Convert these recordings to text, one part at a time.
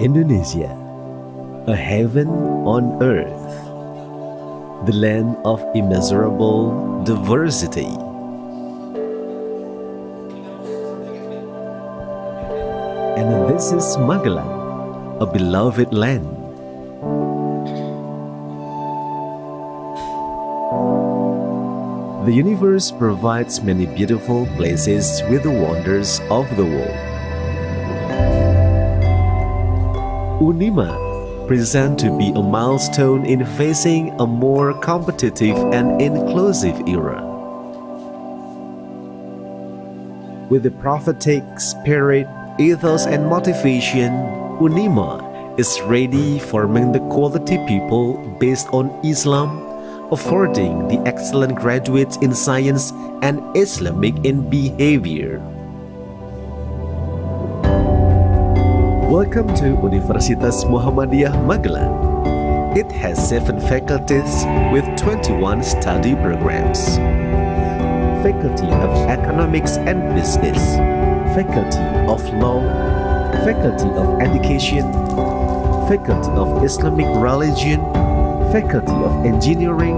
Indonesia, a heaven on earth, the land of immeasurable diversity. And this is Magelang, a beloved land. The universe provides many beautiful places with the wonders of the world. Unima presents to be a milestone in facing a more competitive and inclusive era. With the prophetic spirit, ethos, and motivation, Unima is ready forming the quality people based on Islam, affording the excellent graduates in science and Islamic in behavior. Welcome to Universitas Muhammadiyah Magelang. It has 7 faculties with 21 study programs. Faculty of Economics and Business, Faculty of Law, Faculty of Education, Faculty of Islamic Religion, Faculty of Engineering,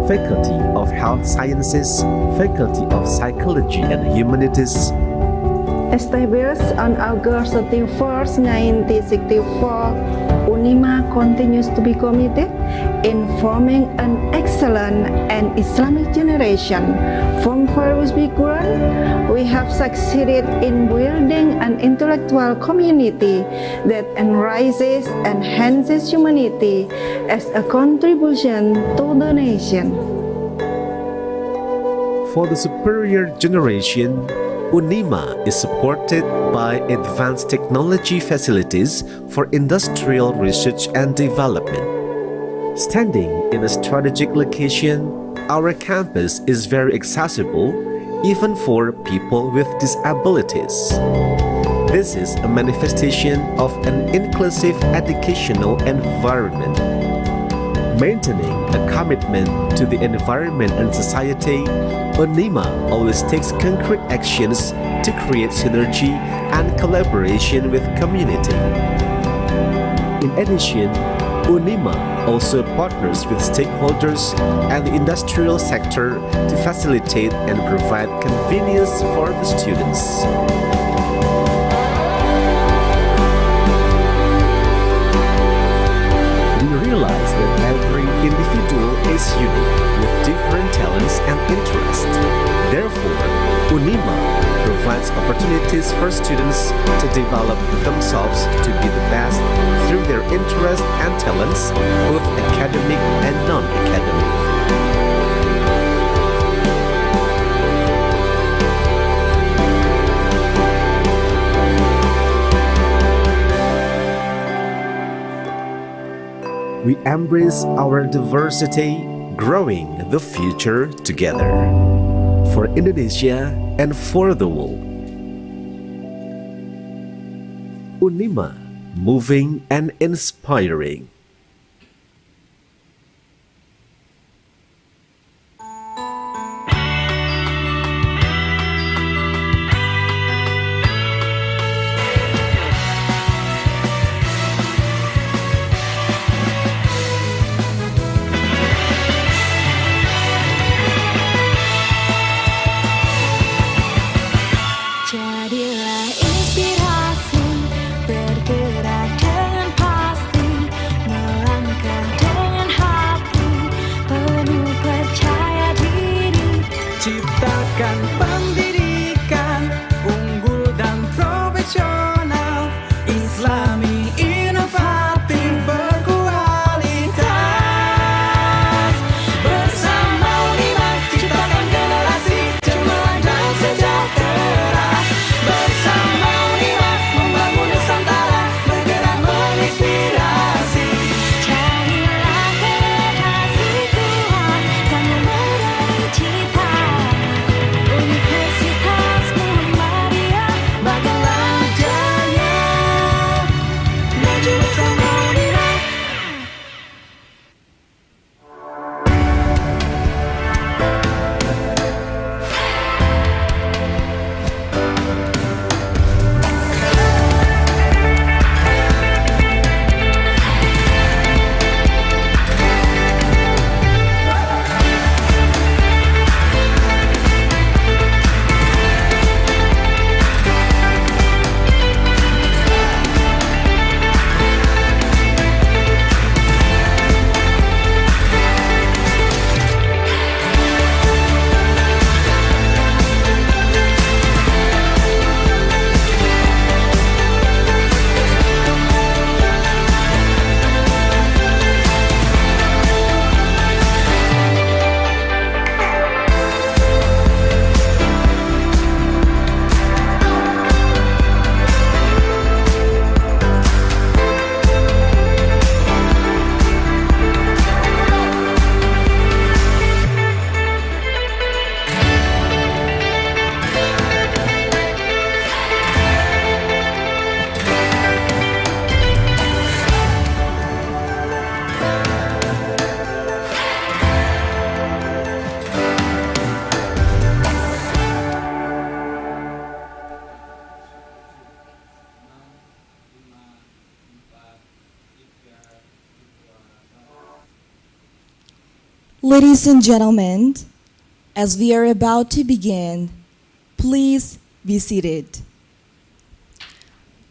Faculty of Health Sciences, Faculty of Psychology and Humanities. Established on August 31st, 1964, Unima continues to be committed in forming an excellent and Islamic generation. From various backgrounds, we have succeeded in building an intellectual community that enriches and enhances humanity as a contribution to the nation. For the superior generation, Unima is supported by advanced technology facilities for industrial research and development. Standing in a strategic location, our campus is very accessible even for people with disabilities. This is a manifestation of an inclusive educational environment. Maintaining a commitment to the environment and society, Unima always takes concrete actions to create synergy and collaboration with community. In addition, Unima also partners with stakeholders and the industrial sector to facilitate and provide convenience for the students. We realize that every individual is unique with different talents and interests. Therefore, Unima provides opportunities for students to develop themselves to be the best through their interests and talents, both academic and non-academic. We embrace our diversity, growing the future together for Indonesia and for the world. Unima, moving and inspiring. Jadilah inspirasi, bergerak dengan pasti, melangkah dengan hati, penuh percaya diri. Ciptakan pendidikan unggul dan profesional, Islami inovatif berkualitas. Bersama Unima ciptakan generasi cemerlang dan sejahtera. Bersama Unima membangun Nusantara, bergerak menginspirasi. Carilah kasih Tuhan, kamu meraih cita. Ladies and gentlemen, as we are about to begin, please be seated.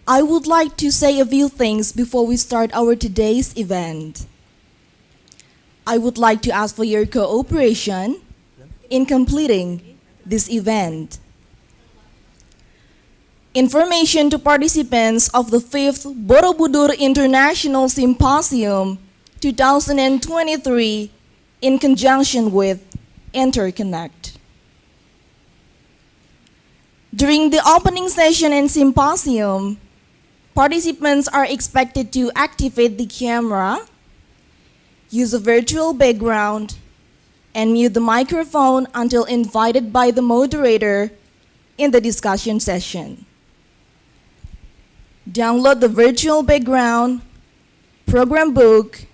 I would like to say a few things before we start our today's event. I would like to ask for your cooperation in completing this event. Information to participants of the 5th Borobudur International Symposium 2023 in conjunction with Interconnect. During the opening session and symposium, participants are expected to activate the camera, use a virtual background, and mute the microphone until invited by the moderator in the discussion session. Download the virtual background, program book,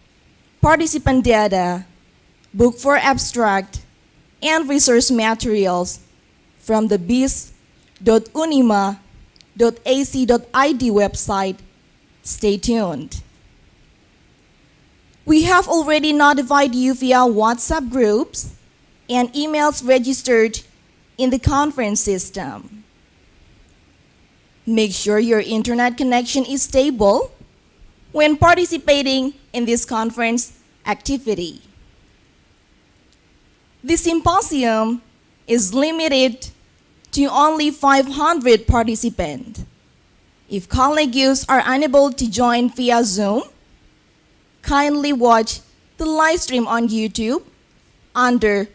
participant data, book for abstract, and resource materials from the bis.unima.ac.id website. Stay tuned. We have already notified you via WhatsApp groups and emails registered in the conference system. Make sure your internet connection is stable when participating in this conference activity. The symposium is limited to only 500 participants. If colleagues are unable to join via Zoom, kindly watch the live stream on YouTube under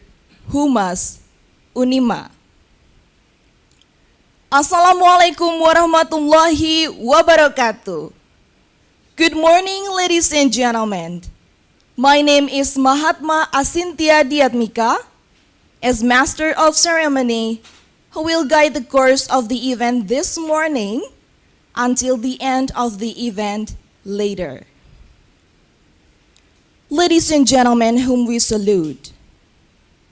Humas Unima. Assalamualaikum warahmatullahi wabarakatuh. Good morning, ladies and gentlemen. My name is Mahatma Asintia Diatmika, as Master of Ceremony, who will guide the course of the event this morning until the end of the event later. Ladies and gentlemen whom we salute,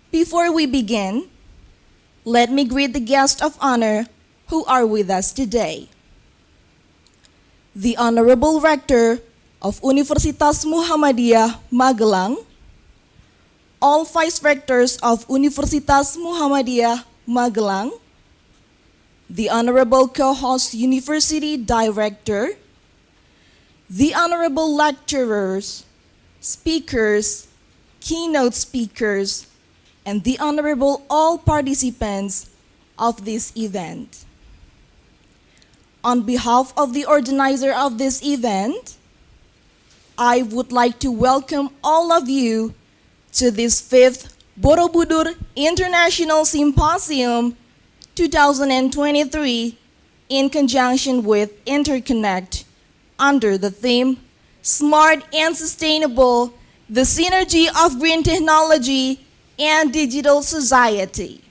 before we begin, let me greet the guests of honor who are with us today. The Honorable Rector of Universitas Muhammadiyah Magelang, all Vice Rectors of Universitas Muhammadiyah Magelang, the Honorable Co-host University Director, the Honorable Lecturers, Speakers, Keynote Speakers, and the Honorable all participants of this event. On behalf of the organizer of this event, I would like to welcome all of you to this 5th Borobudur International Symposium 2023 in conjunction with Interconnect under the theme Smart and Sustainable, the Synergy of Green Technology and Digital Society.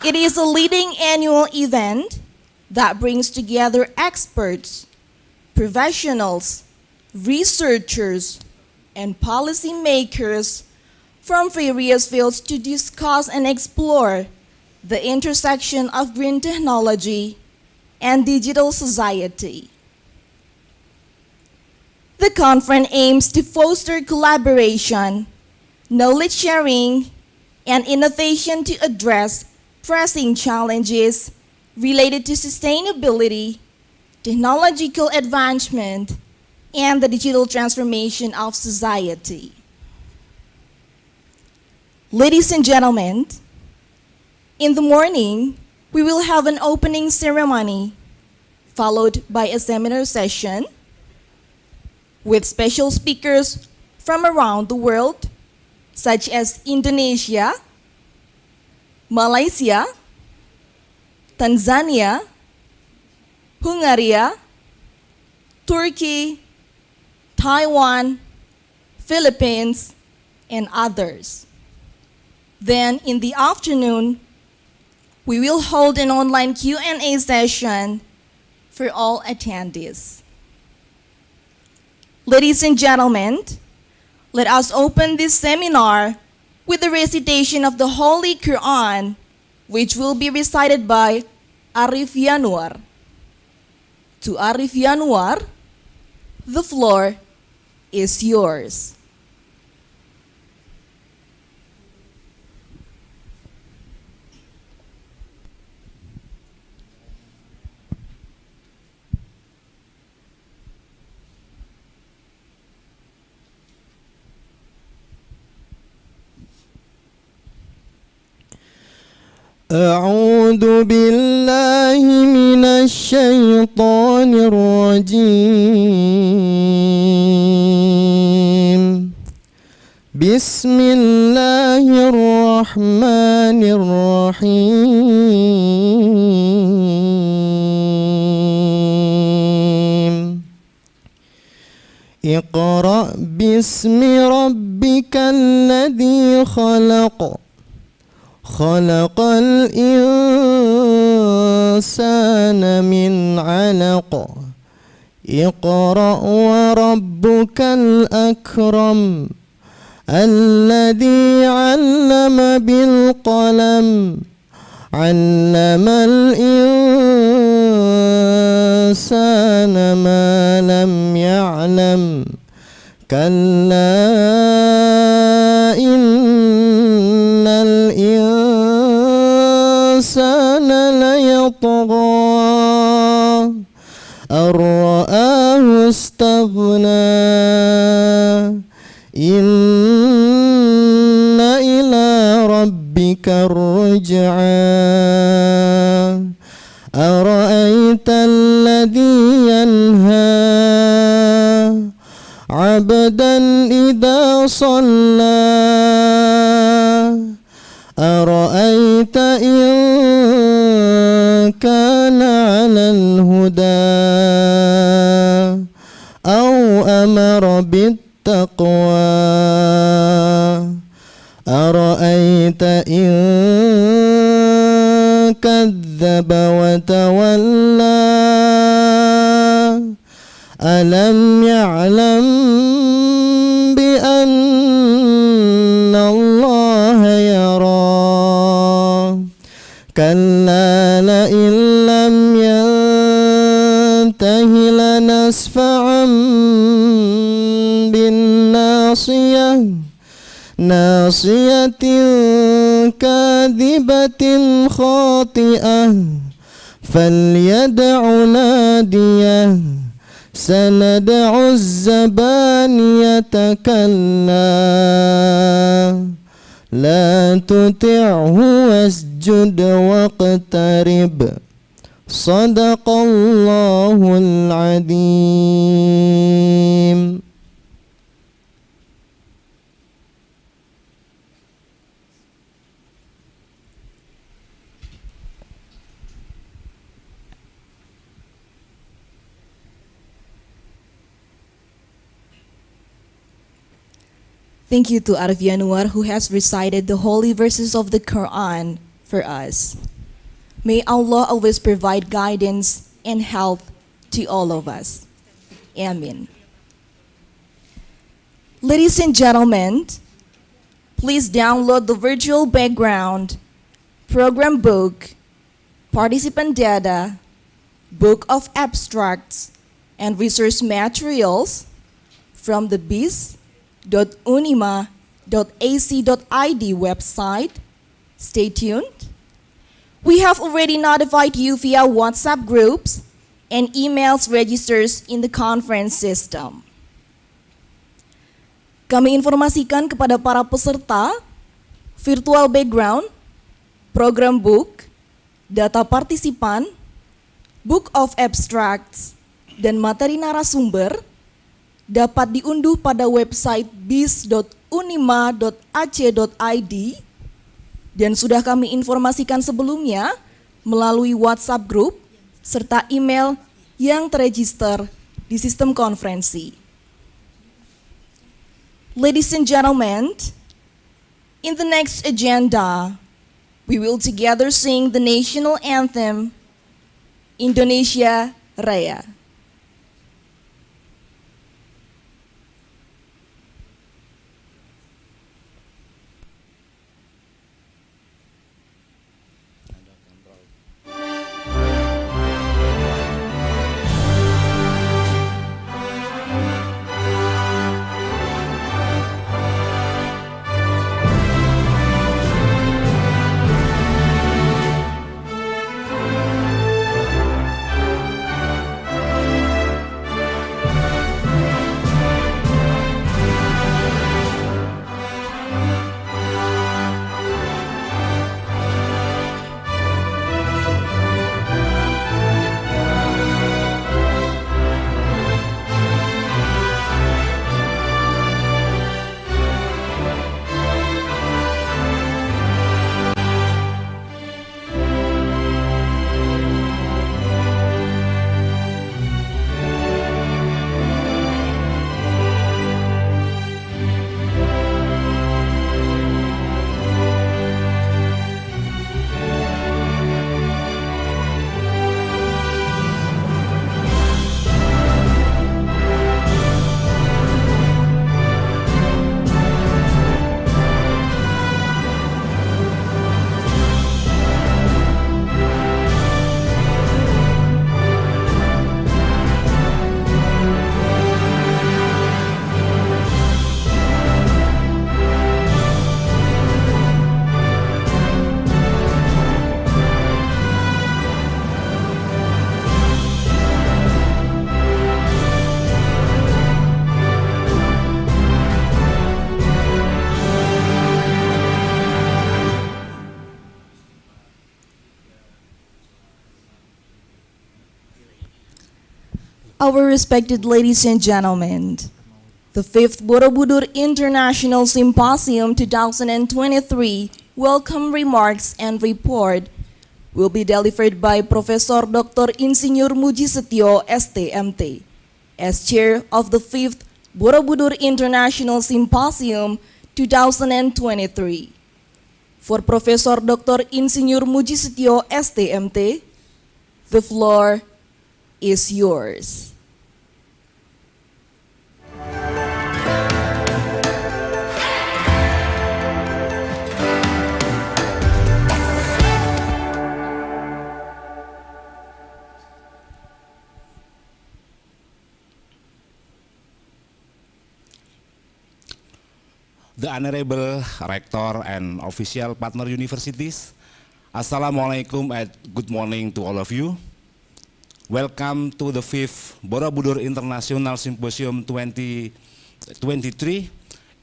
It is a leading annual event that brings together experts, professionals, researchers, and policymakers from various fields to discuss and explore the intersection of green technology and digital society. The conference aims to foster collaboration, knowledge sharing, and innovation to address pressing challenges related to sustainability, technological advancement, and the digital transformation of society. Ladies and gentlemen, in the morning, we will have an opening ceremony followed by a seminar session with special speakers from around the world, such as Indonesia, Malaysia, Tanzania, Hungary, Turkey, Taiwan, Philippines, and others. Then in the afternoon, we will hold an online Q&A session for all attendees. Ladies and gentlemen, let us open this seminar with the recitation of the Holy Quran, which will be recited by Arif Yanuar. To Arif Yanuar, the floor is yours. أعوذ بالله من الشيطان الرجيم. بسم الله الرحمن الرحيم. اقرأ باسم ربك الذي خلق خلق الإنسان من علق اقرأ وربك الأكرم الذي علم بالقلم علم الإنسان ما لم يعلم كلا إن الإنسان ليطغى أن رآه استغنى إن إلى ربك الرجعى أرأيت الذي ينهى عبدا إذا صلى أرأيت إن كان على الهدى أو أمر بالتقوى أرأيت إن كذب وتولى ألم يعلم بأن الله يرى كلا لئن لم ينته لنسفعا بالناصية ناصية كاذبة خاطئة فليدع ناديه سندع الزبانية كلا لا تطعه واسجد واقترب صدق الله العظيم. Thank you to Arvi Anwar who has recited the holy verses of the Quran for us. May Allah always provide guidance and help to all of us. Amen. Ladies and gentlemen, please download the virtual background, program book, participant data, book of abstracts, and resource materials from the bis.unima.ac.id website. Stay tuned. We have already notified you via WhatsApp groups and emails registers in the conference system. Kami informasikan kepada para peserta virtual background, program book, data partisipan, book of abstracts, dan materi narasumber dapat diunduh pada website bis.unima.ac.id dan sudah kami informasikan sebelumnya melalui WhatsApp group serta email yang terregister di sistem konferensi. Ladies and gentlemen, in the next agenda, we will together sing the national anthem, Indonesia Raya. Our respected ladies and gentlemen, the 5th Borobudur International Symposium 2023 welcome remarks and report will be delivered by Professor Dr. Insinyur Muji Setio, STMT, as chair of the 5th Borobudur International Symposium 2023. For Professor Dr. Insinyur Muji Setio, STMT, the floor is yours. The Honorable Rector and official partner universities, Assalamualaikum and good morning to all of you. Welcome to the 5th Borobudur International Symposium 2023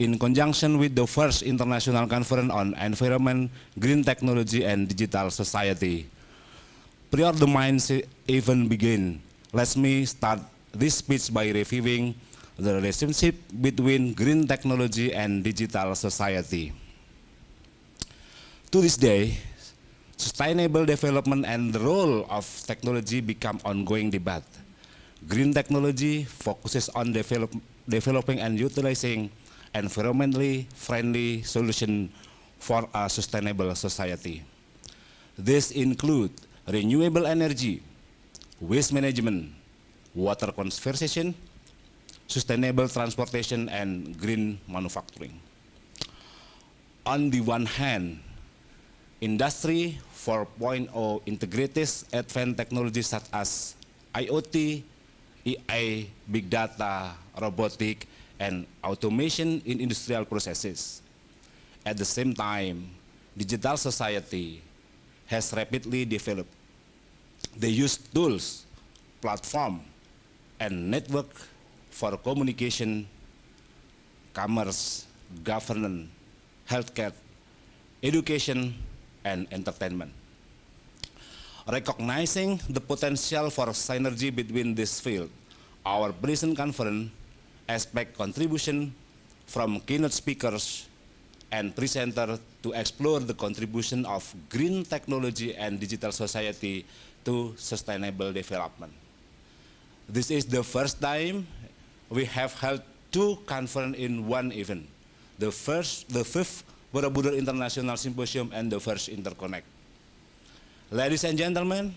in conjunction with the first International Conference on Environment, Green Technology and Digital Society. Prior the main event begin, let me start this speech by reviewing the relationship between green technology and digital society. To this day, sustainable development and the role of technology become ongoing debate. Green technology focuses on developing and utilizing environmentally friendly solutions for a sustainable society. This include renewable energy, waste management, water conservation, sustainable transportation, and green manufacturing. On the one hand, Industry 4.0 integrates advanced technologies such as IoT, AI, big data, robotic, and automation in industrial processes. At the same time, digital society has rapidly developed. They use tools, platform, and network for communication, commerce, governance, healthcare, education, and entertainment. Recognizing the potential for synergy between this field, our present conference expects contribution from keynote speakers and presenters to explore the contribution of green technology and digital society to sustainable development. This is the first time we have held two conferences in one event. The 5th Borobudur International Symposium and the first Interconnect. Ladies and gentlemen,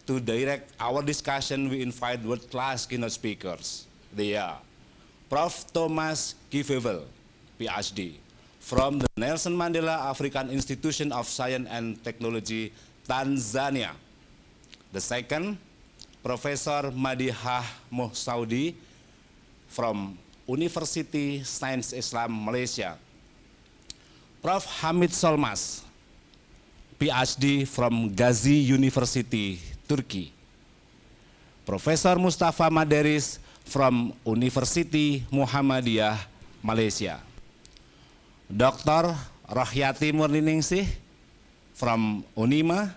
to direct our discussion, we invite world-class keynote speakers. They are Prof. Thomas Kifevel, PhD, from the Nelson Mandela African Institution of Science and Technology, Tanzania. The second, Professor Madihah Mohsaudi, from University Science Islam Malaysia. Prof. Hamid Solmaz, PhD from Gazi University, Turkey. Professor Mustafa Madaris from University Muhammadiyah, Malaysia. Dr. Rohyati Murniningsih from Unima.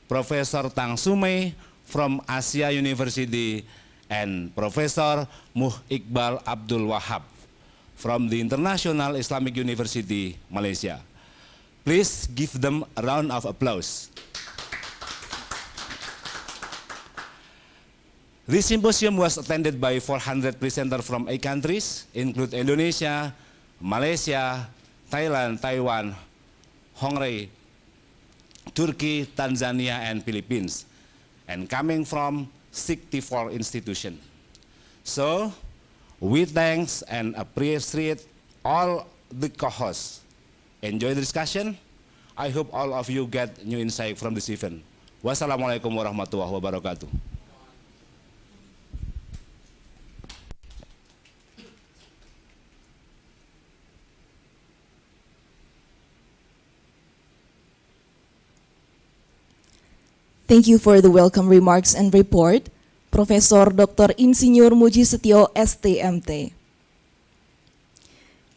Professor Tang Sumei from Asia University, and Professor Muh Iqbal Abdul Wahab from the International Islamic University, Malaysia. Please give them a round of applause. This symposium was attended by 400 presenters from 8 countries, include Indonesia, Malaysia, Thailand, Taiwan, Hungary, Turkey, Tanzania, and Philippines, and coming from 64 institutions. So, we thanks and appreciate all the co-hosts. Enjoy the discussion. I hope all of you get new insight from this event. Wassalamualaikum warahmatullahi wabarakatuh. Thank you for the welcome remarks and report, Professor Dr. Insinyur Muji Setio, STMT.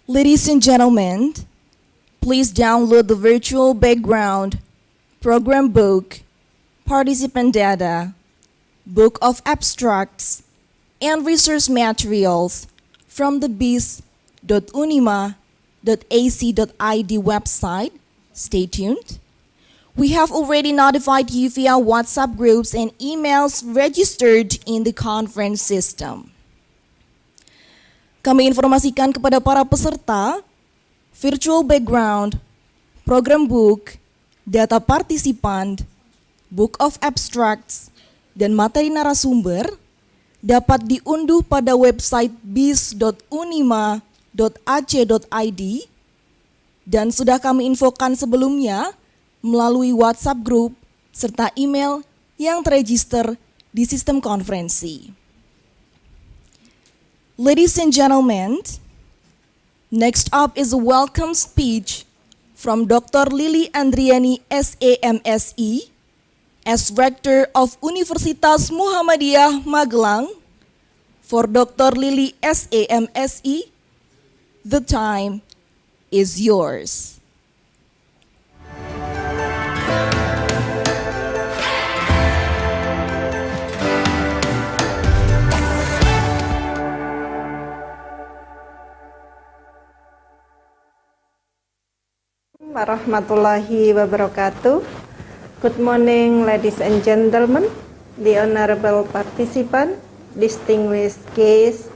Ladies and gentlemen, please download the virtual background, program book, participant data, book of abstracts, and research materials from the bis.unima.ac.id website. Stay tuned. We have already notified you via WhatsApp groups and emails registered in the conference system. Kami informasikan kepada para peserta, virtual background, program book, data partisipan, book of abstracts, dan materi narasumber dapat diunduh pada website bis.unima.ac.id dan sudah kami infokan sebelumnya melalui WhatsApp group serta email yang terregister di sistem konferensi. Ladies and gentlemen, next up is a welcome speech from Dr. Lili Andriani SAMSE as Rector of Universitas Muhammadiyah Magelang. For Dr. Lili SAMSE, the time is yours. Warahmatullahi wabarakatuh. Good morning, ladies and gentlemen, the honorable participant, distinguished guests,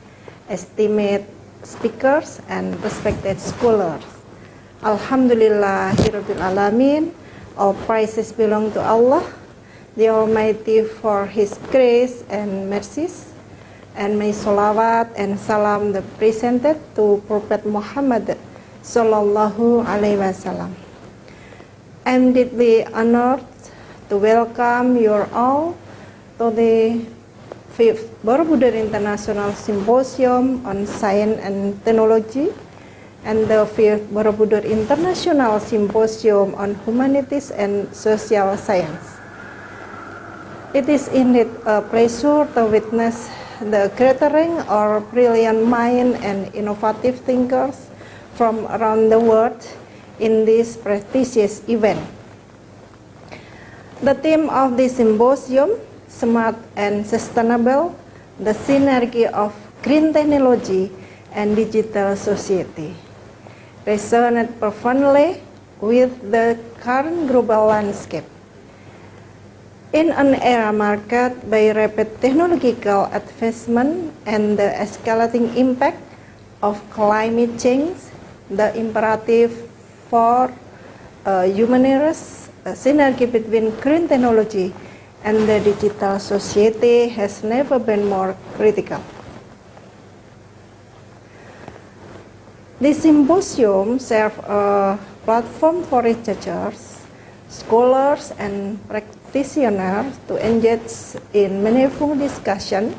esteemed speakers, and respected scholars. Alhamdulillahirabbil alamin. All praises belong to Allah, the Almighty, for His grace and mercies. And may salawat and salam be presented to Prophet Muhammad Sallallahu Alaihi Wasallam. I'm deeply honored to welcome you all to the 5th Borobudur International Symposium on Science and Technology and the 5th Borobudur International Symposium on Humanities and Social Science. It is indeed a pleasure to witness the gathering of brilliant minds and innovative thinkers from around the world in this prestigious event. The theme of the symposium, Smart and Sustainable, the Synergy of Green Technology and Digital Society, resonates profoundly with the current global landscape. In an era marked by rapid technological advancement and the escalating impact of climate change, the imperative for humanities synergy between green technology and the digital society has never been more critical. The symposium serves a platform for researchers, scholars, and practitioners to engage in meaningful discussion,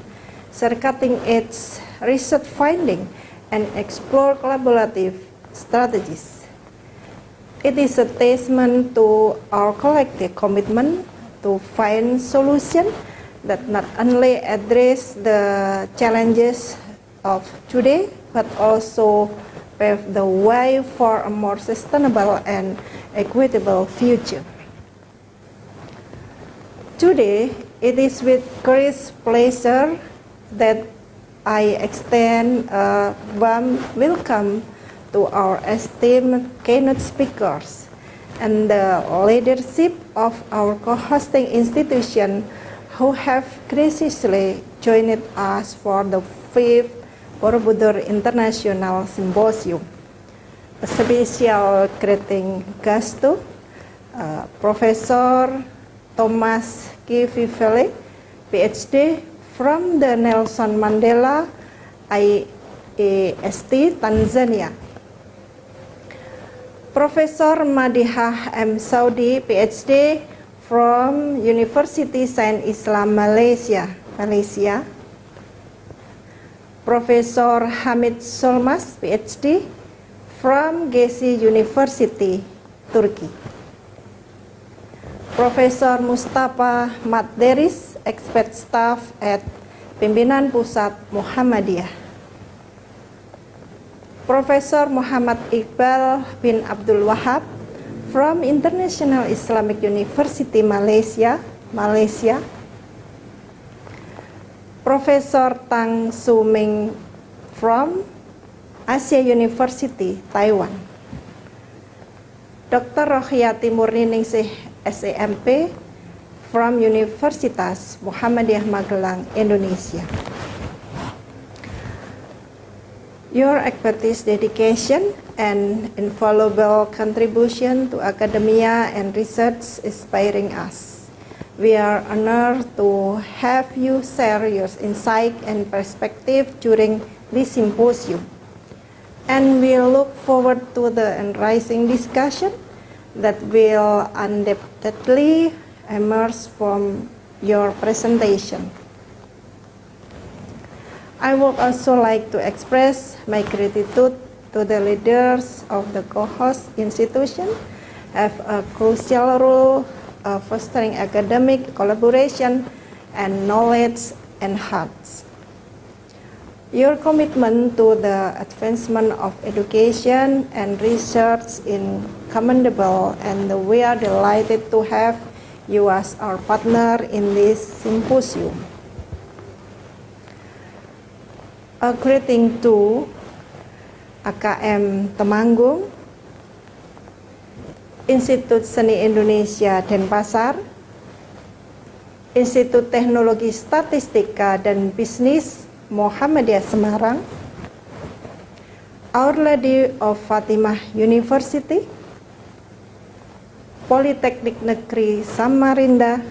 circulating its research findings and explore collaborative strategies. It is a testament to our collective commitment to find solutions that not only address the challenges of today, but also pave the way for a more sustainable and equitable future. Today, it is with great pleasure that I extend a warm welcome to our esteemed keynote speakers and the leadership of our co-hosting institution who have graciously joined us for the 5th Borobudur International Symposium. A special greeting goes to Professor Thomas Kivivele, PhD from the Nelson Mandela IAST, Tanzania. Professor Madihah M. Saudi, PhD from University Saint Islam Malaysia. Professor Hamid Solmaz, PhD from Gezi University, Turkey. Profesor Mustafa Matderis, expert staff at Pimpinan Pusat Muhammadiyah. Profesor Muhammad Iqbal bin Abdul Wahab from International Islamic University Malaysia. Professor Tang Su-ming from Asia University, Taiwan. Dr. Rohiyati Murniningsih, SEMP, from Universitas Muhammadiyah Magelang, Indonesia. Your expertise, dedication, and invaluable contribution to academia and research inspiring us. We are honored to have you share your insight and perspective during this symposium. And we look forward to the enriching discussion that will undoubtedly emerge from your presentation. I would also like to express my gratitude to the leaders of the co-host institution have a crucial role of fostering academic collaboration and knowledge enhancement. Your commitment to the advancement of education and research is commendable, and we are delighted to have you as our partner in this symposium. A greeting to AKM Temanggung, Institut Seni Indonesia Denpasar, Institut Teknologi Statistika dan Bisnis Muhammadiyah Semarang, Our Lady of Fatimah University, Politeknik Negeri Samarinda,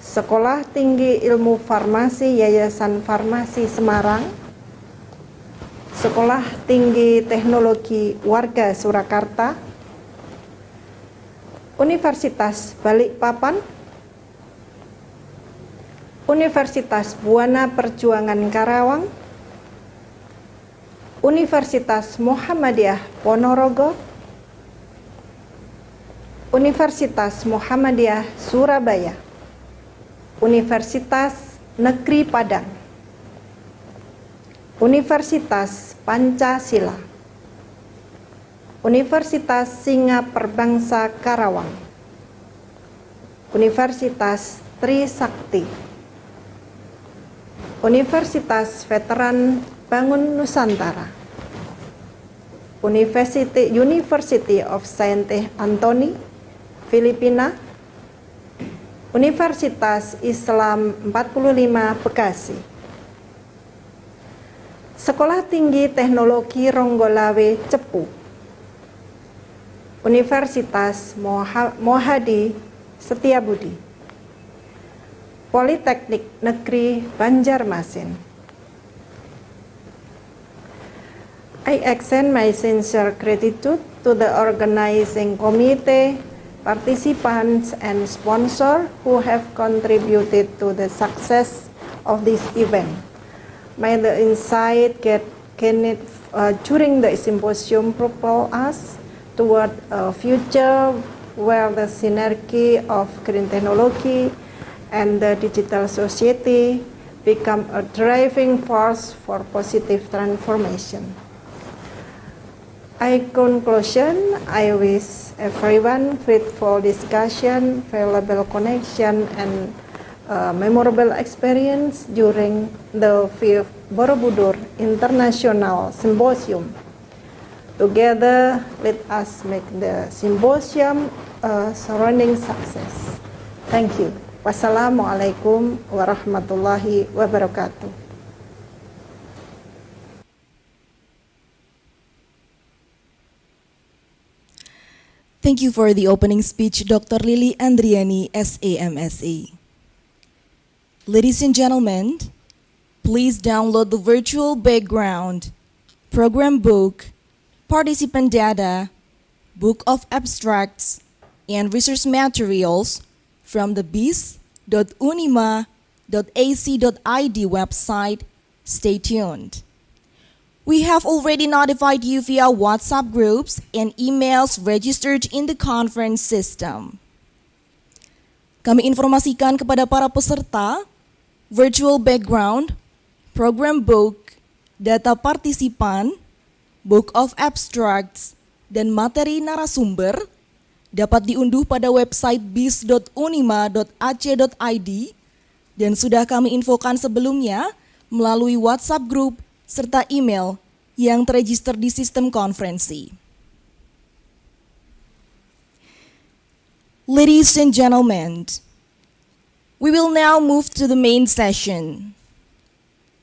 Sekolah Tinggi Ilmu Farmasi Yayasan Farmasi Semarang, Sekolah Tinggi Teknologi Warga Surakarta, Universitas Balikpapan, Universitas Buana Perjuangan Karawang, Universitas Muhammadiyah Ponorogo, Universitas Muhammadiyah Surabaya, Universitas Negeri Padang, Universitas Pancasila, Universitas Singaperbangsa Karawang, Universitas Trisakti, Universitas Veteran Bangun Nusantara, University of Saint Anthony, Filipina, Universitas Islam 45 Bekasi, Sekolah Tinggi Teknologi Ronggolawe Cepu, Universitas Mohadi Setiabudi, Politeknik Negeri Banjarmasin. I extend my sincere gratitude to the organizing committee, participants, and sponsors who have contributed to the success of this event. May the insight gained during the symposium propel us toward a future where the synergy of green technology and the digital society become a driving force for positive transformation. In conclusion, I wish everyone fruitful discussion, valuable connection, and memorable experience during the 5th Borobudur International Symposium. Together, let us make the symposium a surrounding success. Thank you. Wassalamualaikum warahmatullahi wabarakatuh. Thank you for the opening speech, Dr. Lily Andriani, SAMSA. Ladies and gentlemen, please download the virtual background, program book, participant data, book of abstracts, and research materials from the bis.unima.ac.id website. Stay tuned. We have already notified you via WhatsApp groups and emails registered in the conference system. Kami informasikan kepada para peserta, virtual background, program book, data partisipan, book of abstracts, dan materi narasumber dapat diunduh pada website bis.unima.ac.id dan sudah kami infokan sebelumnya melalui WhatsApp group serta email yang terregister di sistem konferensi. Ladies and gentlemen, we will now move to the main session.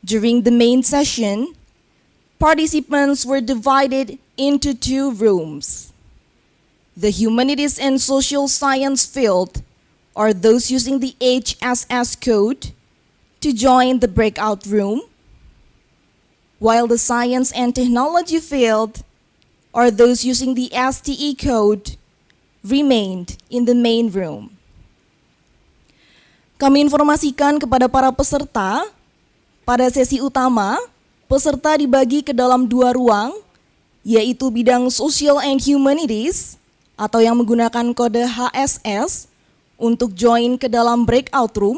During the main session, participants were divided into two rooms. The humanities and social science field are those using the HSS code to join the breakout room, while the science and technology field are those using the STE code remained in the main room. Kami informasikan kepada para peserta, pada sesi utama, peserta dibagi ke dalam dua ruang, yaitu bidang Social and Humanities, atau yang menggunakan kode HSS, untuk join ke dalam breakout room,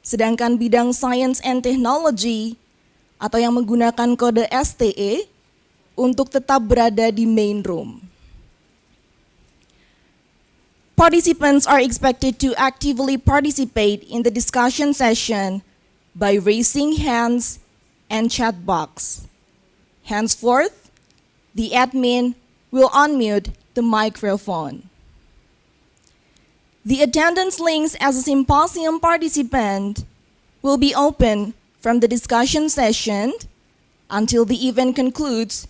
sedangkan bidang Science and Technology, atau yang menggunakan kode STE, untuk tetap berada di main room. Participants are expected to actively participate in the discussion session by raising hands and chat box. Henceforth, the admin will unmute the microphone. The attendance links as a symposium participant will be open from the discussion session until the event concludes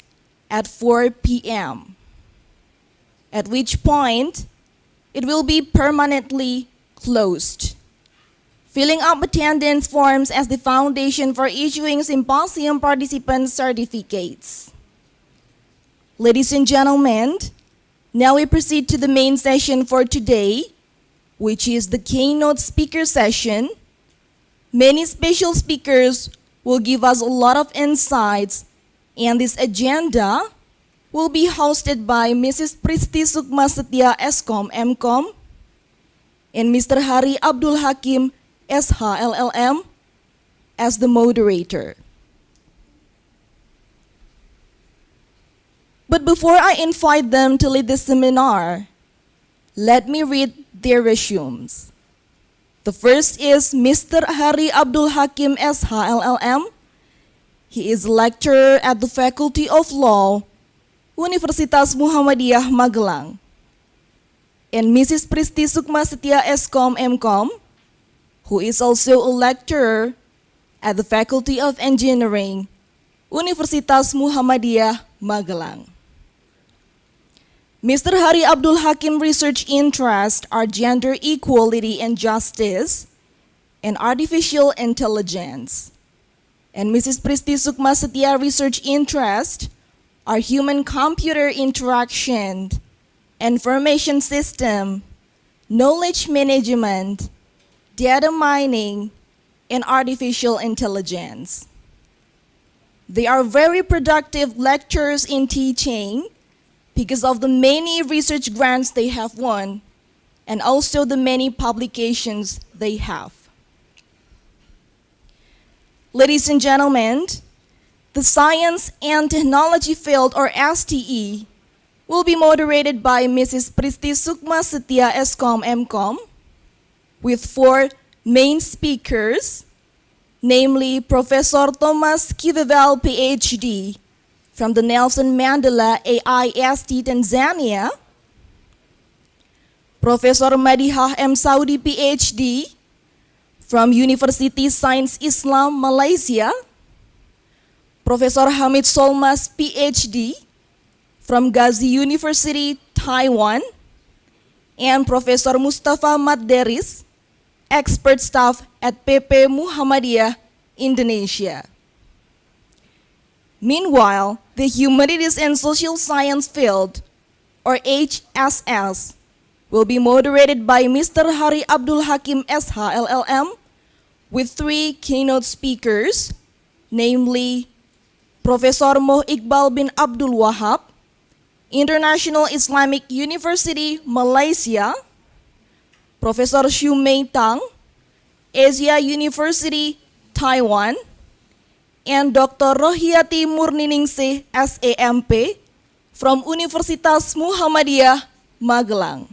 at 4 p.m., at which point it will be permanently closed. Filling up attendance forms as the foundation for issuing symposium participant certificates. Ladies and gentlemen, now we proceed to the main session for today, which is the keynote speaker session. Many special speakers will give us a lot of insights, and this agenda will be hosted by Mrs. Pristi Sukma Setia Eskom MCom and Mr. Hari Abdul Hakim SH LLM as the moderator. But before I invite them to lead the seminar, let me read their resumes. The first is Mr. Hari Abdul Hakim SH LLM. He is a lecturer at the Faculty of Law, Universitas Muhammadiyah Magelang. And Mrs. Pristi Sukma Setia Eskom MCom, who is also a lecturer at the Faculty of Engineering, Universitas Muhammadiyah Magelang. Mr. Hari Abdul Hakim research interests are gender equality and justice and artificial intelligence. And Mrs. Pristi Sukma Setia research interest are human-computer interaction, information system, knowledge management, data mining, and artificial intelligence. They are very productive lecturers in teaching because of the many research grants they have won and also the many publications they have. Ladies and gentlemen, the Science and Technology field, or STE, will be moderated by Mrs. Pristi Sukma Setia Eskom MCom, with 4 main speakers, namely Professor Thomas Kivevel PhD from the Nelson Mandela AIST Tanzania, Professor Madihah M. Saudi PhD from University Science Islam Malaysia, Professor Hamid Solmas, PhD, from Gazi University, Taiwan, and Professor Mustafa Madderis, expert staff at PP Muhammadiyah, Indonesia. Meanwhile, the Humanities and Social Science field, or HSS, will be moderated by Mr. Hari Abdul Hakim SH LLM, with 3 keynote speakers, namely Profesor Moh Iqbal bin Abdul Wahab, International Islamic University, Malaysia, Profesor Xu Mei Tang, Asia University, Taiwan, and Dr. Rohiati Murniningsih, SAMP, from Universitas Muhammadiyah, Magelang.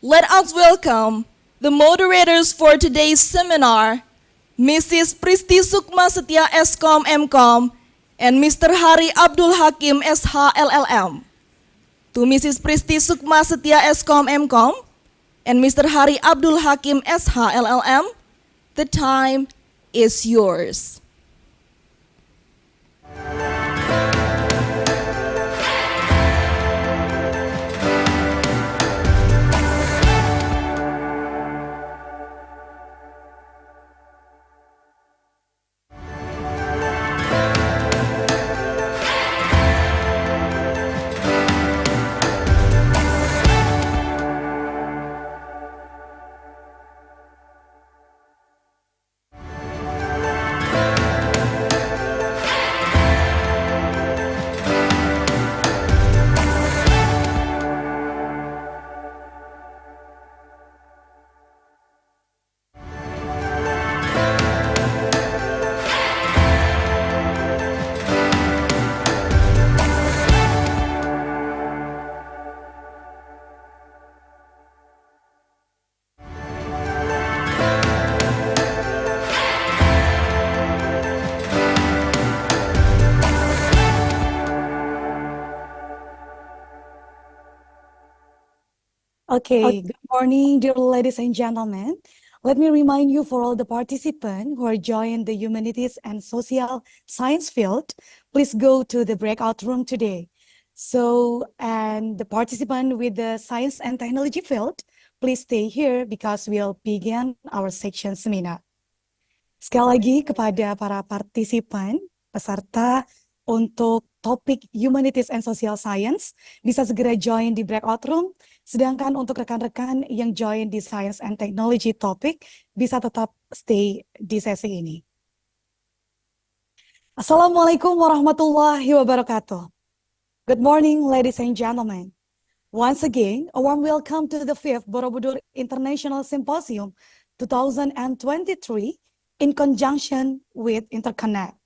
Let us welcome The moderators for today's seminar, Mrs. Pristi Sukma Setia Eskom MCom and Mr. Hari Abdul Hakim SH LLM. To Mrs. Pristi Sukma Setia Eskom MCom and Mr. Hari Abdul Hakim SH LLM, the time is yours. Okay, good morning, dear ladies and gentlemen. Let me remind you for all the participants who are joining the humanities and social science field, please go to the breakout room today. And the participant with the science and technology field, please stay here because we'll begin our section seminar. Sekali lagi kepada para partisipan, peserta untuk topik Humanities and Social Science, bisa segera join di breakout room, sedangkan untuk rekan-rekan yang join di Science and Technology topik, bisa tetap stay di sesi ini. Assalamualaikum warahmatullahi wabarakatuh. Good morning, ladies and gentlemen. Once again, a warm welcome to the 5th Borobudur International Symposium 2023 in conjunction with Interconnect.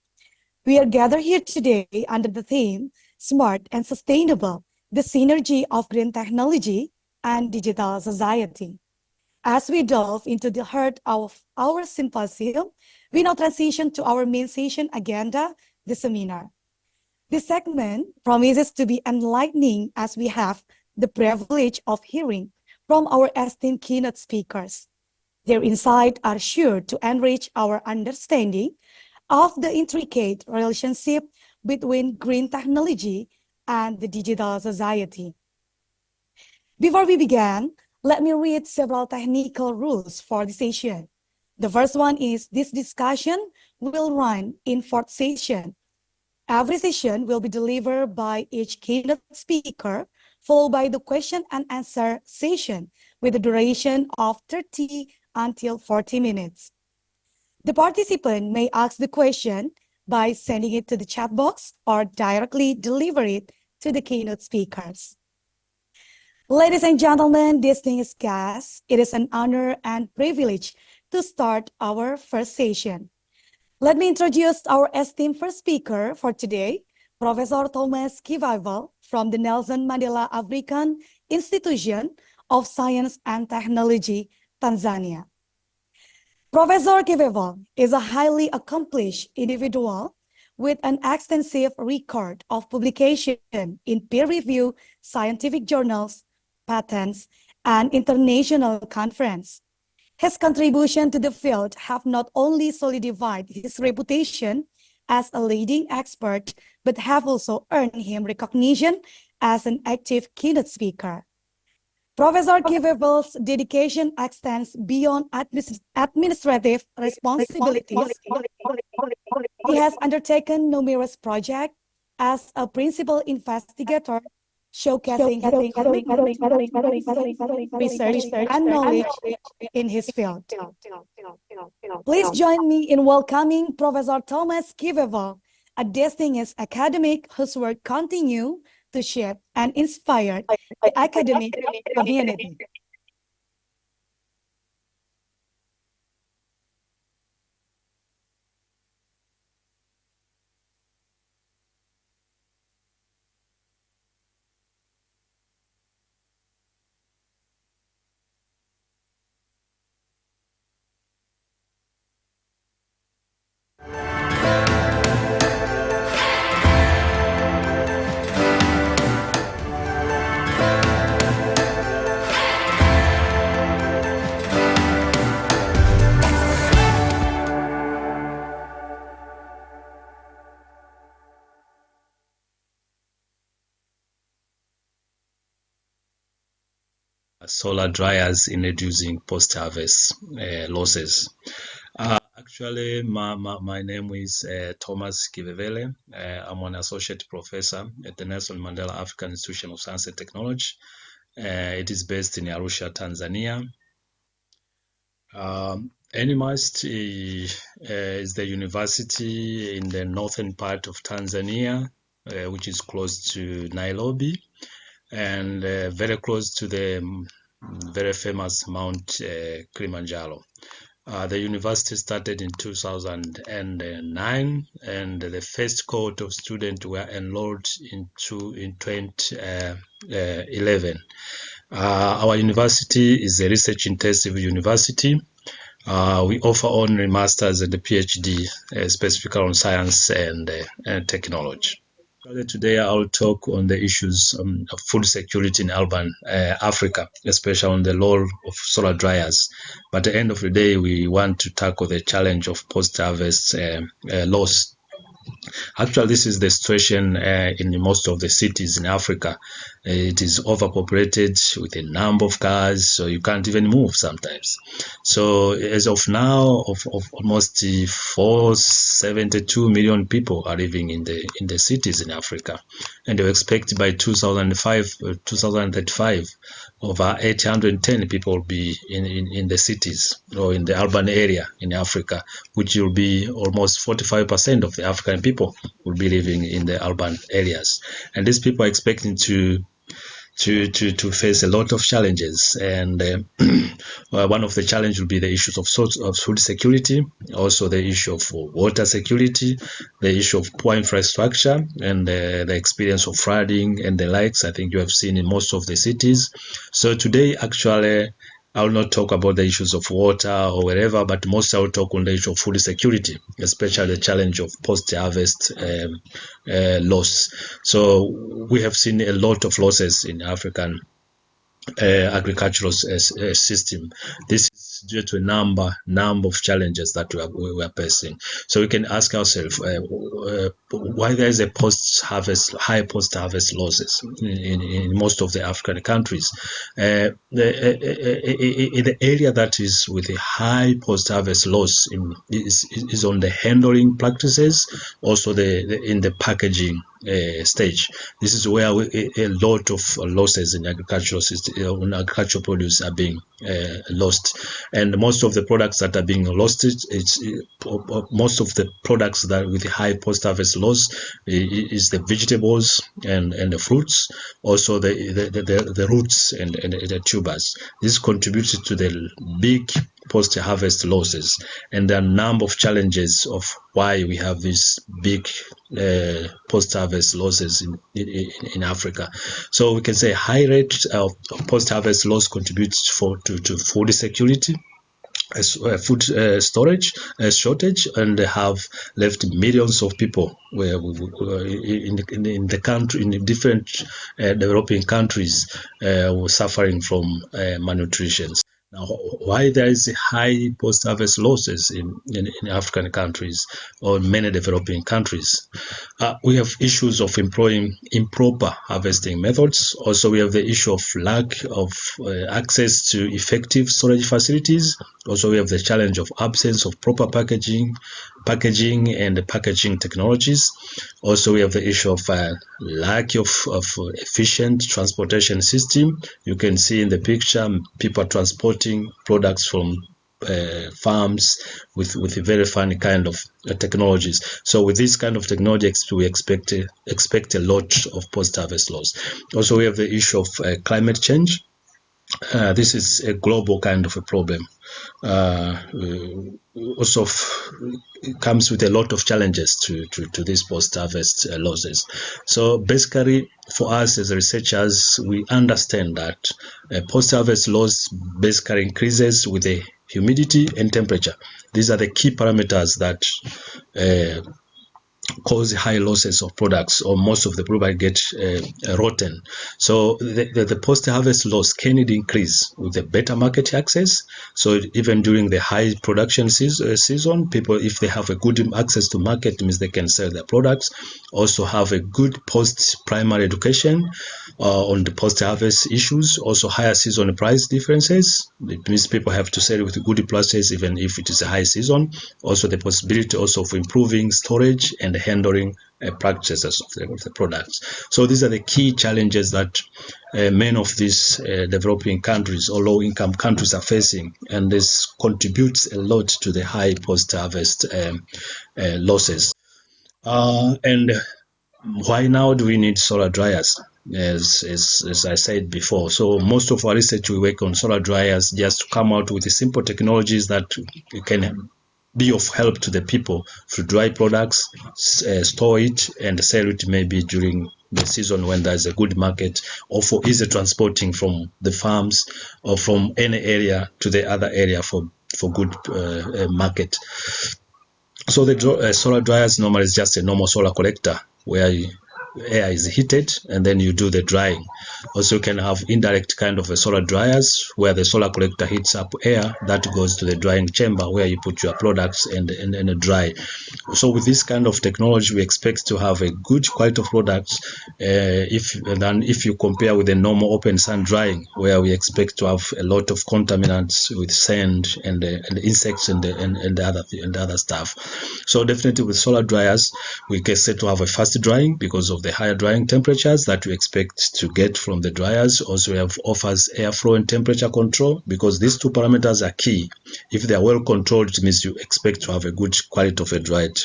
We are gathered here today under the theme, Smart and Sustainable, the Synergy of Green Technology and Digital Society. As we delve into the heart of our symposium, we now transition to our main session agenda, the seminar. This segment promises to be enlightening as we have the privilege of hearing from our esteemed keynote speakers. Their insights are sure to enrich our understanding of the intricate relationship between green technology and the digital society. Before we begin, let me read several technical rules for the session. The first one is this discussion will run in 4 sessions. Every session will be delivered by each keynote speaker, followed by the question and answer session with a duration of 30 until 40 minutes. The participant may ask the question by sending it to the chat box or directly deliver it to the keynote speakers. Ladies and gentlemen, distinguished guests, it is an honor and privilege to start our first session. Let me introduce our esteemed first speaker for today, Professor Thomas Kivavel from the Nelson Mandela African Institution of Science and Technology, Tanzania. Professor Kivavel is a highly accomplished individual with an extensive record of publication in peer-reviewed scientific journals, patents, and international conferences. His contribution to the field have not only solidified his reputation as a leading expert, but have also earned him recognition as an active keynote speaker. Professor Kivavel's dedication extends beyond administrative responsibilities. He has undertaken numerous projects as a principal investigator, showcasing his research and knowledge in his field. Please join me in welcoming Professor Thomas Kivavel, a distinguished academic whose work continue to shape and inspire the academic community. solar dryers in reducing post-harvest losses. Actually, my name is Thomas Kivevele. I'm an associate professor at the Nelson Mandela African Institution of Science and Technology. It is based in Arusha, Tanzania. NMAST is the university in the northern part of Tanzania, which is close to Nairobi and very close to the very famous Mount Kilimanjaro. The university started in 2009, and the first cohort of students were enrolled in 2011. Our university is a research-intensive university. We offer only masters and a PhD, specifically on science and technology. Today, I'll talk on the issues of food security in urban Africa, especially on the role of solar dryers. But at the end of the day, we want to tackle the challenge of post-harvest loss. Actually, this is the situation in most of the cities in Africa. It is overpopulated with a number of cars, so you can't even move sometimes. So as of now, of almost 472 million people are living in the cities in Africa, and they expect by 2035 over 810 people will be in the cities or in the urban area in Africa, which will be almost 45% of the African people will be living in the urban areas. And these people are expecting to face a lot of challenges, and one of the challenges will be the issues of food security, also the issue of water security, the issue of poor infrastructure, and the experience of flooding and the likes. I think you have seen in most of the cities. So today, actually, I will not talk about the issues of water or wherever, but mostly I will talk on the issue of food security, especially the challenge of post-harvest loss. So we have seen a lot of losses in African agricultural system. This is due to a number of challenges that we are facing. So we can ask ourselves why there is a high post-harvest losses in most of the African countries. In the area that is with a high post-harvest loss is on the handling practices, also in the packaging stage. This is where a lot of losses in agricultural produce are being lost, and most of the products that are being lost, most of the products that with high post-harvest loss is the vegetables and the fruits, also the roots and the tubers. This contributes to the big post-harvest losses, and there are a number of challenges of why we have these big post-harvest losses in Africa. So we can say high rate of post-harvest loss contributes to food security, food storage shortage, and have left millions of people in the country, in different developing countries, suffering from malnutrition. Now, why there is high post-harvest losses in African countries or many developing countries? We have issues of employing improper harvesting methods. Also, we have the issue of lack of access to effective storage facilities. Also, we have the challenge of absence of proper packaging and packaging technologies. Also, we have the issue of lack of efficient transportation system. You can see in the picture, people are transporting products from farms with a very fine kind of technologies. So with this kind of technology, we expect a lot of post-harvest loss. Also, we have the issue of climate change. This is a global kind of a problem. Also it comes with a lot of challenges to these post-harvest losses. So basically, for us as researchers, we understand that post-harvest loss basically increases with the humidity and temperature. These are the key parameters that cause high losses of products, or most of the products get rotten. So the post-harvest loss can increase with the better market access. So even during the high production season, people, if they have a good access to market, means they can sell their products. Also have a good post-primary education. on the post-harvest issues, also higher season price differences. It means people have to sell with good prices even if it is a high season. Also the possibility also of improving storage and handling practices of the products. So these are the key challenges that many of these developing countries or low-income countries are facing, and this contributes a lot to the high post-harvest losses. And why now do we need solar dryers? As I said before, so most of our research we work on solar dryers just to come out with the simple technologies that can be of help to the people to dry products, store it and sell it maybe during the season when there's a good market, or for easy transporting from the farms or from any area to the other area for good market. So the solar dryers normally is just a normal solar collector where air is heated and then you do the drying. Also you can have indirect kind of a solar dryers where the solar collector heats up air that goes to the drying chamber where you put your products and dry. So with this kind of technology we expect to have a good quality of products if you compare with the normal open sun drying where we expect to have a lot of contaminants with sand and insects and the other stuff. So definitely with solar dryers we get set to have a fast drying because of the higher drying temperatures that we expect to get from the dryers. Also we have offers airflow and temperature control because these two parameters are key. If they are well controlled, it means you expect to have a good quality of a dried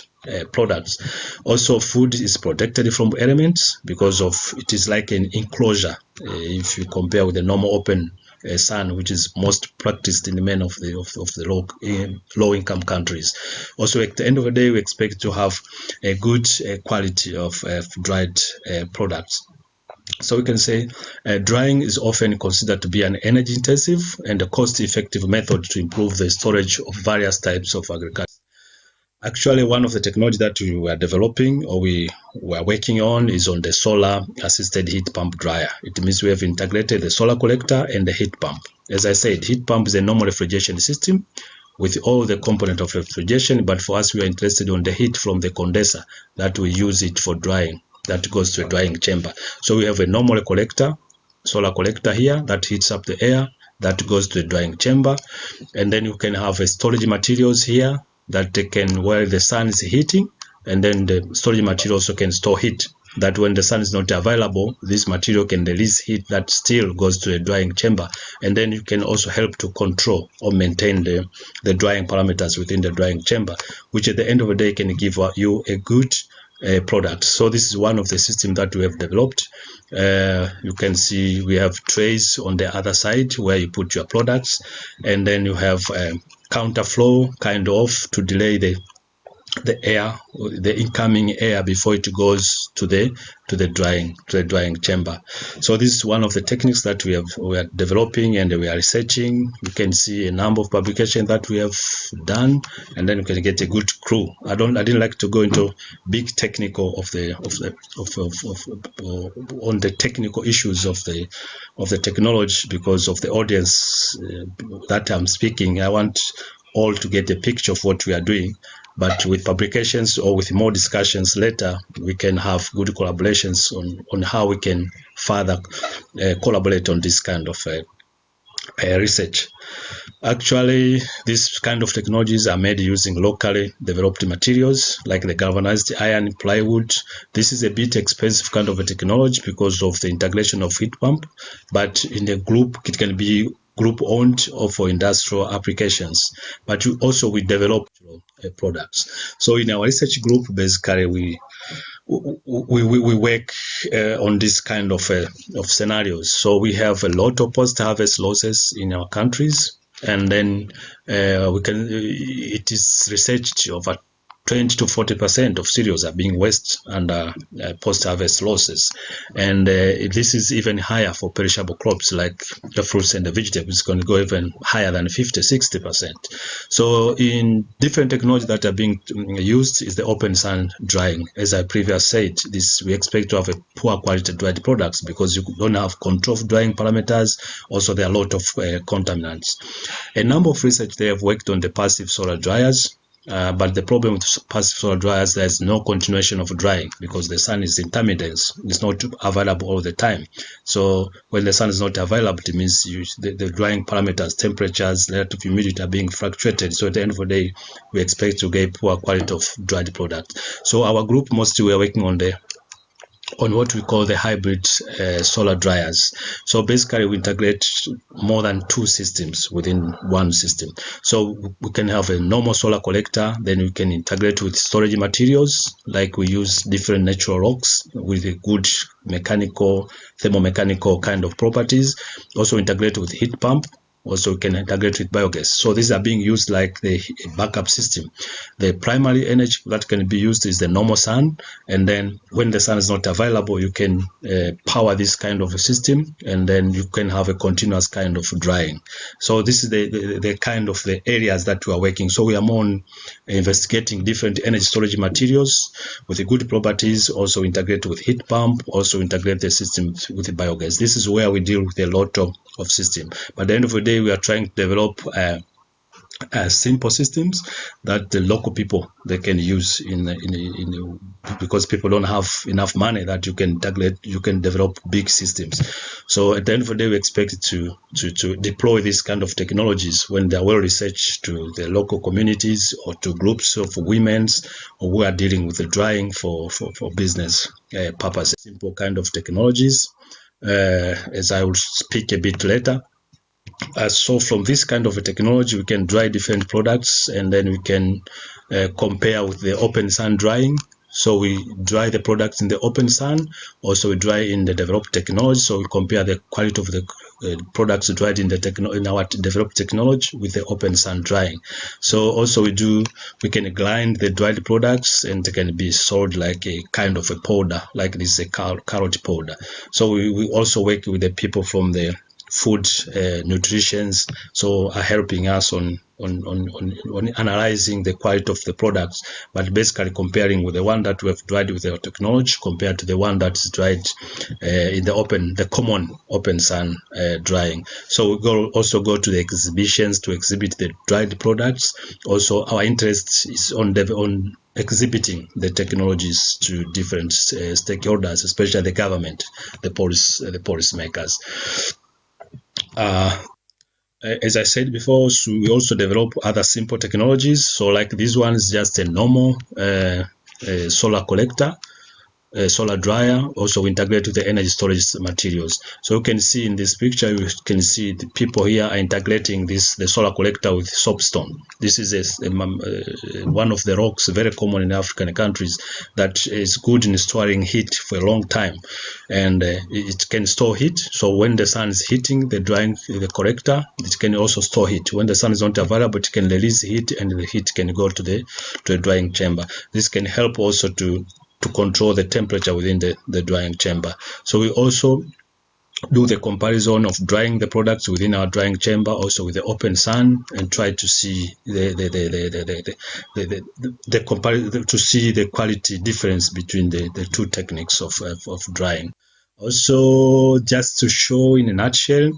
products. Also food is protected from elements because of it is like an enclosure if you compare with the normal open sun, which is most practiced in the many of the low income countries. Also at the end of the day we expect to have a good quality of dried products. So we can say drying is often considered to be an energy intensive and a cost effective method to improve the storage of various types of agriculture. Actually, one of the technology that we are developing or we are working on is on the solar assisted heat pump dryer. It means we have integrated the solar collector and the heat pump. As I said, heat pump is a normal refrigeration system with all the component of refrigeration, but for us we are interested on the heat from the condenser that we use it for drying, that goes to a drying chamber. So we have a normal collector, solar collector here that heats up the air, that goes to the drying chamber, and then you can have a storage materials here that they can, where the sun is heating, and then the storage material also can store heat, that when the sun is not available, this material can release heat that still goes to the drying chamber, and then you can also help to control or maintain the drying parameters within the drying chamber, which at the end of the day can give you a good product. So this is one of the systems that we have developed. You can see we have trays on the other side where you put your products, and then you have counterflow kind of to delay the air, the incoming air before it goes to the drying chamber. So this is one of the techniques that we are developing and we are researching. You can see a number of publications that we have done, and then you can get a good clue. I didn't like to go into big technical on the technical issues of the technology because of the audience that I'm speaking. I want all to get a picture of what we are doing. But with publications or with more discussions later, we can have good collaborations on how we can further collaborate on this kind of research. Actually, these kind of technologies are made using locally developed materials like the galvanized iron, plywood. This is a bit expensive kind of a technology because of the integration of heat pump, but in the group, it can be group owned or for industrial applications, but we develop products. So in our research group, basically we work on this kind of scenarios. So we have a lot of post-harvest losses in our countries, and then it is researched over 20 to 40% of cereals are being wasted under post-harvest losses. And this is even higher for perishable crops like the fruits and the vegetables. It's going to go even higher than 50, 60%. So in different technologies that are being used is the open sun drying. As I previously said, we expect to have a poor quality dried products because you don't have control of drying parameters. Also, there are a lot of contaminants. A number of research they have worked on the passive solar dryers. But the problem with passive solar dryers, there's no continuation of drying because the sun is intermittent. It's not available all the time. So when the sun is not available, it means the drying parameters, temperatures, relative humidity are being fluctuated. So at the end of the day, we expect to get poor quality of dried product. So our group mostly we're working on what we call the hybrid solar dryers. So basically we integrate more than 2 systems within one system. So we can have a normal solar collector, then we can integrate with storage materials, like we use different natural rocks with a good mechanical, thermomechanical kind of properties. Also integrate with heat pump. Also, we can integrate with biogas. So these are being used like the backup system. The primary energy that can be used is the normal sun. And then when the sun is not available, you can power this kind of a system. And then you can have a continuous kind of drying. So this is the kind of the areas that we are working. So we are more on investigating different energy storage materials with the good properties. Also integrate with heat pump. Also integrate the system with the biogas. This is where we deal with a lot of system. But at the end of the day, we are trying to develop simple systems that the local people they can use because people don't have enough money that you can develop big systems. So at the end of the day, we expect to deploy these kind of technologies when they are well researched to the local communities or to groups of women who are dealing with the drying for business purposes. Simple kind of technologies, as I will speak a bit later. So from this kind of a technology, we can dry different products, and then we can compare with the open sun drying. So we dry the products in the open sun. Also, we dry in the developed technology. So we compare the quality of the products dried in our developed technology with the open sun drying. So also we can grind the dried products, and they can be sold like a kind of a powder, like this is a carrot powder. So we also work with the people from the food nutritions, so are helping us on analyzing the quality of the products, but basically comparing with the one that we have dried with our technology compared to the one that is dried in the common open sun drying. So we also go to the exhibitions to exhibit the dried products. Also, our interest is on exhibiting the technologies to different stakeholders, especially the government, the policy makers. As I said before, so we also develop other simple technologies. So like this one is just a normal solar collector, solar dryer. Also we integrate with the energy storage materials. So you can see in this picture, you can see the people here are integrating the solar collector with soapstone. This is one of the rocks very common in African countries that is good in storing heat for a long time, and it can store heat. So when the sun is hitting the collector, it can also store heat. When the sun is not available, it can release heat, and the heat can go to the drying chamber. This can help also to control the temperature within the drying chamber. So we also do the comparison of drying the products within our drying chamber, also with the open sun, and try to see to see the quality difference between the two techniques of drying. Also, just to show in a nutshell,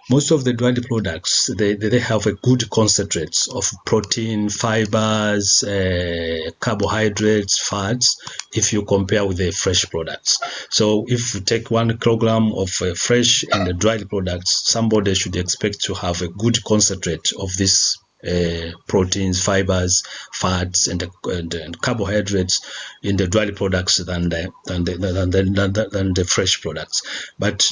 most of the dried products they have a good concentrates of protein, fibers, carbohydrates, fats, if you compare with the fresh products. So if you take 1 kilogram of fresh and the dried products, somebody should expect to have a good concentrate of this proteins, fibers, fats, and carbohydrates in the dried products than the fresh products. But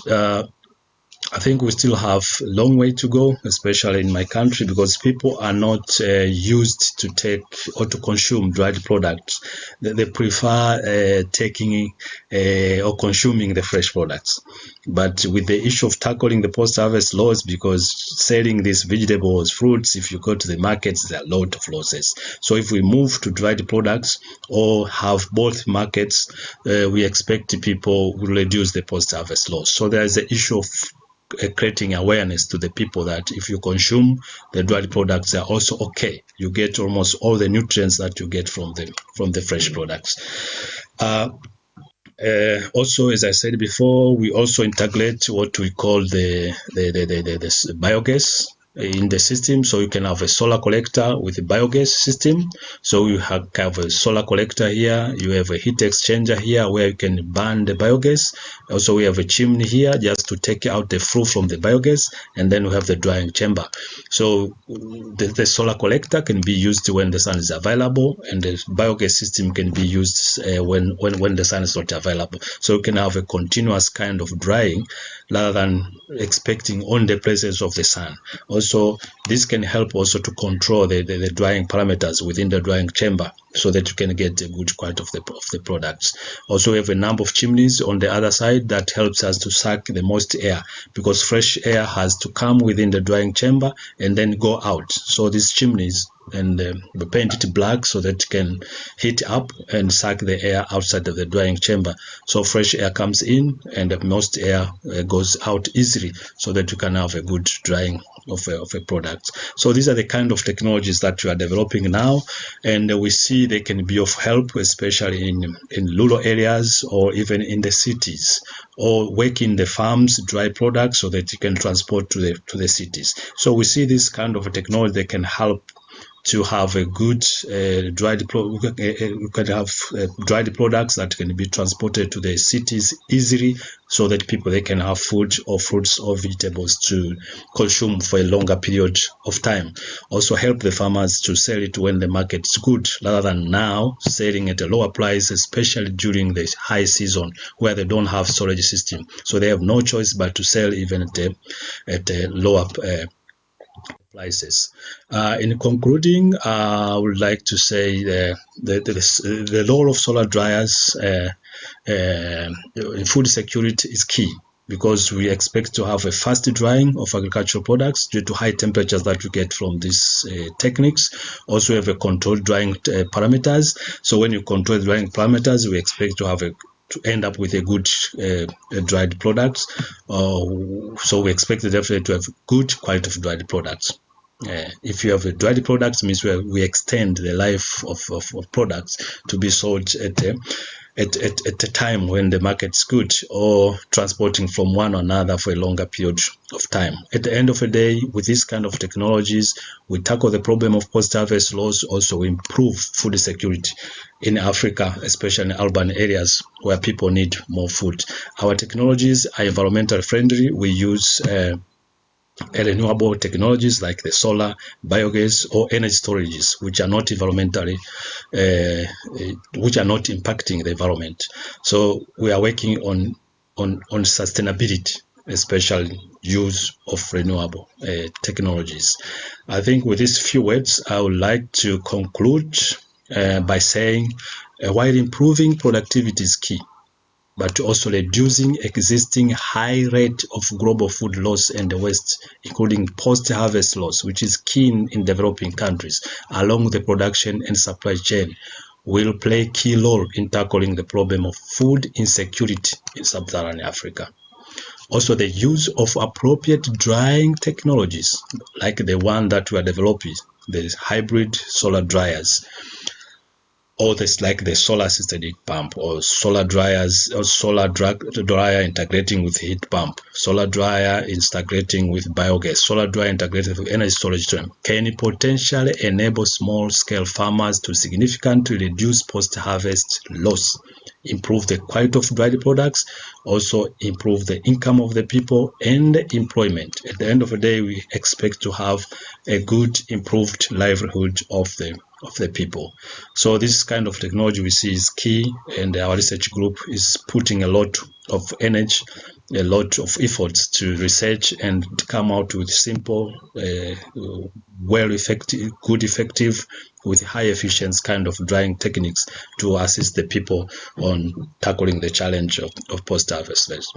I think we still have a long way to go, especially in my country, because people are not used to take or to consume dried products. They prefer taking or consuming the fresh products. But with the issue of tackling the post-harvest loss, because selling these vegetables, fruits, if you go to the markets, there are a lot of losses. So if we move to dried products or have both markets, we expect people will reduce the post-harvest loss. So there is the issue of creating awareness to the people that if you consume the dried products, they are also okay. You get almost all the nutrients that you get from the fresh products. Also, as I said before, we also integrate what we call the biogas in the system. So you can have a solar collector with a biogas system. So you have a solar collector here. You have a heat exchanger here where you can burn the biogas. Also, we have a chimney here just to take out the flue from the biogas, and then we have the drying chamber. So the solar collector can be used when the sun is available, and the biogas system can be used when the sun is not available. So you can have a continuous kind of drying rather than expecting only the presence of the sun. Also, this can help also to control the drying parameters within the drying chamber so that you can get a good quality of the products. Also, we have a number of chimneys on the other side that helps us to suck the most air, because fresh air has to come within the drying chamber and then go out. So these chimneys, and we paint it black so that it can heat up and suck the air outside of the drying chamber. So fresh air comes in and the most air goes out easily so that you can have a good drying of a product. So these are the kind of technologies that we are developing now, and we see they can be of help, especially in rural areas or even in the cities, or work in the farms, dry products so that you can transport to the cities. So we see this kind of a technology that can help to have a good dried products that can be transported to the cities easily, so that they can have food or fruits or vegetables to consume for a longer period of time. Also help the farmers to sell it when the market is good, rather than now selling at a lower price, especially during the high season where they don't have storage system. So they have no choice but to sell even at a lower prices. In concluding, I would like to say the role of solar dryers in food security is key, because we expect to have a fast drying of agricultural products due to high temperatures that we get from these techniques. Also, we have a controlled drying parameters. So when you control drying parameters, we expect to end up with a good dried products. So we expect definitely to have good quality of dried products. If you have a dried products, means we extend the life of products to be sold at a time when the market is good, or transporting from one or another for a longer period of time. At the end of the day, with this kind of technologies, we tackle the problem of post-harvest loss. Also, we improve food security in Africa, especially in urban areas where people need more food. Our technologies are environmentally friendly. We use renewable technologies like the solar, biogas, or energy storages, which are not environmentally, which are not impacting the environment. So we are working on sustainability, especially use of renewable technologies. I think with these few words, I would like to conclude by saying, while improving productivity is key, but also reducing existing high rate of global food loss and waste, including post-harvest loss, which is key in developing countries, along the production and supply chain, will play a key role in tackling the problem of food insecurity in sub-Saharan Africa. Also, the use of appropriate drying technologies, like the one that we are developing, the hybrid solar dryers, or this like the solar assisted heat pump, or solar dryers, or solar dryer integrating with heat pump, solar dryer integrating with biogas, solar dryer integrated with energy storage system, can potentially enable small scale farmers to significantly reduce post-harvest loss, improve the quality of dried products, also improve the income of the people and employment. At the end of the day, we expect to have a good improved livelihood of the people. So this kind of technology we see is key, and our research group is putting a lot of energy, a lot of efforts to research and come out with simple, effective, with high efficiency kind of drying techniques to assist the people on tackling the challenge of post-harvest loss.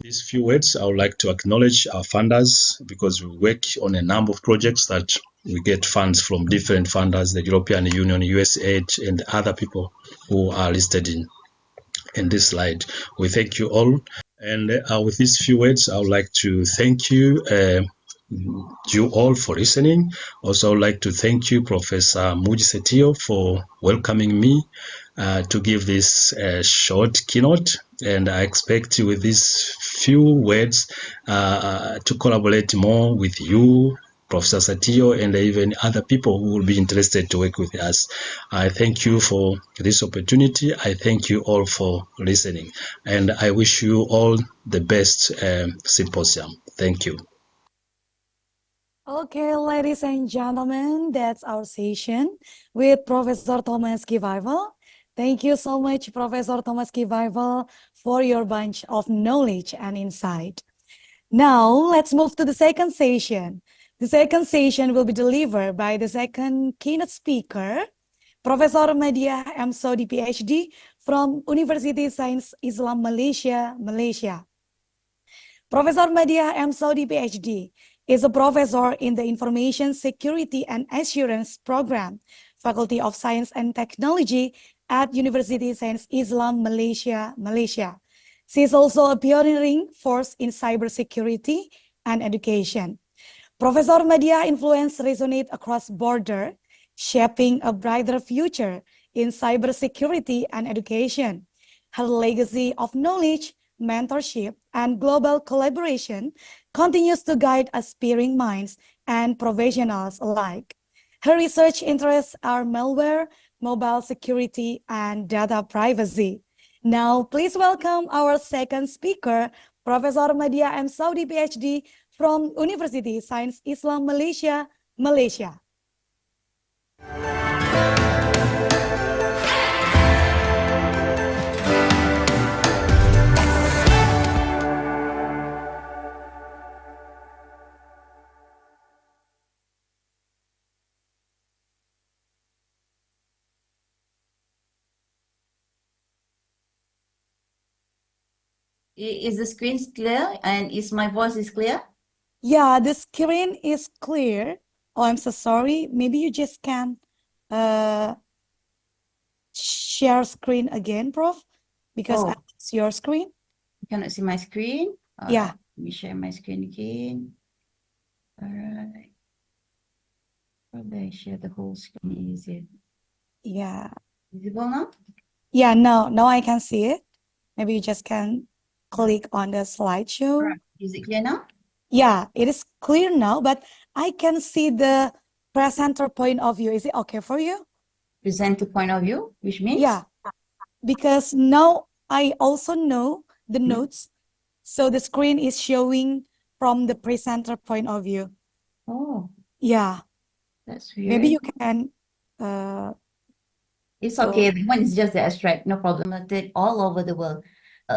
These few words, I would like to acknowledge our funders, because we work on a number of projects that we get funds from different funders, the European Union, USAID, and other people who are listed in this slide. We thank you all. And with these few words, I would like to thank you all for listening. Also, I would like to thank you, Professor Muji Setio, for welcoming me to give this short keynote. And I expect with these few words to collaborate more with you Professor Satio, and even other people who will be interested to work with us. I thank you for this opportunity. I thank you all for listening, and I wish you all the best symposium. Thank you. Okay, ladies and gentlemen, that's our session with Professor Thomas Kivival. Thank you so much, Professor Thomas Kivival, for your bunch of knowledge and insight. Now, let's move to the second session. The second session will be delivered by the second keynote speaker, Professor Media M. Saudi, PhD, from University Science Islam Malaysia, Malaysia. Professor Media M. Saudi, PhD, is a professor in the Information Security and Assurance Program, Faculty of Science and Technology at University Science Islam Malaysia, Malaysia. She is also a pioneering force in cybersecurity and education. Professor Media influence resonate across border, shaping a brighter future in cybersecurity and education. Her legacy of knowledge, mentorship, and global collaboration continues to guide aspiring minds and professionals alike. Her research interests are malware, mobile security, and data privacy. Now, please welcome our second speaker, Professor Media M. Saudi, PhD, from University Science Islam Malaysia, Malaysia. Is the screen clear and is my voice is clear? Yeah, the screen is clear. Oh, I'm so sorry. Maybe you just can share screen again, Prof, because I see your screen. You cannot see my screen? Yeah. Let me share my screen again. All right. Probably I share the whole screen easier. Yeah. Visible now? Yeah, now I can see it. Maybe you just can click on the slideshow. Right. Is it clear now? Yeah, it is clear now, but I can see the presenter point of view. Is it okay for you? Presenter point of view, which means? Yeah, because now I also know the notes. So the screen is showing from the presenter point of view. Oh, Yeah, that's weird. maybe you can. It's So- okay. The one is just the abstract, no problem. All over the world.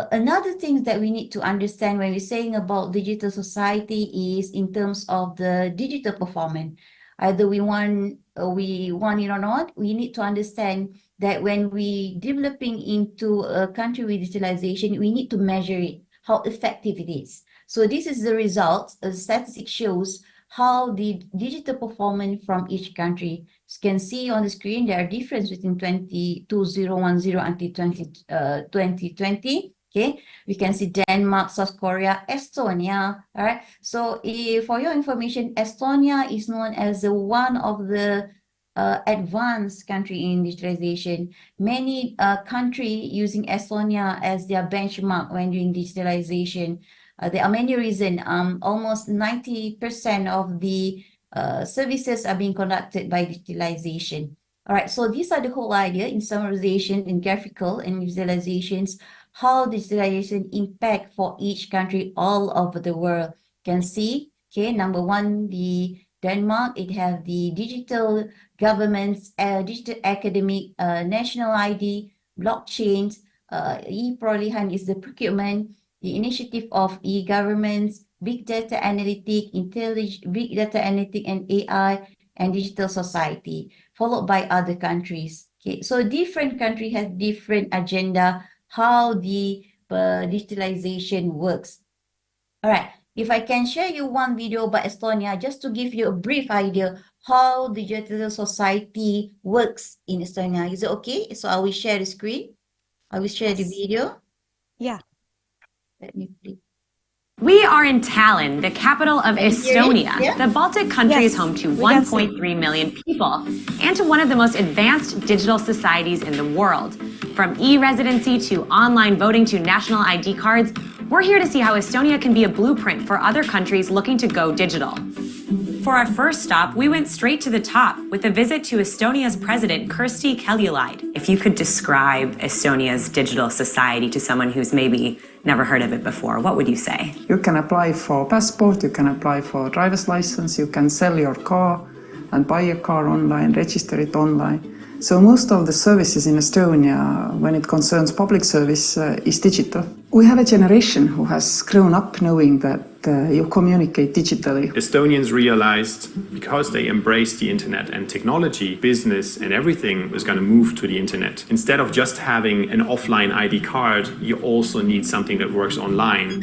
Another thing that we need to understand when we're saying about digital society is in terms of the digital performance. Either we want it or not, we need to understand that when we developing into a country with digitalization, we need to measure it, how effective it is. So this is the result. A statistic shows how the digital performance from each country. As you can see on the screen, there are differences between 2010 until 2020. Okay, we can see Denmark, South Korea, Estonia. All right. So for your information, Estonia is known as one of the advanced country in digitalization. Many countries using Estonia as their benchmark when doing digitalization. There are many reasons. Almost 90% of the services are being conducted by digitalization. All right, so these are the whole idea in summarization, in graphical and visualizations, how digitalization impact for each country all over the world. You can see, okay, number one, the Denmark, it have the digital governments, digital academic, national ID, blockchains, e-perolehan is the procurement, the initiative of e-governments, big data analytic, big data analytic and AI, and digital society, followed by other countries. Okay, so different countries have different agenda, how the digitalization works. All right, if I can share you one video by Estonia, just to give you a brief idea how the digital society works in Estonia. Is it okay? So I will share the screen. I will share the Yes. video. Yeah. Let me click. We are in Tallinn, the capital of Can you hear it? Estonia. Yeah. The Baltic country is Yes, home to we can see. 1.3 million people and to one of the most advanced digital societies in the world. From e-residency to online voting to national ID cards, we're here to see how Estonia can be a blueprint for other countries looking to go digital. For our first stop, we went straight to the top with a visit to Estonia's president, Kersti Kaljulaid. If you could describe Estonia's digital society to someone who's maybe never heard of it before, what would you say? You can apply for passport, you can apply for driver's license, you can sell your car and buy a car online, register it online. So most of the services in Estonia, when it concerns public service, is digital. We have a generation who has grown up knowing that you communicate digitally. Estonians realized because they embraced the internet and technology, business and everything was going to move to the internet. Instead of just having an offline ID card, you also need something that works online.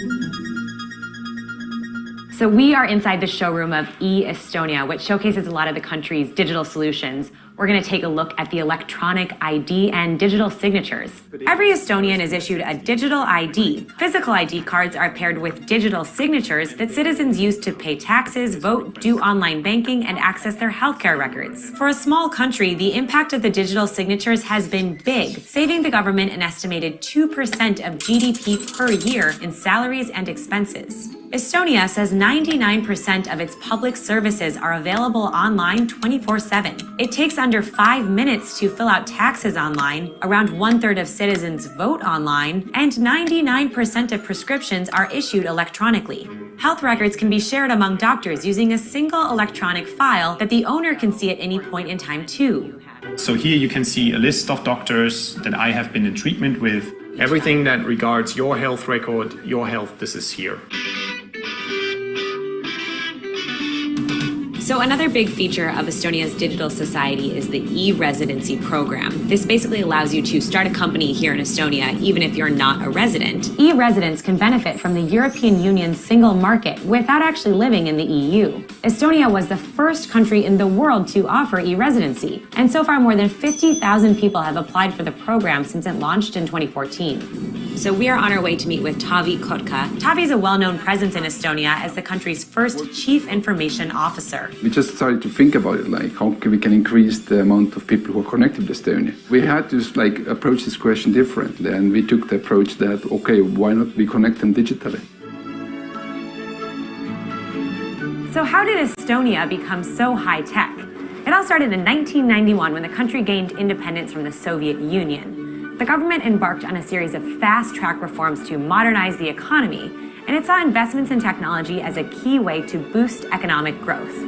So we are inside the showroom of eStonia, which showcases a lot of the country's digital solutions. We're going to take a look at the electronic ID and digital signatures. Every Estonian is issued a digital ID. Physical ID cards are paired with digital signatures that citizens use to pay taxes, vote, do online banking, and access their healthcare records. For a small country, the impact of the digital signatures has been big, saving the government an estimated 2% of GDP per year in salaries and expenses. Estonia says 99% of its public services are available online 24/7. It takes under 5 minutes to fill out taxes online, around 1/3 of citizens vote online, and 99% of prescriptions are issued electronically. Health records can be shared among doctors using a single electronic file that the owner can see at any point in time too. So here you can see a list of doctors that I have been in treatment with. Everything that regards your health record, your health, this is here. So another big feature of Estonia's digital society is the e-residency program. This basically allows you to start a company here in Estonia, even if you're not a resident. E-residents can benefit from the European Union's single market without actually living in the EU. Estonia was the first country in the world to offer e-residency, and so far more than 50,000 people have applied for the program since it launched in 2014. So we are on our way to meet with Taavi Kotka. Taavi is a well-known presence in Estonia as the country's first Chief Information Officer. We just started to think about it, like how we can increase the amount of people who are connected to Estonia. We had to approach this question differently, and we took the approach that, okay, why not we connect them digitally? So how did Estonia become so high-tech? It all started in 1991 when the country gained independence from the Soviet Union. The government embarked on a series of fast-track reforms to modernize the economy, and it saw investments in technology as a key way to boost economic growth.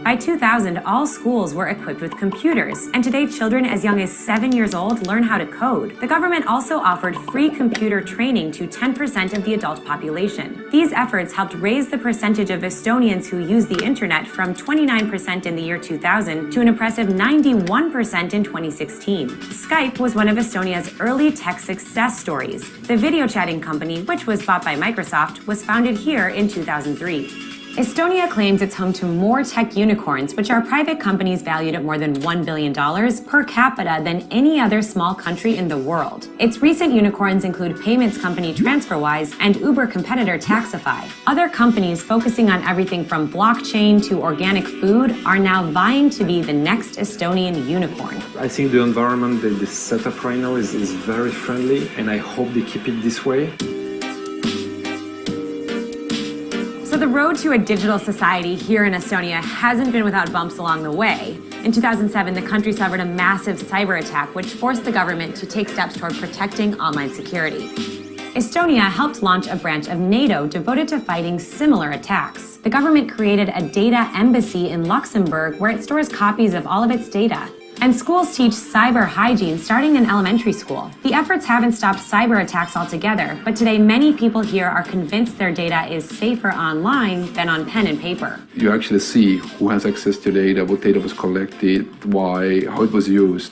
By 2000, all schools were equipped with computers, and today children as young as 7 years old learn how to code. The government also offered free computer training to 10% of the adult population. These efforts helped raise the percentage of Estonians who use the internet from 29% in the year 2000 to an impressive 91% in 2016. Skype was one of Estonia's early tech success stories. The video chatting company, which was bought by Microsoft, was founded here in 2003. Estonia claims it's home to more tech unicorns, which are private companies valued at more than $1 billion per capita than any other small country in the world. Its recent unicorns include payments company TransferWise and Uber competitor Taxify. Other companies focusing on everything from blockchain to organic food are now vying to be the next Estonian unicorn. I think the environment that is set up right now is very friendly, and I hope they keep it this way. So the road to a digital society here in Estonia hasn't been without bumps along the way. In 2007, the country suffered a massive cyber attack, which forced the government to take steps toward protecting online security. Estonia helped launch a branch of NATO devoted to fighting similar attacks. The government created a data embassy in Luxembourg where it stores copies of all of its data. And schools teach cyber hygiene starting in elementary school. The efforts haven't stopped cyber attacks altogether, but today many people here are convinced their data is safer online than on pen and paper. You actually see who has access to data, what data was collected, why, how it was used.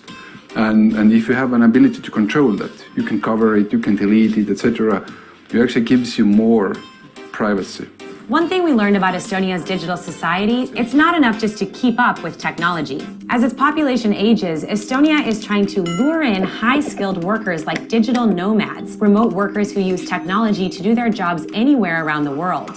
And if you have an ability to control that, you can cover it, you can delete it, etc. It actually gives you more privacy. One thing we learned about Estonia's digital society, it's not enough just to keep up with technology. As its population ages, Estonia is trying to lure in high-skilled workers like digital nomads, remote workers who use technology to do their jobs anywhere around the world.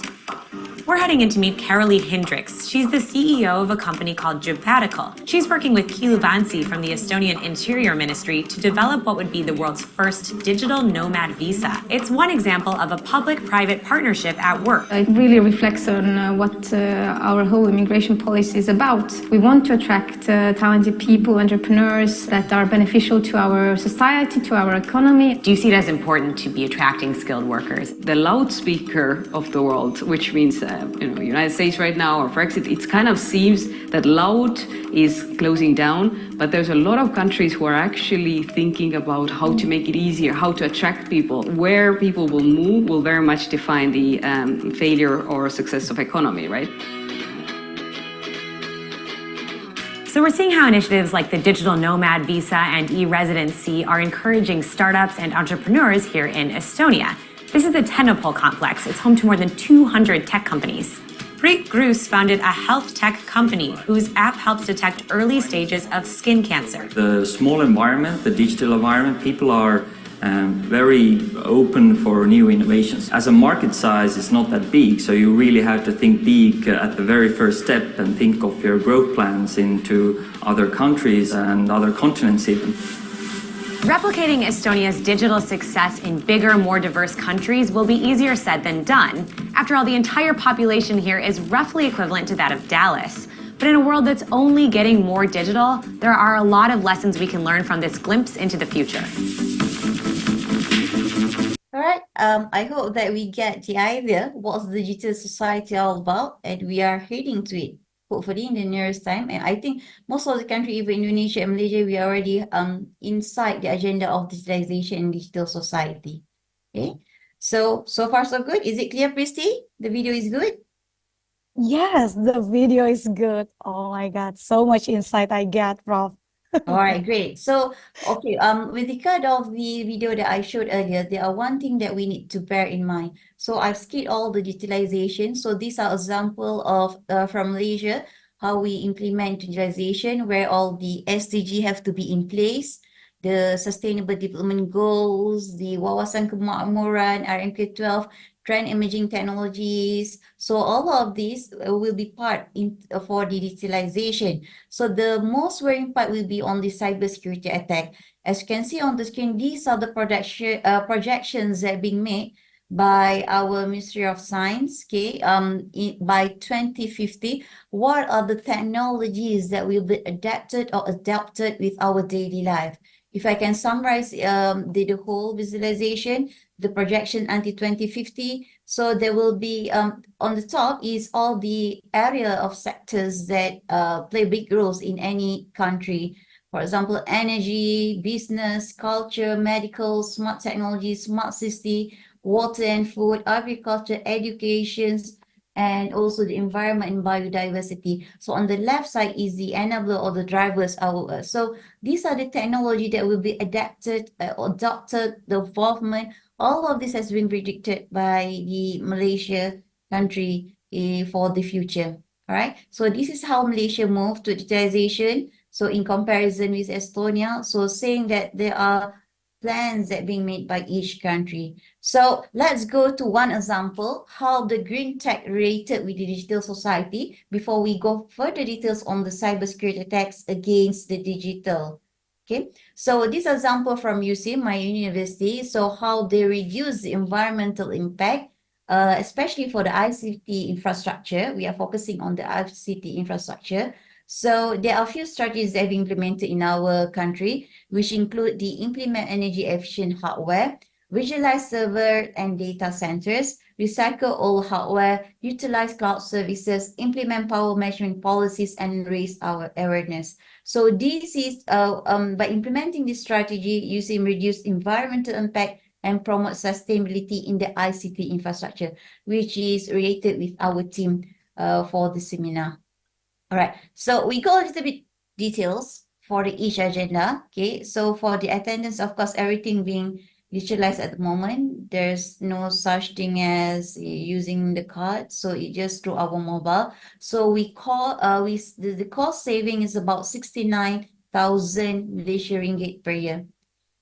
We're heading in to meet Carolee Hendricks. She's the CEO of a company called Jubatical. She's working with Kiluvansi from the Estonian Interior Ministry to develop what would be the world's first digital nomad visa. It's one example of a public-private partnership at work. It really reflects on what our whole immigration policy is about. We want to attract talented people, entrepreneurs that are beneficial to our society, to our economy. Do you see it as important to be attracting skilled workers? The loudspeaker of the world, which means United States right now or Brexit, it kind of seems that loud is closing down, but there's a lot of countries who are actually thinking about how to make it easier, how to attract people. Where people will move will very much define the failure or success of economy, right? So we're seeing how initiatives like the digital nomad visa and e-residency are encouraging startups and entrepreneurs here in Estonia. This is the Tenopol complex. It's home to more than 200 tech companies. Priit Gruus founded a health tech company whose app helps detect early stages of skin cancer. The small environment, the digital environment, people are very open for new innovations. As a market size, it's not that big, so you really have to think big at the very first step and think of your growth plans into other countries and other continents even. Replicating Estonia's digital success in bigger, more diverse countries will be easier said than done. After all, the entire population here is roughly equivalent to that of Dallas. But in a world that's only getting more digital, there are a lot of lessons we can learn from this glimpse into the future. All right, I hope that we get the idea what's the digital society all about, and we are heading to it, hopefully in the nearest time. And I think most of the country, even Indonesia and Malaysia, we are already inside the agenda of digitalization and digital society. Okay, so far so good. Is it clear, Pristy? The video is good? Yes, the video is good. Oh my God, so much insight I get, Prof. All right, great. So, okay, with regard of the video that I showed earlier, there are one thing that we need to bear in mind. So I've skipped all the digitalization. So these are example of from Malaysia, how we implement digitalization, where all the SDG have to be in place, the Sustainable Development Goals, the Wawasan Kemakmuran, RMK12, trend emerging technologies. So all of these will be part for the digitalization. So the most worrying part will be on the cybersecurity attack. As you can see on the screen, these are the projections that are being made by our Ministry of Science. Okay, by 2050, what are the technologies that will be adapted or adopted with our daily life? If I can summarize the whole visualization, the projection until 2050, so there will be on the top is all the area of sectors that play big roles in any country. For example, energy, business, culture, medical, smart technology, smart city, water and food, agriculture, education, and also the environment and biodiversity. So on the left side is the enabler or the drivers. So these are the technology that will be adapted, adopted, the involvement. All of this has been predicted by the Malaysia country for the future. All right. So this is how Malaysia moved to digitization. So in comparison with Estonia, so saying that there are plans that are being made by each country. So let's go to one example, how the green tech related with the digital society before we go further details on the cybersecurity attacks against the digital. Okay, so this example from UC, my university, so how they reduce the environmental impact, especially for the ICT infrastructure. We are focusing on the ICT infrastructure. So there are a few strategies that have been implemented in our country, which include the implement energy efficient hardware, visualize server and data centers, recycle old hardware, utilize cloud services, implement power management policies, and raise our awareness. So this is by implementing this strategy, using reduced environmental impact and promote sustainability in the ICT infrastructure, which is related with our team for the seminar. All right, so we go a little bit details for each agenda. Okay, so for the attendance, of course, everything being digitalized at the moment. There's no such thing as using the card, so it just through our mobile. So we call the cost saving is about 69,000 Malaysia ringgit per year.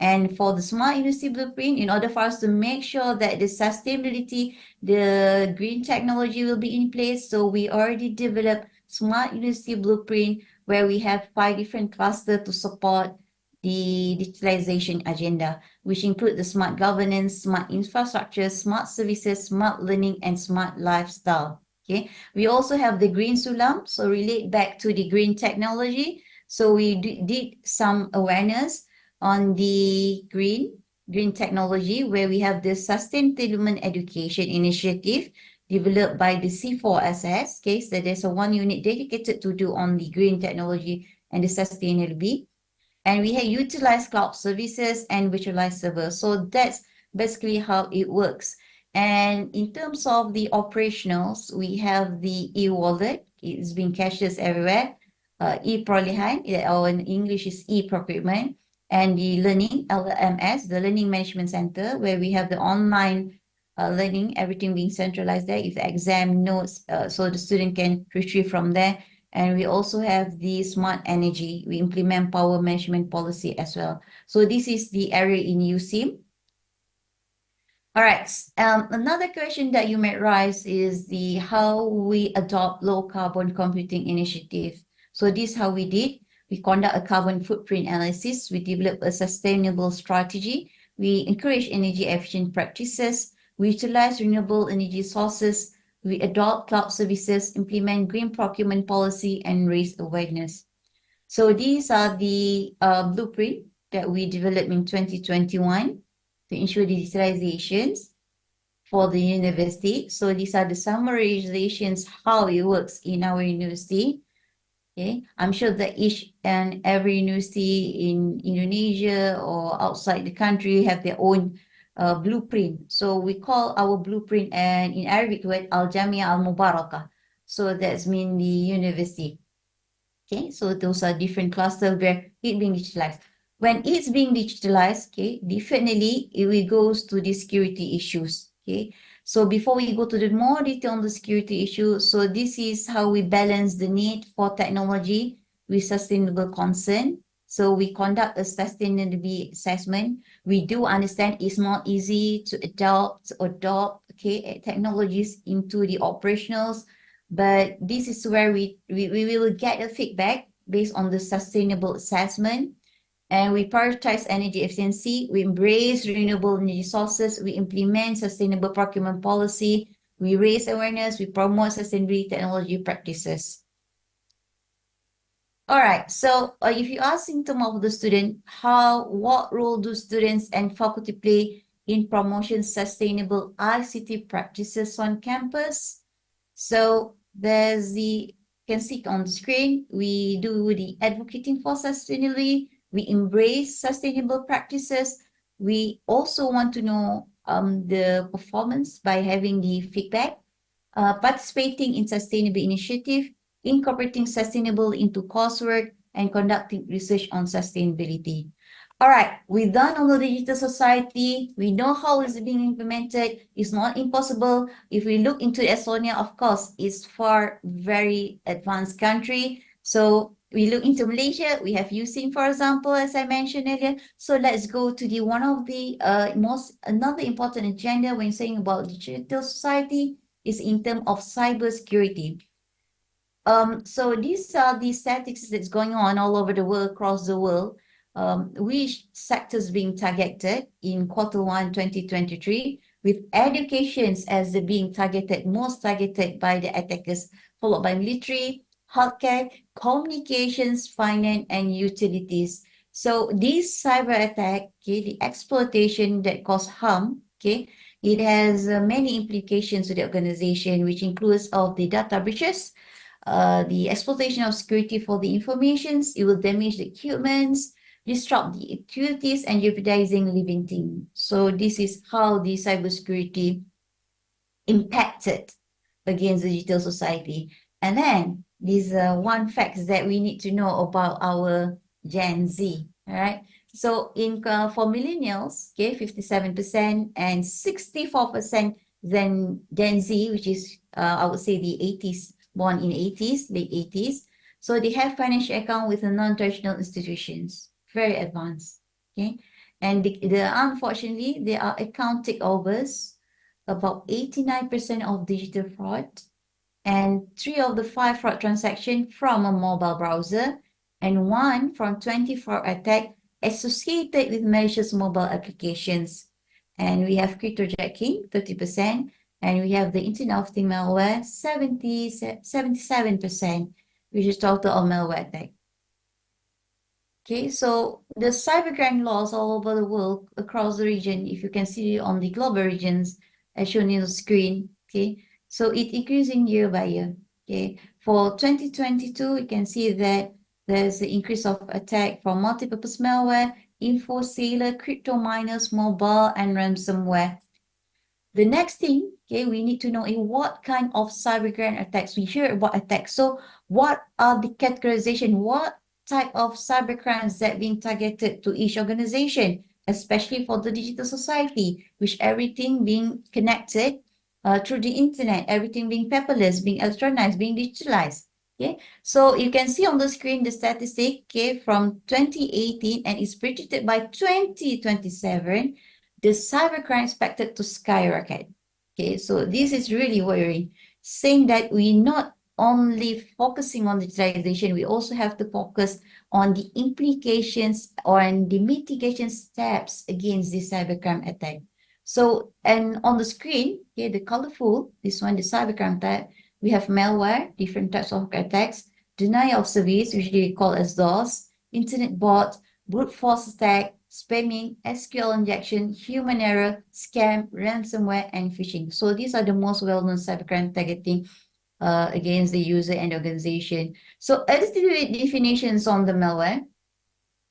And for the Smart University Blueprint, in order for us to make sure that the sustainability, the green technology will be in place, so we already developed Smart University Blueprint where we have 5 different clusters to support the digitalization agenda, which include the smart governance, smart infrastructure, smart services, smart learning, and smart lifestyle. Okay, we also have the green sulam, so relate back to the green technology. So we did some awareness on the green technology, where we have the Sustained Development Education Initiative developed by the C4SS. Okay, so there's a 1 unit dedicated to do on the green technology and the sustainability. And we have utilized cloud services and virtualized servers. So that's basically how it works. And in terms of the operationals, we have the e-wallet. It's being cashless everywhere. E-perolehan, or in English is e-procurement. And the learning, LMS, the Learning Management Center, where we have the online learning, everything being centralized there. If exam notes, so the student can retrieve from there. And we also have the smart energy. We implement power management policy as well. So this is the area in USIM. All right. Another question that you might raise is the how we adopt low carbon computing initiative. So this is how we did. We conduct a carbon footprint analysis. We develop a sustainable strategy. We encourage energy efficient practices. We utilize renewable energy sources. We adopt cloud services, implement green procurement policy, and raise awareness. So these are the blueprint that we developed in 2021 to ensure digitalizations for the university. So these are the summarizations, how it works in our university. Okay, I'm sure that each and every university in Indonesia or outside the country have their own blueprint. So we call our blueprint, and in Arabic word, Al-Jamia Al-Mubarakah. So that's mean the university. Okay, so those are different clusters where it being digitalized. When it's being digitalized, okay, definitely it goes to the security issues. Okay, so before we go to the more detail on the security issue, so this is how we balance the need for technology with sustainable concern. So we conduct a sustainability assessment. We do understand it's not easy to adopt okay, technologies into the operationals, but this is where we will get a feedback based on the sustainable assessment. And we prioritize energy efficiency. We embrace renewable energy sources. We implement sustainable procurement policy. We raise awareness. We promote sustainability technology practices. All right, so if you ask in terms of the student, what role do students and faculty play in promotion sustainable ICT practices on campus? So there's you can see on the screen, we do the advocating for sustainability. We embrace sustainable practices. We also want to know the performance by having the feedback, participating in sustainable initiative, incorporating sustainable into coursework, and conducting research on sustainability. All right, we've done on the digital society. We know how it's being implemented. It's not impossible. If we look into Estonia, of course, it's far very advanced country. So we look into Malaysia, we have USIM, for example, as I mentioned earlier. So let's go to the one of the another important agenda when saying about digital society is in terms of cybersecurity. So these are the statistics that's going on all over the world, across the world. Which sectors being targeted in Q1 2023, with educations as the being targeted, most targeted by the attackers, followed by military, healthcare, communications, finance, and utilities. So this cyber attack, okay, the exploitation that cause harm, okay, it has many implications to the organization, which includes of the data breaches, the exploitation of security for the informations. It will damage the equipments, disrupt the activities, and jeopardizing living things. So this is how the cybersecurity impacted against the digital society. And then these one facts that we need to know about our Gen Z. All right. So in for millennials, okay, 57% and 64% then Gen Z, which is I would say the 80s, born in 80s, late 80s. So they have financial account with the non-traditional institutions, very advanced. Okay. And unfortunately, there are account takeovers, about 89% of digital fraud, and 3 of the 5 fraud transactions from a mobile browser, and 1 from 20 fraud attack associated with malicious mobile applications. And we have cryptojacking, 30%, and we have the Internet of Things malware, 77%, which is total of malware attack. Okay, so the cybercrime laws all over the world, across the region, if you can see on the global regions, as shown in the screen, okay, so it's increasing year by year. Okay, for 2022, you can see that there's an increase of attack from multipurpose malware, info sailor, crypto miners, mobile, and ransomware. The next thing, okay, we need to know is what kind of cybercrime attacks. We hear about attacks. So what are the categorization? What type of cybercrimes that being targeted to each organization, especially for the digital society, which everything being connected through the internet, everything being paperless, being electronized, being digitalized. Okay, so you can see on the screen the statistic, okay, from 2018, and it's predicted by 2027, the cybercrime expected to skyrocket. Okay, so this is really worrying, saying that we not only focusing on digitalization, we also have to focus on the implications or the mitigation steps against this cybercrime attack. So, and on the screen, okay, the colorful, this one, the cybercrime tab, we have malware, different types of attacks, denial of service, usually called as DOS, internet bot, brute force attack, spamming, SQL injection, human error, scam, ransomware, and phishing. So these are the most well-known cybercrime targeting against the user and organization. So let's do definitions on the malware.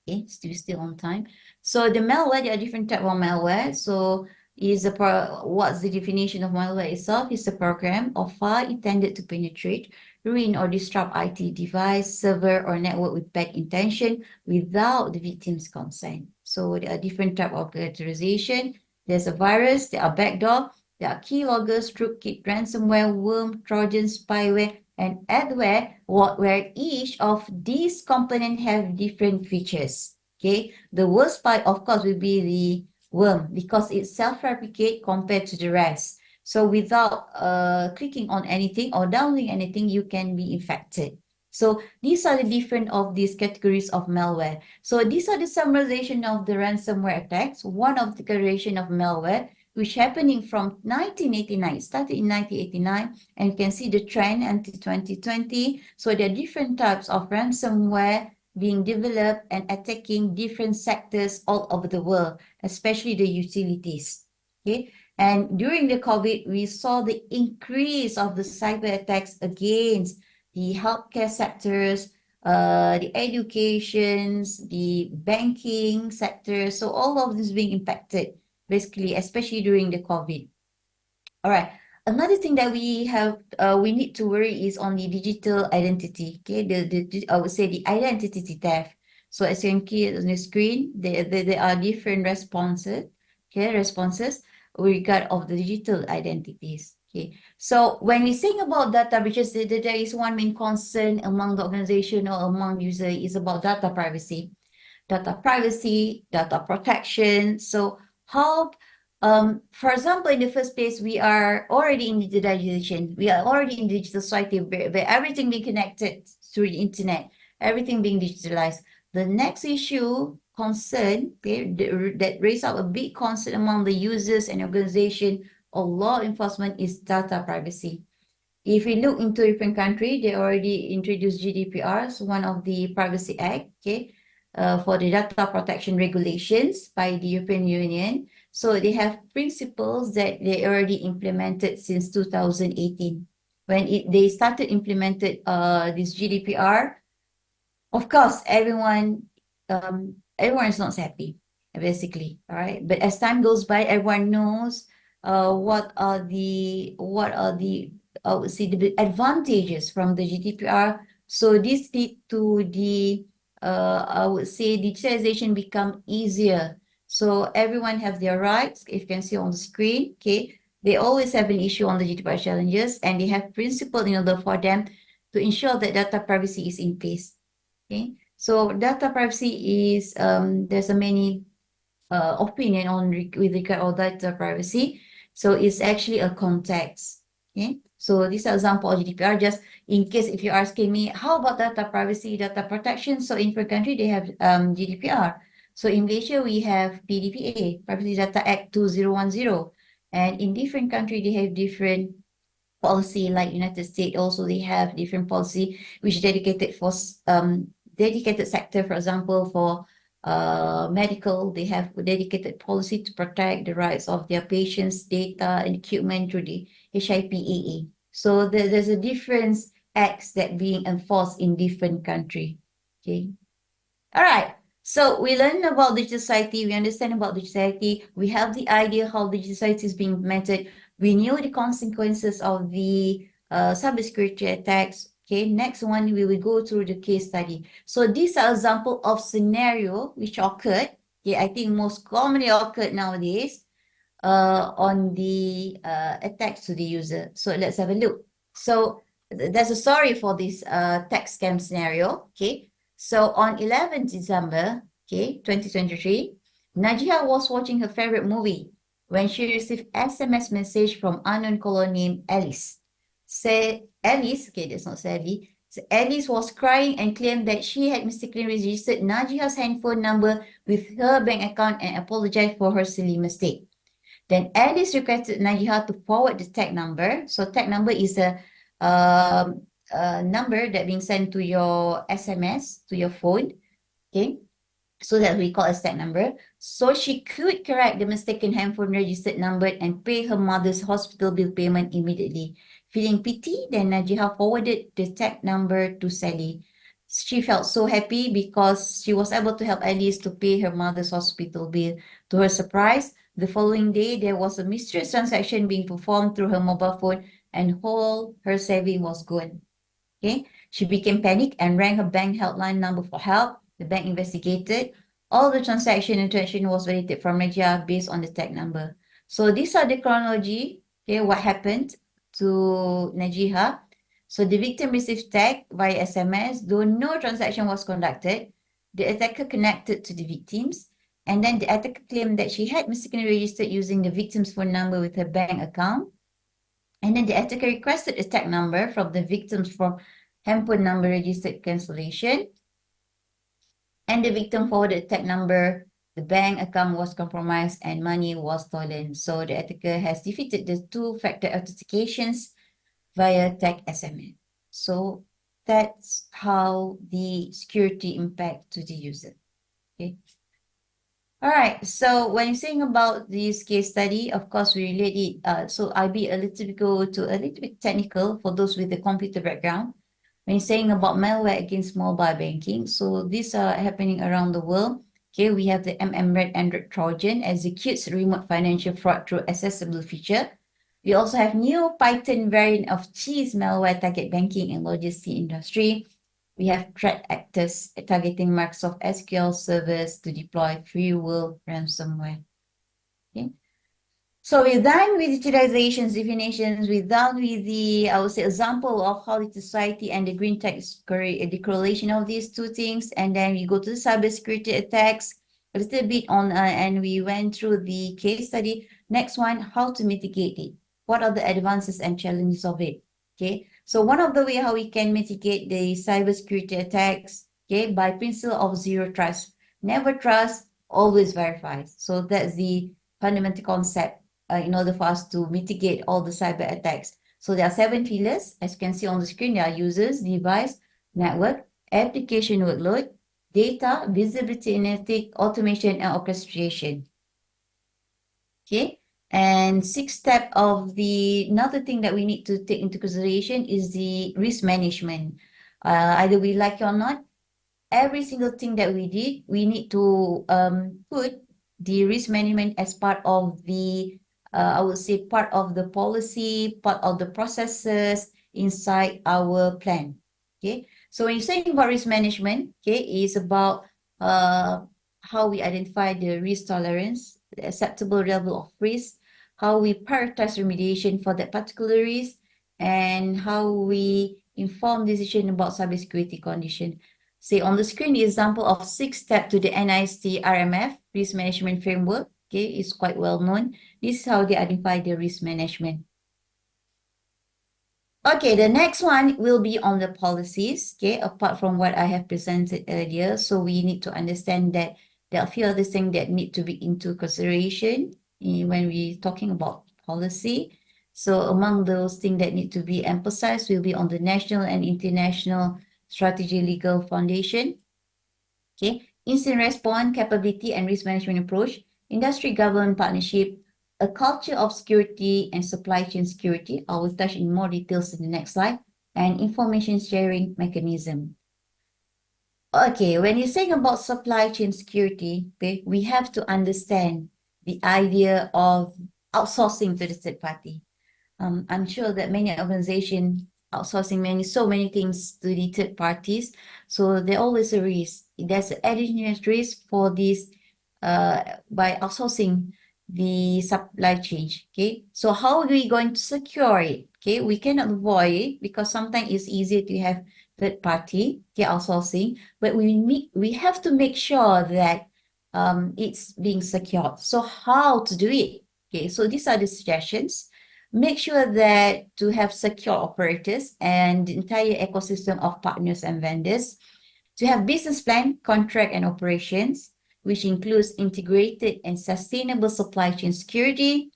Okay, still on time. So the malware, there are different types of malware. So what's the definition of malware itself? It's a program or file intended to penetrate, ruin, or disrupt IT device, server, or network with bad intention without the victim's consent. So there are different types of characterization. There's a virus, there are backdoor, there are keyloggers, rootkit, ransomware, worm, trojan, spyware, and adware, where each of these components have different features. Okay, the worst part, of course, will be the worm because it self-replicate compared to the rest. So without clicking on anything or downloading anything, you can be infected. So these are the different of these categories of malware. So these are the summarization of the ransomware attacks. One of the categorization of malware, which happening from 1989, it started in 1989, and you can see the trend until 2020. So there are different types of ransomware being developed and attacking different sectors all over the world, especially the utilities. Okay, and during the COVID, we saw the increase of the cyber attacks against the healthcare sectors, the educations, the banking sector. So all of this being impacted, basically, especially during the COVID. All right. Another thing that we have, we need to worry is on the digital identity. Okay, I would say the identity theft. So as you can see on the screen, there are different responses. Okay, responses with regard of the digital identities. Okay, so when we think about data breaches, there is one main concern among the organization or among user is about data privacy, data protection. So how, for example, in the first place, we are already in digitalization. We are already in digital society where everything being connected through the internet, everything being digitalized. The next issue, concern, okay, that raise up a big concern among the users and organization or law enforcement is data privacy. If we look into European country, they already introduced GDPR, so one of the Privacy Act, okay, for the data protection regulations by the European Union. So they have principles that they already implemented since 2018. When they started implemented this GDPR, of course, everyone is not happy, basically, all right? But as time goes by, everyone knows what are the I would say the advantages from the GDPR. So this lead to the I would say digitalization become easier. So everyone have their rights. If you can see on the screen, okay, they always have an issue on the GDPR challenges, and they have principle in order for them to ensure that data privacy is in place. Okay, so data privacy is there's a many opinion on with regard to data privacy. So it's actually a context. Okay. So this is an example of GDPR. Just in case if you're asking me, how about data privacy, data protection? So in different country they have GDPR. So in Malaysia we have PDPA, Privacy Data Act 2010, and in different country they have different policy. Like United States also they have different policy which dedicated for dedicated sector, for example, for medical, they have a dedicated policy to protect the rights of their patients' data and equipment through the HIPAA. So there's a difference acts that being enforced in different country. Okay. All right. So we learn about digital society, we understand about digital society, we have the idea how digital society is being implemented, we knew the consequences of the cybersecurity attacks. Okay, next one we will go through the case study. So these are example of scenario which occurred. Okay, I think most commonly occurred nowadays on the attacks to the user. So let's have a look. So there's a story for this tax scam scenario. Okay, so on 11th December, okay, 2023, Najia was watching her favorite movie when she received SMS message from unknown caller named Alice. Say Alice, okay, that's not Sally. So Alice was crying and claimed that she had mistakenly registered Najia's handphone number with her bank account and apologized for her silly mistake. Then Alice requested Najia to forward the tag number. So tag number is a number that being sent to your SMS, to your phone. Okay. So that we call as tag number. So she could correct the mistaken handphone registered number and pay her mother's hospital bill payment immediately. Feeling pity, then Najia forwarded the tag number to Sally. She felt so happy because she was able to help Alice to pay her mother's hospital bill. To her surprise, the following day, there was a mysterious transaction being performed through her mobile phone and all her saving was gone. Okay, she became panicked and rang her bank helpline number for help. The bank investigated. All the transaction was validated from Najia based on the tag number. So these are the chronology. Okay, what happened to Najia. So the victim received tag via SMS, though no transaction was conducted. The attacker connected to the victims, and then the attacker claimed that she had mistakenly registered using the victim's phone number with her bank account. And then the attacker requested a tag number from the victim's handphone number registered cancellation. And the victim forwarded the tag number, the bank account was compromised and money was stolen. So the attacker has defeated the two-factor authentications via tag SMS. So that's how the security impact to the user. Okay. All right, so when you're saying about this case study, of course, we relate it. So I'll be go to a little bit technical for those with the computer background. When you're saying about malware against mobile banking, so these are happening around the world. Okay, we have the MMRed Android Trojan executes remote financial fraud through accessible feature. We also have new Python variant of cheese malware target banking and logistics industry. We have threat actors targeting Microsoft SQL servers to deploy free will ransomware. Okay. So we're done with utilizations, definitions, we're done with the, I would say, example of how the society and the green tech is the correlation of these two things. And then we go to the cybersecurity attacks a little bit on, and we went through the case study. Next one, how to mitigate it. What are the advances and challenges of it? Okay. So one of the way how we can mitigate the cybersecurity attacks, okay, by principle of zero trust. Never trust, always verify. So that's the fundamental concept in order for us to mitigate all the cyber attacks. So there are 7 pillars, as you can see on the screen. There are users, device, network, application workload, data, visibility, analytic, automation, and orchestration. Okay. And 6th step of another thing that we need to take into consideration is the risk management. Either we like it or not, every single thing that we did, we need to put the risk management as part of the, I would say, part of the policy, part of the processes inside our plan. Okay. So when you're saying about risk management, okay, it's about how we identify the risk tolerance, the acceptable level of risk, how we prioritize remediation for that particular risk, and how we inform decision about cybersecurity condition. Say on the screen, the example of 6-step to the NIST RMF risk management framework. Okay, is quite well known. This is how they identify the risk management. Okay, the next one will be on the policies, okay, apart from what I have presented earlier. So we need to understand that there are a few other things that need to be into consideration when we're talking about policy. So among those things that need to be emphasized will be on the national and international strategy legal foundation. Okay, incident response, capability and risk management approach, industry government partnership, a culture of security and supply chain security. I will touch in more details in the next slide, and information sharing mechanism. Okay, when you're saying about supply chain security, okay, we have to understand the idea of outsourcing to the third party. I'm sure that many organizations outsourcing so many things to the third parties. So there's always a risk. There's an additional risk for this by outsourcing the supply chain. Okay, so how are we going to secure it? Okay, we cannot avoid it because sometimes it's easier to have third party outsourcing, but we have to make sure that it's being secured. So how to do it? Okay, so these are the suggestions. Make sure that to have secure operators and the entire ecosystem of partners and vendors, to have business plan, contract and operations, which includes integrated and sustainable supply chain security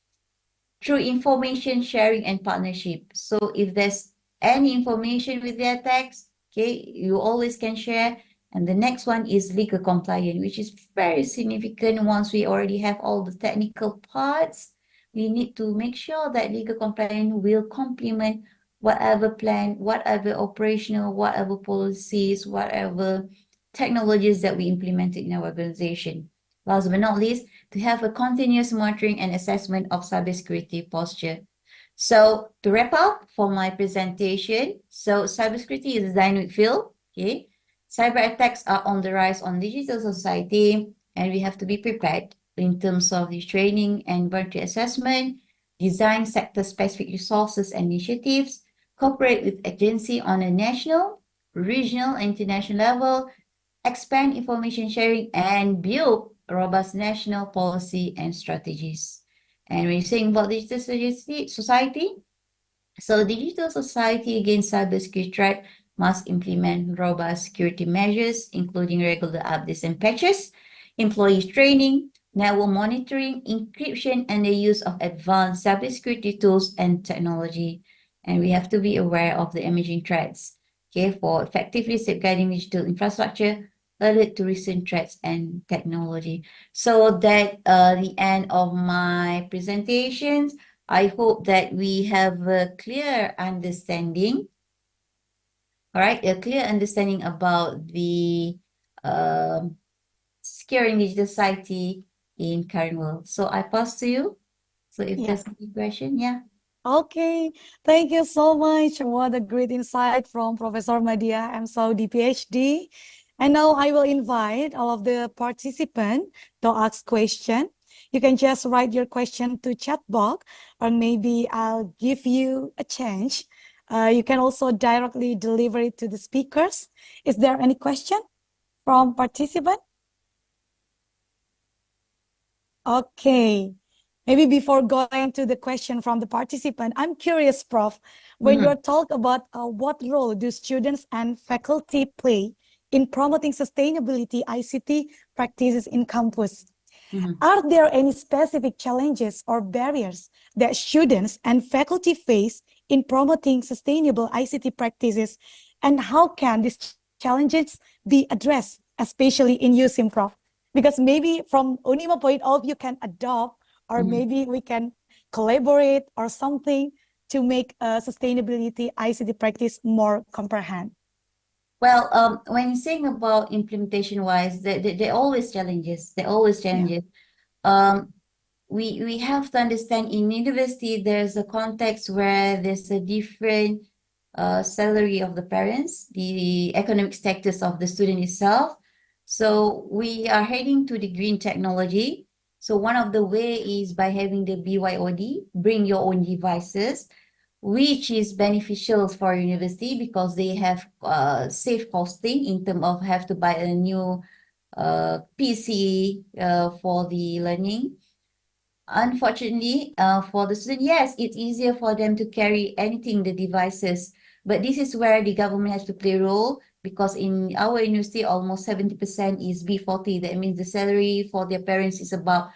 through information sharing and partnership. So if there's any information with their tax, okay, you always can share. And the next one is legal compliance, which is very significant. Once we already have all the technical parts, we need to make sure that legal compliance will complement whatever plan, whatever operational, whatever policies, whatever technologies that we implemented in our organization. Last but not least, to have a continuous monitoring and assessment of cybersecurity posture. So to wrap up for my presentation, so cybersecurity is a dynamic field, okay? Cyber attacks are on the rise on digital society, and we have to be prepared in terms of the training and vulnerability assessment, design sector-specific resources and initiatives, cooperate with agency on a national, regional, and international level, expand information sharing, and build robust national policy and strategies. And when you're saying about digital society, so digital society against cybersecurity threat must implement robust security measures, including regular updates and patches, employee training, network monitoring, encryption, and the use of advanced cybersecurity tools and technology. And we have to be aware of the emerging threats, okay, for effectively safeguarding digital infrastructure, alert to recent threats and technology. So that the end of my presentations. I hope that we have a clear understanding, all right, a clear understanding about the securing digital society in current world. So I pass to you. So if there's any question, Okay, thank you so much. What a great insight from Professor Madia M. Saudi, PhD. And now I will invite all of the participants to ask questions. You can just write your question to chat box, or maybe I'll give you a chance. You can also directly deliver it to the speakers. Is there any question from participant? Okay. Maybe before going to the question from the participant, I'm curious, Prof, when you talk about what role do students and faculty play in promoting sustainability ICT practices in campus, are there any specific challenges or barriers that students and faculty face in promoting sustainable ICT practices, and how can these challenges be addressed, especially in USIM, Prof? Because maybe from UNIMA point of view, can adopt, or maybe we can collaborate or something to make sustainability ICT practice more comprehend. Well, when you're saying about implementation-wise, there are always challenges. There are always challenges. We have to understand in university, there's a context where there's a different salary of the parents, the economic status of the student itself. So we are heading to the green technology. So one of the way is by having the BYOD, bring your own devices. which is beneficial for university because they have safe costing in terms of have to buy a new PC for the learning. Unfortunately, for the student, yes, it's easier for them to carry anything, the devices, but this is where the government has to play a role because in our university, almost 70% is B40. That means the salary for their parents is about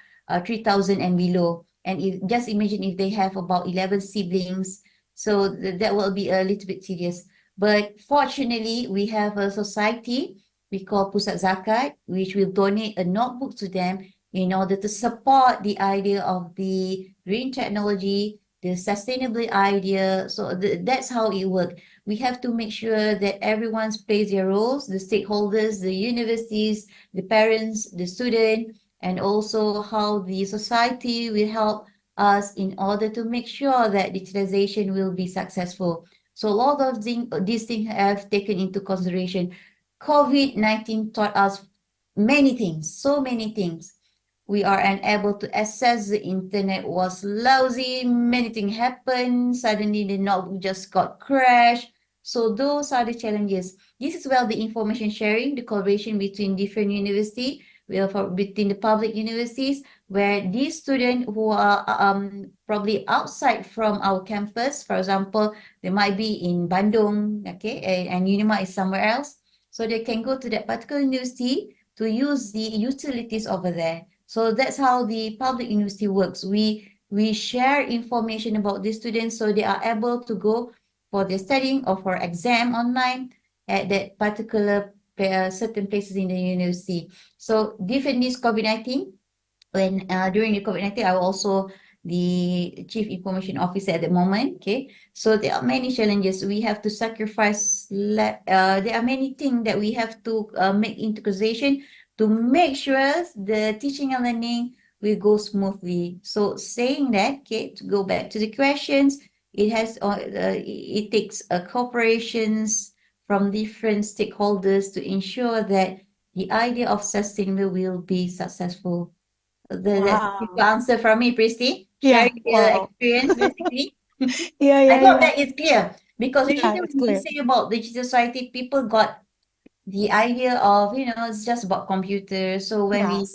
3,000 and below. And if, just imagine if they have about 11 siblings, so that will be a little bit serious. But fortunately, we have a society we call Pusat Zakat, which will donate a notebook to them in order to support the idea of the green technology, the sustainable idea. So that's how it works. We have to make sure that everyone plays their roles, the stakeholders, the universities, the parents, the student, and also how the society will help us in order to make sure that digitalization will be successful. So a lot of these things have taken into consideration. COVID-19 taught us many things, so many things. We are unable to access the internet was lousy, many things happened, suddenly the notebook just got crashed. So those are the challenges. This is where the information sharing, the collaboration between different universities, between the public universities, where these students who are probably outside from our campus, for example, they might be in Bandung, okay, and Unima is somewhere else. So they can go to that particular university to use the utilities over there. So that's how the public university works. We share information about the students so they are able to go for their studying or for exam online at that particular certain places in the university. So different this COVID-19, when during the COVID-19, I was also the chief information officer at the moment. Okay, so there are many challenges. We have to sacrifice. There are many things that we have to make into consideration to make sure the teaching and learning will go smoothly. So saying that, okay, to go back to the questions, it has it takes cooperations from different stakeholders to ensure that the idea of sustainable will be successful. That's the answer from me, Pristy. Sharing the experience, basically. I hope that is clear because usually when we say about digital society, people got the idea of, it's just about computers. So when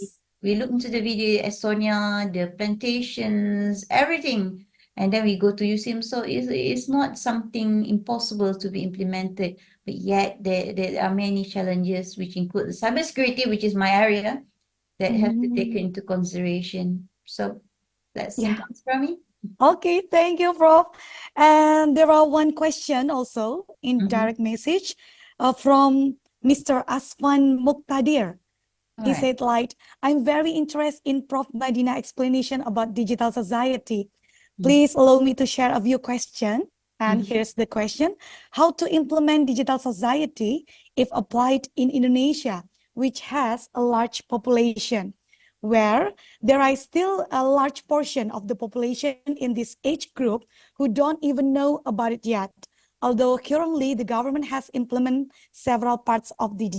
we look into the video, Estonia, the plantations, everything, and then we go to museum. So it's not something impossible to be implemented, but yet there are many challenges, which include the cybersecurity, which is my area, that have to take into consideration. So that's simple for me. Okay, thank you, Prof. And there are one question also in direct message from Mr. Asfan Muqtadir. He said, like, I'm very interested in Prof. Madina explanation about digital society. Please allow me to share a few questions. And here's the question. How to implement digital society if applied in Indonesia, which has a large population, where there is still a large portion of the population in this age group who don't even know about it yet. Although currently the government has implemented several parts of the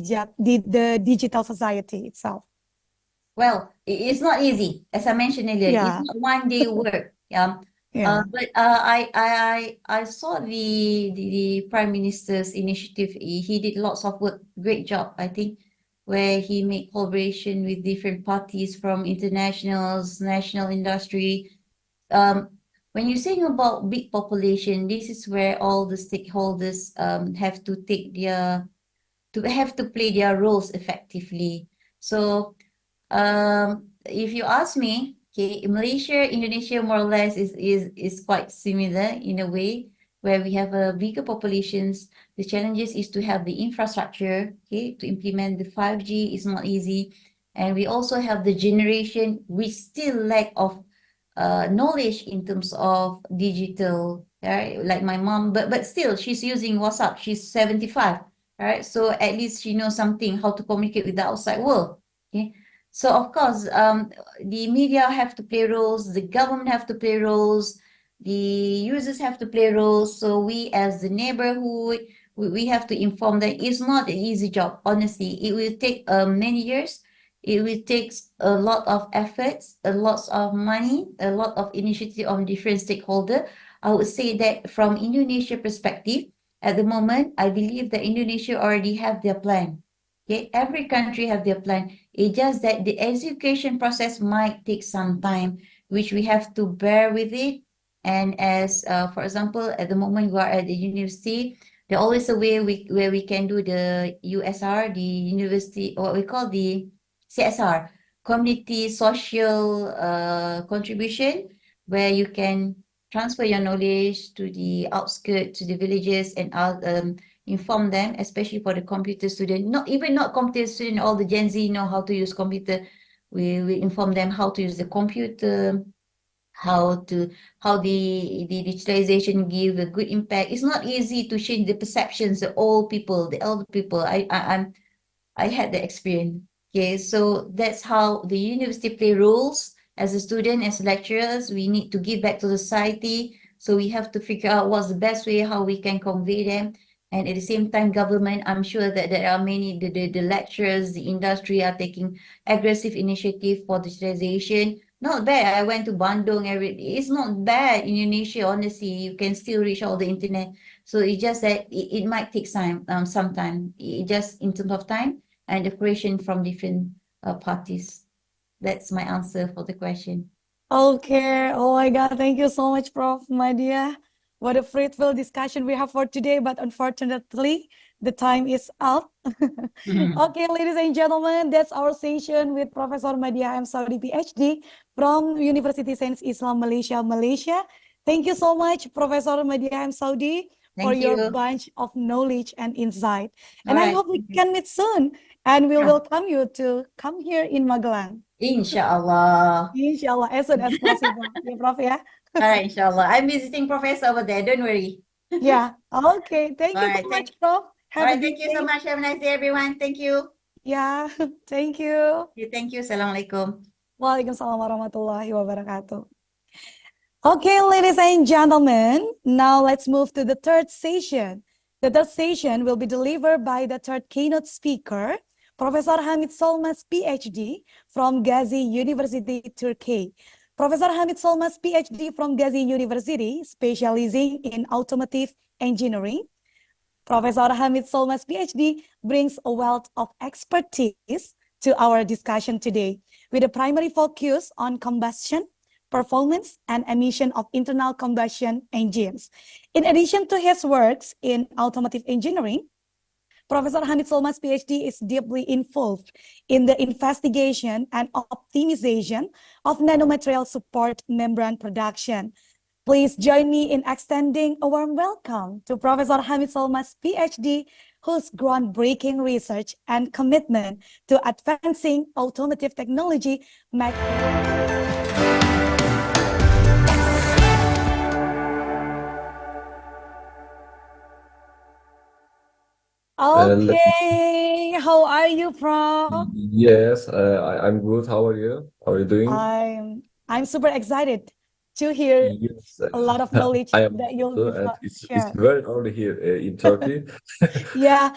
digital society itself. Well, it's not easy, as I mentioned earlier. It's not one day work. But I saw the Prime Minister's initiative. He did lots of work, great job, I think, where he made collaboration with different parties from internationals, national industry. When you're saying about big population, this is where all the stakeholders have to play their roles effectively. So if you ask me, okay, Malaysia, Indonesia more or less is quite similar in a way, where we have a bigger populations. The challenges is to have the infrastructure, okay, to implement the 5G is not easy. And we also have the generation which still lack of knowledge in terms of digital, right? Like my mom, but still she's using WhatsApp. She's 75, right? So at least she knows something how to communicate with the outside world, okay? So of course, the media have to play roles, the government have to play roles, the users have to play roles. So we as the neighborhood, we have to inform them. It's not an easy job, honestly. It will take many years. It will take a lot of efforts, a lot of money, a lot of initiative of different stakeholders. I would say that from Indonesia perspective, at the moment, I believe that Indonesia already have their plan. Okay, every country have their plan. It's just that the education process might take some time, which we have to bear with it. And as, for example, at the moment we are at the university, there always a way where we can do the USR, the university, what we call the CSR, community social contribution, where you can transfer your knowledge to the outskirts, to the villages, and inform them, especially for the computer student. Not computer student, all the Gen Z know how to use computer. We inform them how to use the computer, how the digitalization give a good impact. It's not easy to change the perceptions, the old people, the elder people. I had the experience. Okay, so that's how the university play roles as a student, as lecturers. We need to give back to society. So we have to figure out what's the best way, how we can convey them. And at the same time, government, I'm sure that there are many, the lecturers, the industry are taking aggressive initiative for digitalization. Not bad. I went to Bandung. It's not bad in Indonesia, honestly. You can still reach all the internet. So it's just that it might take some time. It just in terms of time and the creation from different parties. That's my answer for the question. Okay. Oh my God. Thank you so much, Prof. Madia. What a fruitful discussion we have for today, but unfortunately, the time is up. Okay, ladies and gentlemen, that's our session with Professor Madia M. Saudi, PhD from University Sains Islam Malaysia, Malaysia. Thank you so much, Professor Madia M. Saudi, for Thank your you. bunch of knowledge and insight. And All I right. hope we can meet soon, and we'll Yeah. welcome you to come here in Magelang. Inshallah. Inshallah, as soon as possible. Yeah, Prof, yeah? All right, inshallah. I'm visiting professor over there. Don't worry. Yeah. Okay. Thank All you so right. much, Prof. All Have a right. good Thank you so day. much. Have a nice day, everyone. Thank you. Yeah. Thank you. Thank you. Assalamualaikum. Waalaikumsalam warahmatullahi wabarakatuh. Okay, ladies and gentlemen, now let's move to the third session. The third session will be delivered by the third keynote speaker, Professor Hamid Solmaz, PhD from Gazi University, Turkey. Professor Hamid Solmaz, PhD from Gazi University, specializing in automotive engineering. Professor Hamid Solmaz, PhD, brings a wealth of expertise to our discussion today, with a primary focus on combustion, performance, and emission of internal combustion engines. In addition to his works in automotive engineering, Professor Hamid Solmaz, PhD, is deeply involved in the investigation and optimization of nanomaterial support membrane production. Please join me in extending a warm welcome to Professor Hamid Solmaz, PhD, whose groundbreaking research and commitment to advancing automotive technology make Okay, how are you, Prof? Yes, I'm good. How are you? How are you doing? I'm super excited to hear Yes, a lot of knowledge I am that you'll also, give and it's share. very early here in Turkey. Yeah.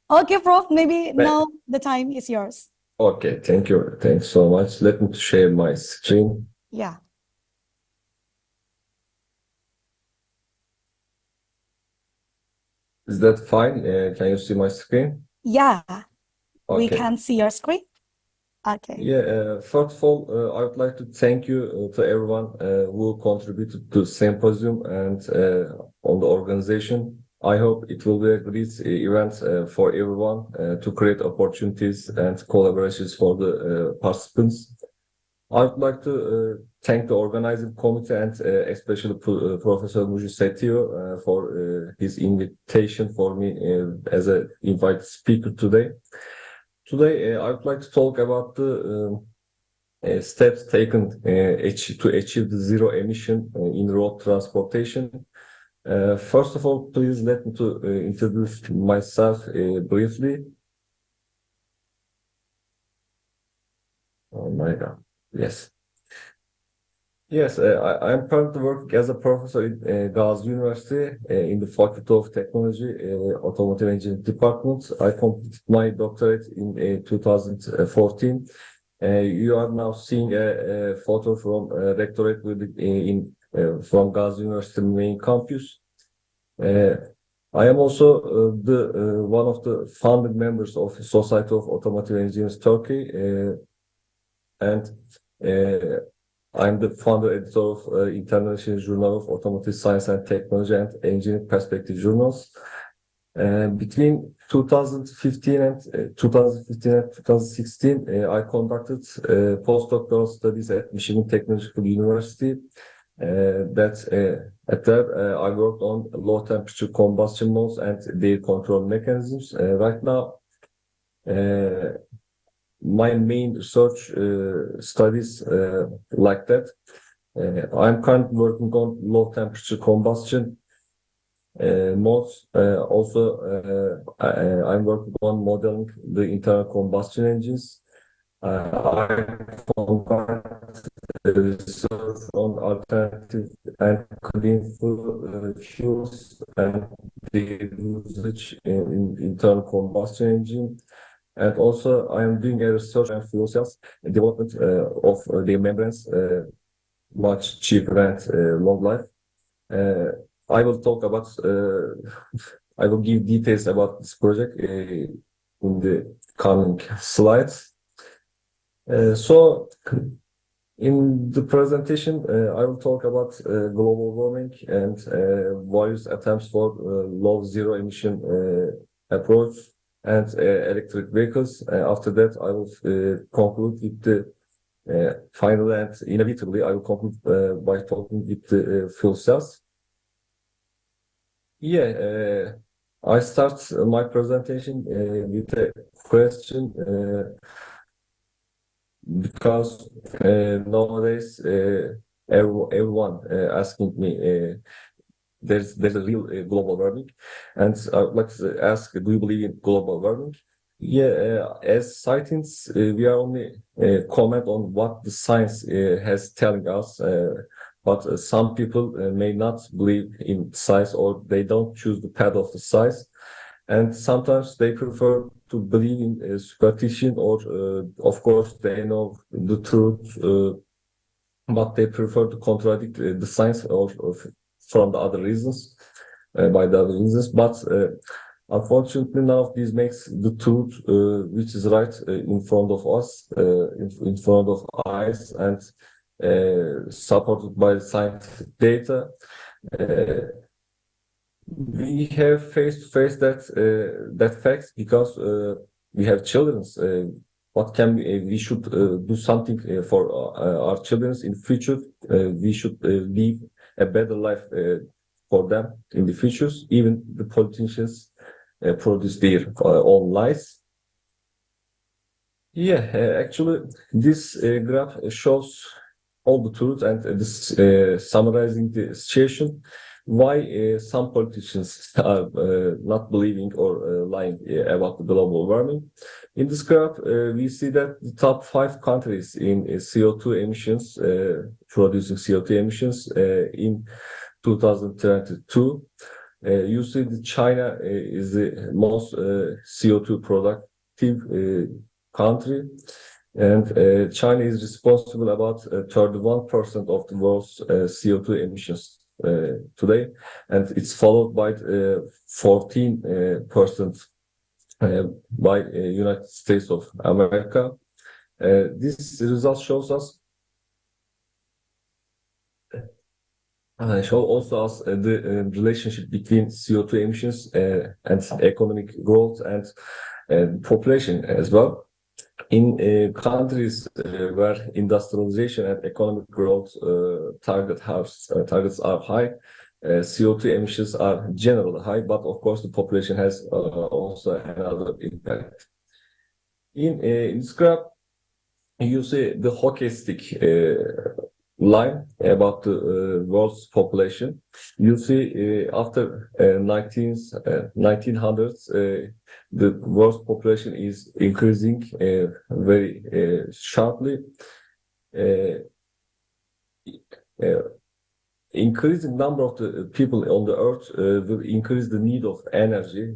Okay, Prof, maybe Ma- now the time is yours. Okay, thank you. Thanks so much. Let me share my screen. Yeah. Is that fine? Can you see my screen? Yeah, we Okay. can see your screen. Okay. Yeah, first of all, I would like to thank you to everyone who contributed to Symposium and on the organization. I hope it will be a great event for everyone to create opportunities and collaborations for the participants. I would like to thank the organizing committee and especially Professor Muji Setio for his invitation for me as an invited speaker today. Today, I would like to talk about the steps taken to achieve the zero emission in road transportation. First of all, please let me to introduce myself briefly. Oh my God, yes. Yes, I'm currently working as a professor in Gazi University in the Faculty of Technology, Automotive Engineering Department. I completed my doctorate in 2014. You are now seeing a photo from rectorate from Gazi University main campus. I am also the one of the founding members of Society of Automotive Engineers Turkey, and I'm the founder editor of International Journal of Automotive Science and Technology and Engineering Perspective journals. Between 2015 and 2016, I conducted postdoctoral studies at Michigan Technological University. At that, I worked on low temperature combustion modes and their control mechanisms. Right now, my main research studies like that. I'm currently working on low temperature combustion modes. I'm working on modeling the internal combustion engines. I conduct research on alternative and clean fuels and the usage in internal combustion engine. And also, I am doing a research on fuel cells, development of the membranes, much cheaper and long life. I will talk about, I will give details about this project in the coming slides. So, in the presentation, I will talk about global warming and various attempts for low zero emission approach and electric vehicles. After that, I will conclude with the finally and inevitably, I will conclude by talking with the fuel cells. Yeah, I start my presentation with a question because nowadays everyone asking me there's a real global warming, and I would like to ask, do you believe in global warming? Yeah, as scientists, we are only comment on what the science has telling us, but some people may not believe in science, or they don't choose the path of the science, and sometimes they prefer to believe in superstition, or of course they know the truth, but they prefer to contradict the science or from the other reasons, by the other reasons. But unfortunately, now this makes the truth, which is right, in front of us, in front of eyes, and supported by scientific data. We have face to face that facts because we have children. What can we should do something for our children in the future. We should leave a better life for them in the futures. Even the politicians produce their own lies. Yeah, actually, this graph shows all the truth, and this summarizing the situation. Why some politicians are not believing or lying about the global warming. In this graph, we see that the top 5 countries in CO2 emissions, producing CO2 emissions in 2022. You see that China is the most CO2 productive country, and China is responsible about 31% of the world's CO2 emissions today, and it's followed by 14% by United States of America. This result shows us the relationship between CO2 emissions and economic growth and population as well. In countries where industrialization and economic growth targets are high, CO2 emissions are generally high, but of course the population has also another impact. In this graph, you see the hockey stick line about the world's population. You see after 1900s, the world's population is increasing very sharply. increasing number of the people on the earth will increase the need of energy.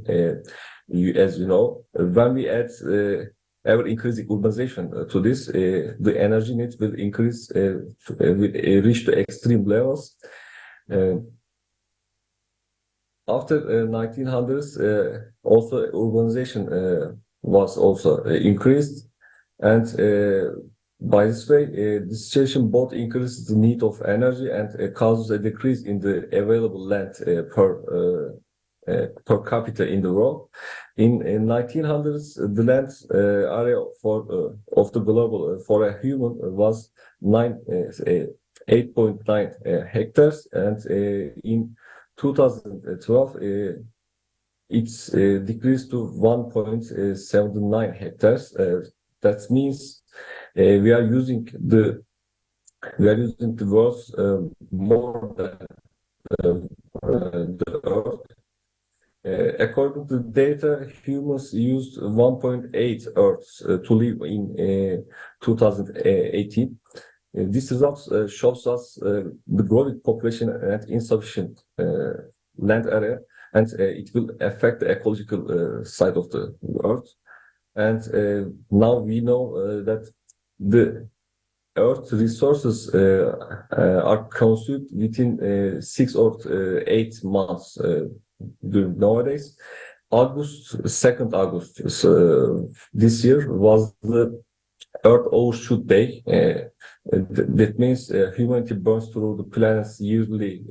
As you know, when we add ever increasing urbanization to this, the energy needs will increase, will reach to extreme levels. After 1900s, also urbanization was also increased, and by this way, the situation both increases the need of energy and causes a decrease in the available land per capita in the world. In 1900s, the land area for of the global for a human was 8.9 hectares, and in 2012 it's decreased to 1.79 hectares. That means we are using the world's more than the earth. According to data, humans used 1.8 Earths to live in 2018. This result shows us the growing population and insufficient land area, and it will affect the ecological side of the Earth. And now we know that the Earth resources are consumed within 6 or 8 months. Nowadays, August 2nd August this year was the Earth Overshoot Day. That means humanity burns through the planet's yearly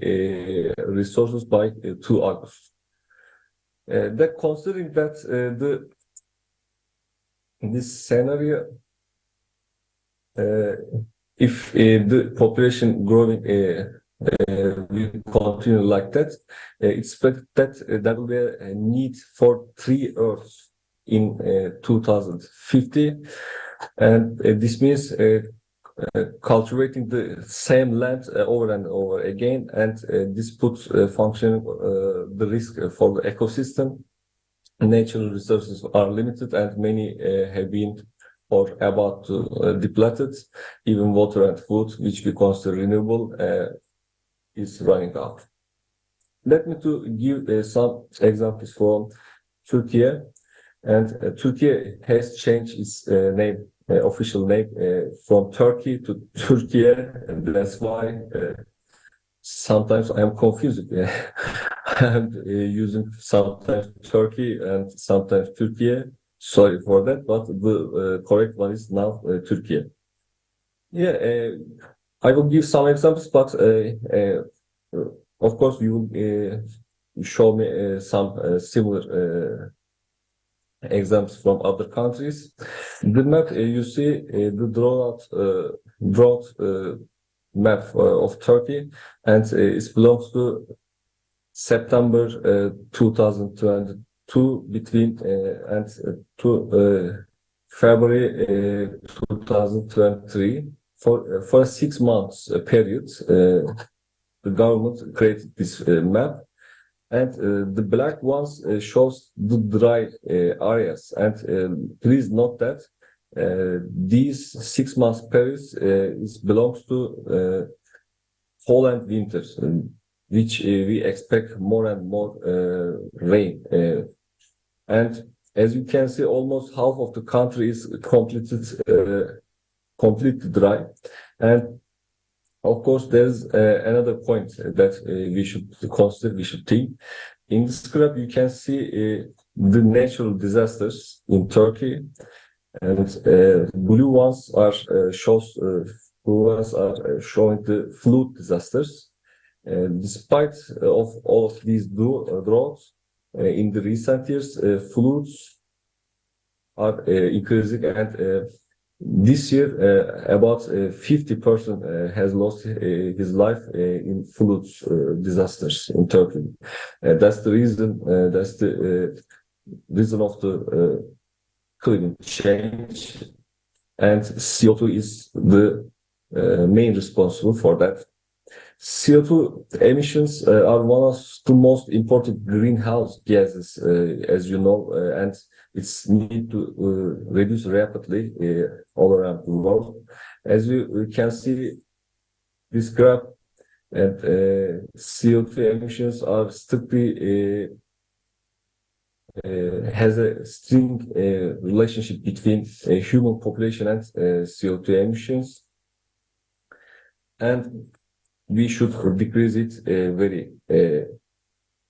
resources by 2 August. That considering that this scenario, if the population growing will continue like that, it's expected that there will be a need for 3 Earths in 2050, and this means cultivating the same land over and over again, and this puts function the risk for the ecosystem. Natural resources are limited, and many have been or about to depleted. Even water and food, which we consider renewable, is running out. Let me to give some examples from Turkey, and Turkey has changed its name, official name, from Turkey to Turkey, and that's why sometimes I am confused. I'm using sometimes Turkey and sometimes Turkey. Sorry for that, but the correct one is now Turkey. Yeah, I will give some examples, but of course you will show me some similar examples from other countries. The map you see, the drawn map of Turkey, and it belongs to September 2022 between and to February 2023. For a 6 months period, the government created this map, and the black ones shows the dry areas. And please note that these 6 months periods belongs to fall and winter, which we expect more and more rain. And as you can see, almost half of the country is completely dry. And of course, there's another point that we should consider, we should think. In this graph, you can see the natural disasters in Turkey, and blue ones are showing the flood disasters. Despite of all of these droughts, in the recent years, floods are increasing, and this year about 50% has lost his life in flood disasters in Turkey. That's the reason. That's the reason of the climate change, and CO2 is the main responsible for that. CO2 emissions are one of the most important greenhouse gases, as you know, and it's need to reduce rapidly all around the world. As you can see, this graph and CO2 emissions are strictly has a string relationship between human population and CO2 emissions, and we should decrease it very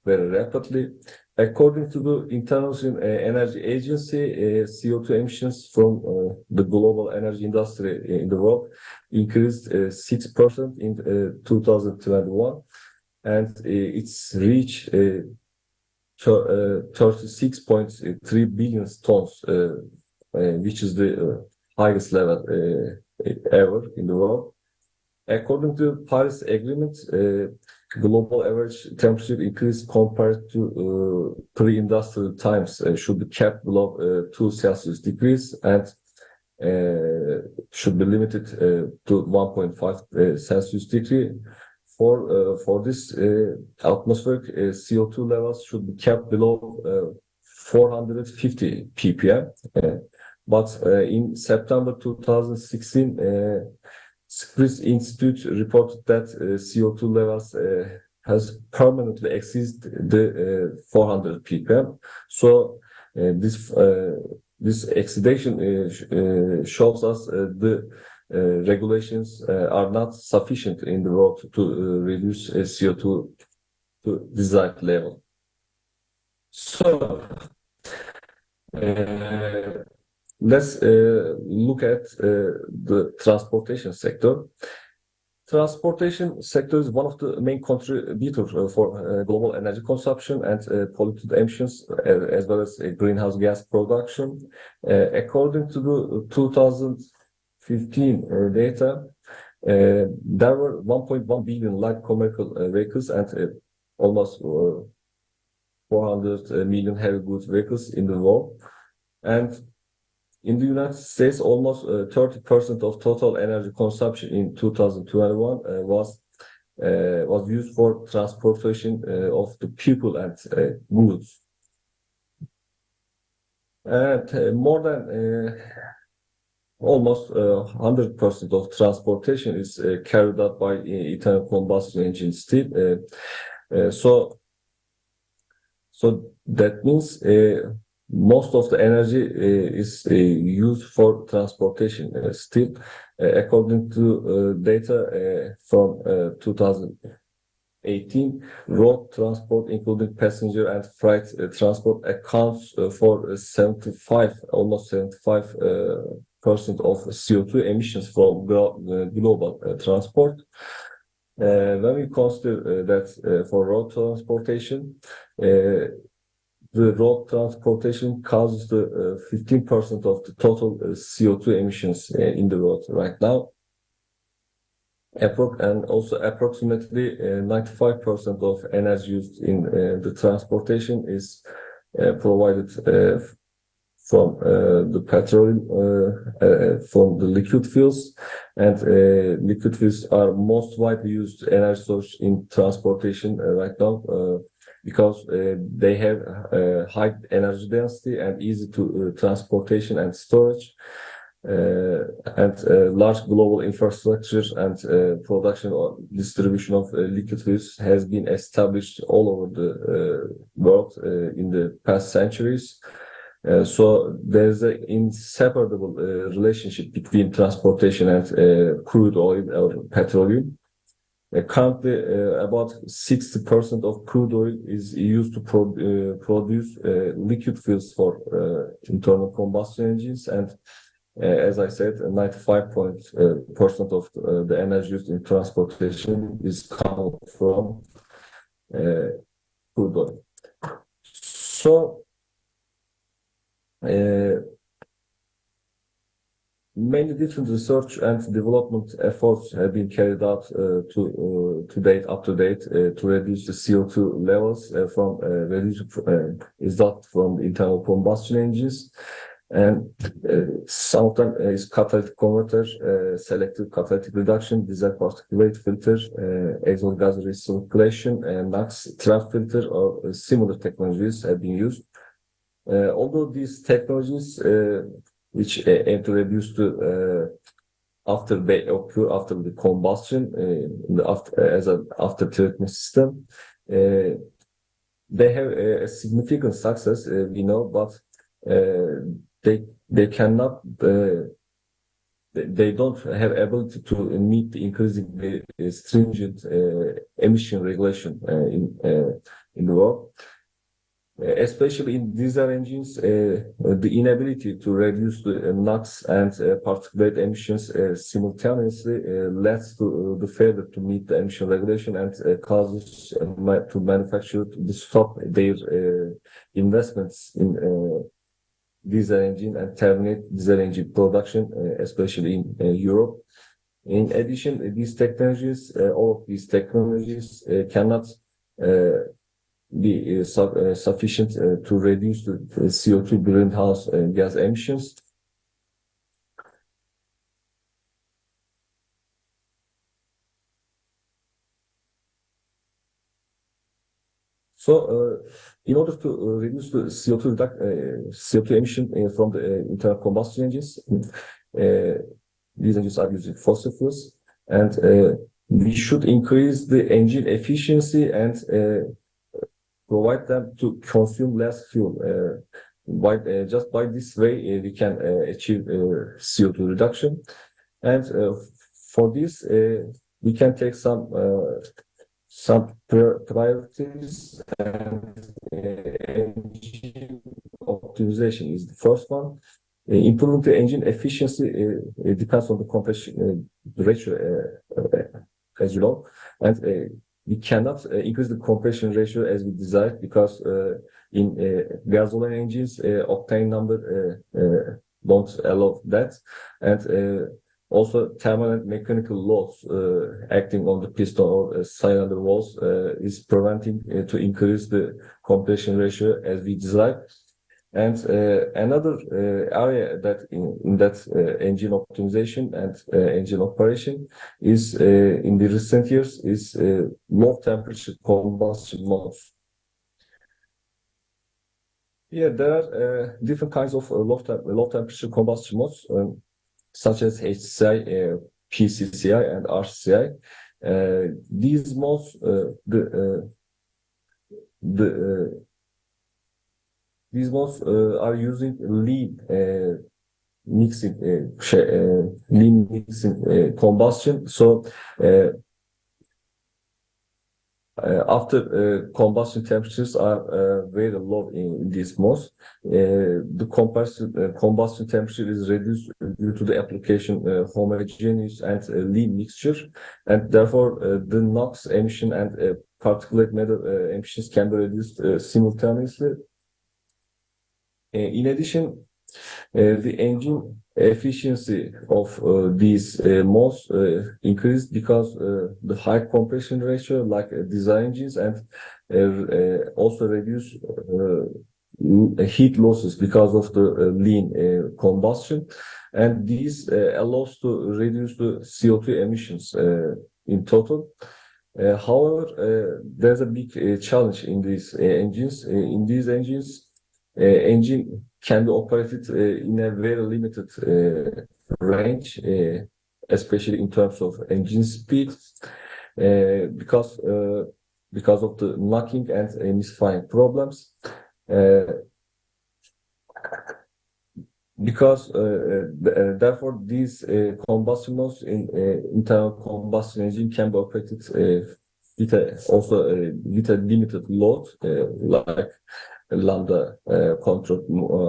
rapidly. According to the International Energy Agency, CO2 emissions from the global energy industry in the world increased 6% in 2021, and it's reached 36.3 billion tons, which is the highest level ever in the world. According to Paris Agreement, global average temperature increase compared to pre-industrial times should be kept below 2 Celsius degrees and should be limited to 1.5 Celsius degree. For this, atmospheric CO2 levels should be kept below 450 ppm. But in September 2016, Scripps Institute reported that CO2 levels has permanently exceeded the 400 ppm. So this exceedation shows us the regulations are not sufficient in the world to reduce CO2 to desired level. So let's look at the transportation sector. Transportation sector is one of the main contributors for global energy consumption and polluted emissions, as well as greenhouse gas production. According to the 2015 data, there were 1.1 billion light commercial vehicles and almost 400 million heavy goods vehicles in the world. And in the United States, almost 30% of total energy consumption in 2021 was used for transportation of the people and goods. And more than almost 100% of transportation is carried out by internal combustion engine still. So that means most of the energy is used for transportation still. According to data from 2018, road transport, including passenger and freight transport, accounts for almost 75% of CO2 emissions from global transport. When we consider that for road transportation, the road transportation causes the 15% of the total CO2 emissions in the world right now. And also approximately 95% of energy used in the transportation is provided from the petroleum, from the liquid fuels, and liquid fuels are most widely used energy source in transportation right now. Because they have high energy density and easy to transportation and storage, and large global infrastructure and production or distribution of liquid fuels has been established all over the world in the past centuries. So there's an inseparable relationship between transportation and crude oil or petroleum. Currently, about 60% of crude oil is used to produce liquid fuels for internal combustion engines, and as I said, 95% of the energy used in transportation is coming from crude oil. So, many different research and development efforts have been carried out to date to reduce the CO2 levels from result from internal combustion engines, and some of them is catalytic converter, selective catalytic reduction, diesel particulate filter, exhaust gas recirculation, and NOx trap filter, or similar technologies have been used. Although these technologies which aim to reduce the after they occur after the combustion as an after treatment system. They have a significant success, we know, but they cannot. They don't have ability to meet the increasingly stringent emission regulation in the world. Especially in diesel engines, the inability to reduce the NOx and particulate emissions simultaneously leads to the failure to meet the emission regulation and causes to manufacturers to stop their investments in diesel engine and terminate diesel engine production, especially in Europe. In addition, these technologies, all of these technologies cannot be sufficient to reduce the CO2 greenhouse gas emissions. So, in order to reduce the CO2 emission from the internal combustion engines, these engines are using fossil fuels, and we should increase the engine efficiency and provide them to consume less fuel. Just by this way, we can achieve CO2 reduction. And for this, we can take some priorities, and engine optimization is the first one. Improving the engine efficiency depends on the compression ratio, as you know, and we cannot increase the compression ratio as we desire, because in gasoline engines, octane number don't allow that, and also thermal and mechanical loads acting on the piston or cylinder walls is preventing to increase the compression ratio as we desire. And another area that in that engine optimization and engine operation is in the recent years is low temperature combustion modes. Yeah, there are different kinds of low temperature combustion modes, such as HCI, PCCI, and RCCI. These modes, these modes are using lean mixing combustion. So after combustion temperatures are very low in these modes, the combustion temperature is reduced due to the application homogeneous and lean mixture, and therefore the NOx emission and particulate matter emissions can be reduced simultaneously. In addition, the engine efficiency of these modes increased because the high compression ratio, like diesel engines, and also reduce heat losses because of the lean combustion, and this allows to reduce the CO2 emissions in total. However, there's a big challenge in these engines. In these engines, engine can be operated in a very limited range, especially in terms of engine speed, because of the knocking and misfiring problems. Therefore, these combustion modes in internal combustion engine can be operated with a limited load, like lambda control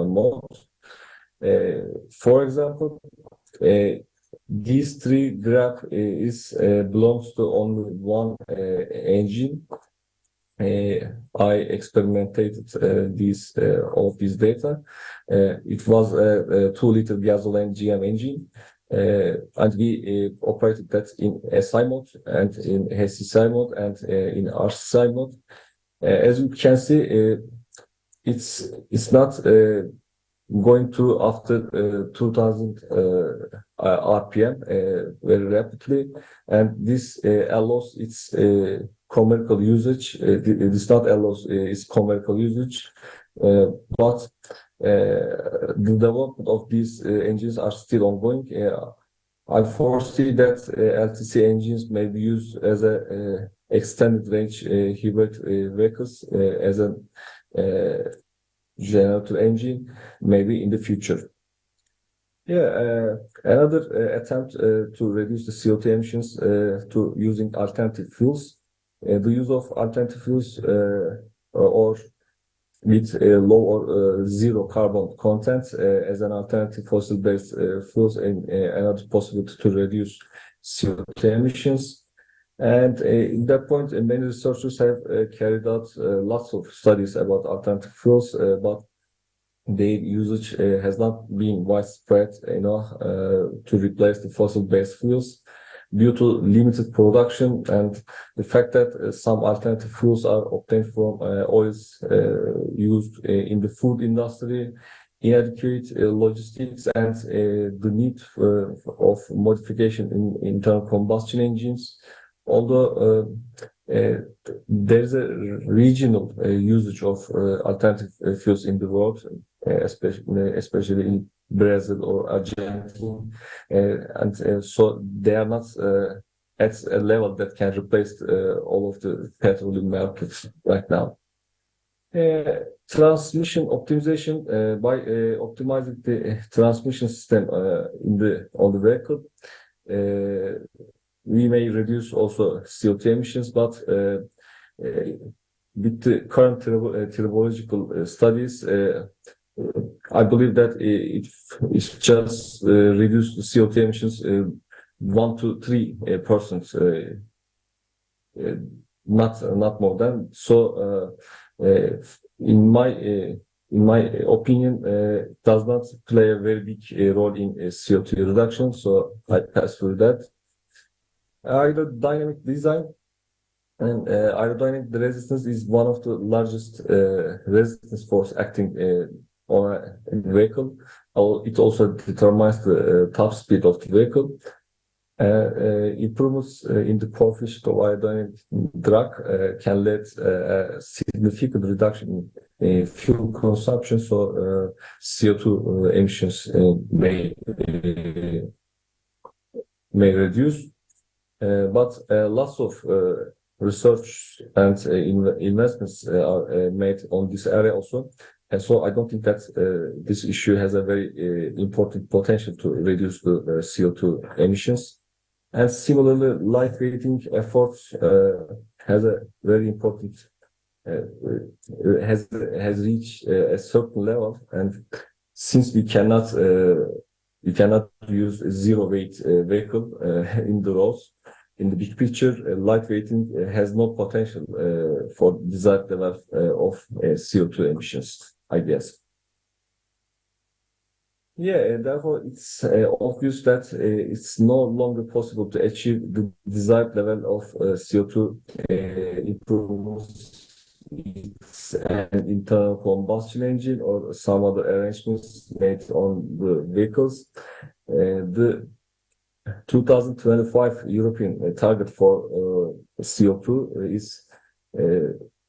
mode. For example, these three graph belongs to only one engine. I experimented all these data. It was a 2-liter gasoline GM engine, and we operated that in SI mode and in HCI mode and in RCI mode. As you can see, it's not going to after 2000 RPM very rapidly, and this allows its commercial usage. It is not allows its commercial usage, but the development of these engines are still ongoing. I foresee that LTC engines may be used as a extended range hybrid vehicles as a generator engine, maybe in the future. Yeah, another attempt to reduce the CO2 emissions to using alternative fuels. The use of alternative fuels or with low or zero carbon content as an alternative fossil-based fuels and another possibility to reduce CO2 emissions. And in that point, many researchers have carried out lots of studies about alternative fuels, but their usage has not been widespread enough to replace the fossil-based fuels due to limited production and the fact that some alternative fuels are obtained from oils used in the food industry, inadequate logistics, and the need of modification in internal combustion engines. Although there's a regional usage of alternative fuels in the world, especially in Brazil or Argentina, and so they are not at a level that can replace all of the petroleum markets right now. Transmission optimization by optimizing the transmission system on the vehicle. We may reduce also CO2 emissions, but with the current tribological studies, I believe that it's just reduce the CO2 emissions 1 to 3%, not more than. So, in my opinion, does not play a very big role in CO2 reduction. So I pass through that. Aerodynamic design. And aerodynamic resistance is one of the largest resistance force acting on a vehicle. It also determines the top speed of the vehicle. Improvements in the coefficient of aerodynamic drag can lead a significant reduction in fuel consumption, so CO2 emissions may reduce. But lots of research and investments are made on this area also. And so I don't think that this issue has a very important potential to reduce the CO2 emissions. And similarly, lightweighting efforts has a very important, has reached a certain level. And since we cannot use a zero weight vehicle in the roads, in the big picture, lightweighting has no potential for desired level of CO2 emissions, I guess. Yeah, therefore it's obvious that it's no longer possible to achieve the desired level of CO2 improvements with an internal combustion engine or some other arrangements made on the vehicles. The 2025 European target for CO2 is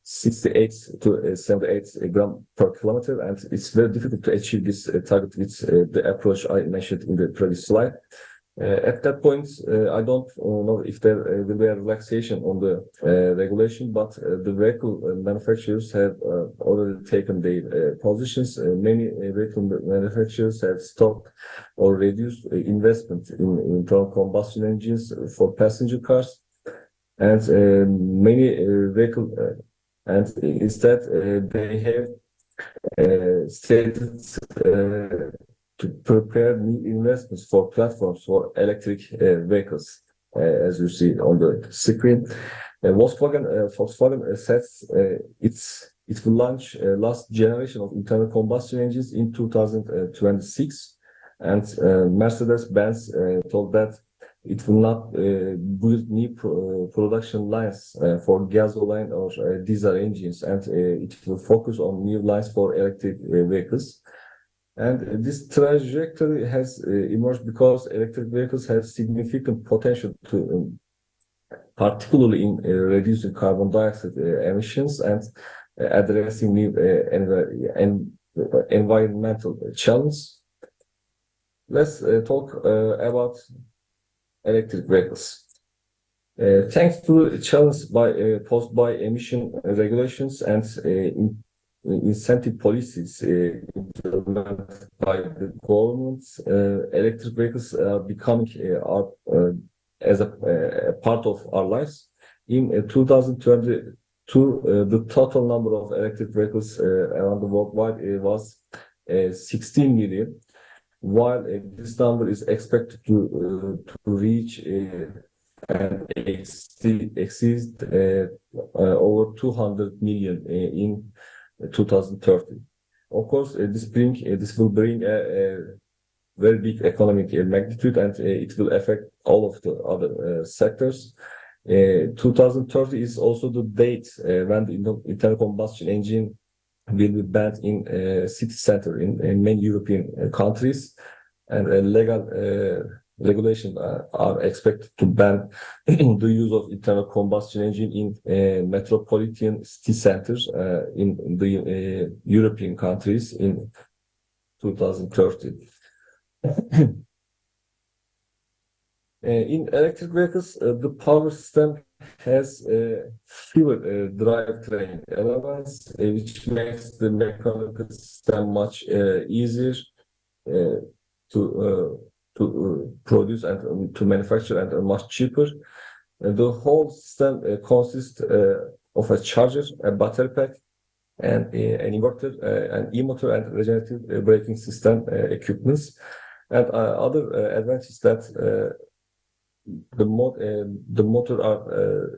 68 to 78 gram per kilometer, and it's very difficult to achieve this target with the approach I mentioned in the previous slide. At that point, I don't know if there will be a relaxation on the regulation, but the vehicle manufacturers have already taken their positions. Many vehicle manufacturers have stopped or reduced investment in internal combustion engines for passenger cars, and many vehicle and instead they have stated to prepare new investments for platforms for electric vehicles, as you see on the screen. Volkswagen says it will launch last generation of internal combustion engines in 2026, and Mercedes-Benz told that it will not build new production lines for gasoline or diesel engines, and it will focus on new lines for electric vehicles. And this trajectory has emerged because electric vehicles have significant potential to, particularly in reducing carbon dioxide emissions and addressing new environmental challenges. Let's talk about electric vehicles. Thanks to a challenge posed by emission regulations and incentive policies implemented by the governments, electric vehicles are becoming as a part of our lives. In 2022, the total number of electric vehicles around the world was 16 million, while this number is expected to reach and exceed over 200 million in 2030. Of course, this will bring a very big economic magnitude, and it will affect all of the other sectors. 2030 is also the date when the internal combustion engine will be banned in city center in many European countries, and legal regulations are expected to ban the use of internal combustion engine in metropolitan city centers in the European countries in 2030. In electric vehicles, the power system has fewer drivetrain elements, which makes the mechanical system much easier to produce and to manufacture, and much cheaper. The whole system consists of a charger, a battery pack, and an inverter, an e-motor, and regenerative braking system equipments. And other advantages that the motor are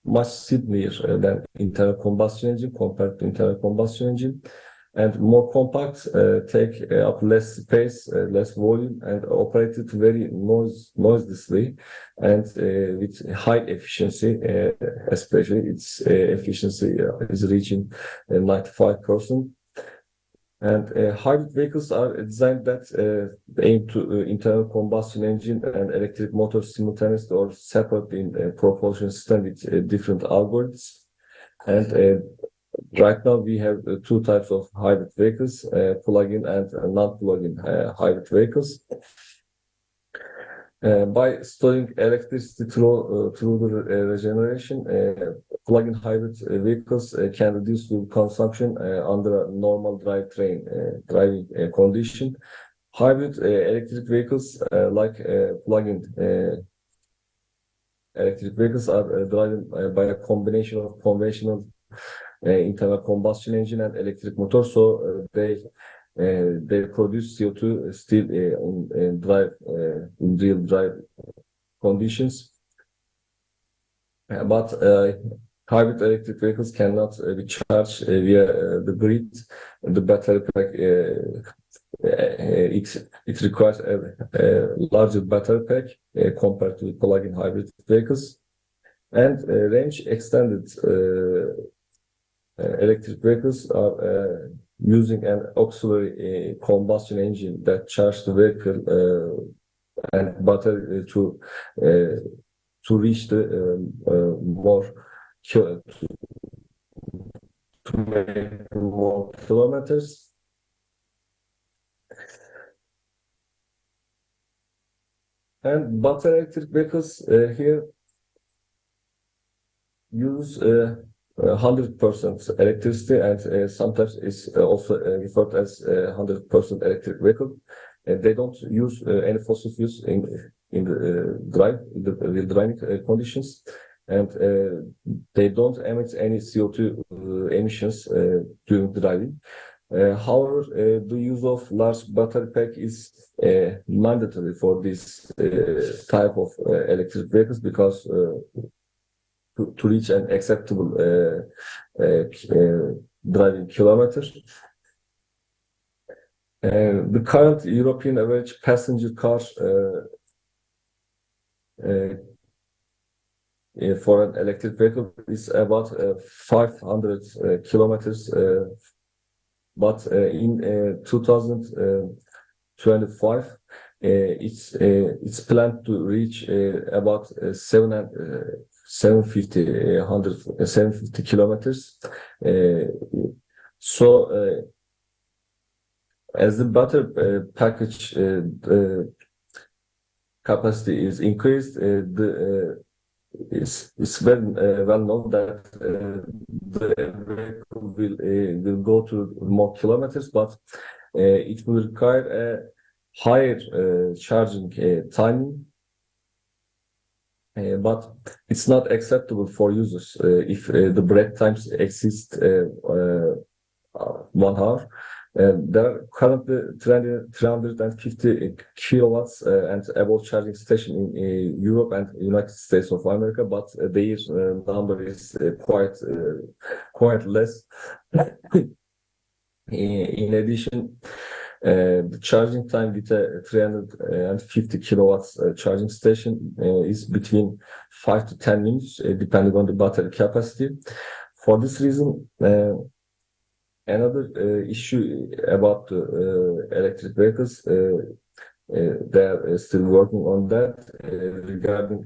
much simpler than internal combustion engine compared to internal combustion engine, and more compact, take up less space, less volume, and operated very noiselessly, and with high efficiency, especially its efficiency is reaching 95%. And hybrid vehicles are designed that aim to internal combustion engine and electric motors simultaneously or separately in a propulsion system with different algorithms. And right now we have two types of hybrid vehicles, plug-in and non-plug-in hybrid vehicles. By storing electricity through the regeneration, plug-in hybrid vehicles can reduce fuel consumption under a normal driving condition. Hybrid electric vehicles, like plug-in electric vehicles, are driven by a combination of conventional internal combustion engine and electric motor, so they produce CO2 still in real drive conditions. But hybrid electric vehicles cannot be charged via the grid. The battery pack it requires a larger battery pack compared to plug-in hybrid vehicles, and range extended electric vehicles are using an auxiliary combustion engine that charges the vehicle and battery to reach the to make more kilometers. And battery electric vehicles here use 100% electricity, and sometimes is also referred as 100% electric vehicle. They don't use any fossil fuels in the real driving conditions, and they don't emit any CO2 emissions during driving. However, the use of large battery pack is mandatory for this type of electric vehicles, because to reach an acceptable driving kilometers. The current European average passenger car for an electric vehicle is about 500 kilometers, but in 2025 it's planned to reach about 750 kilometers. So as the battery package capacity is increased, it's well known that the vehicle will go to more kilometers, but it will require a higher charging timing. But it's not acceptable for users if the break times exceed 1 hour. There are currently 350 kilowatts and above charging station in Europe and United States of America, but their number is quite less. In addition, the charging time with a 350 kilowatts charging station is between 5 to 10 minutes, depending on the battery capacity. For this reason, another issue about the electric vehicles, they are still working on that regarding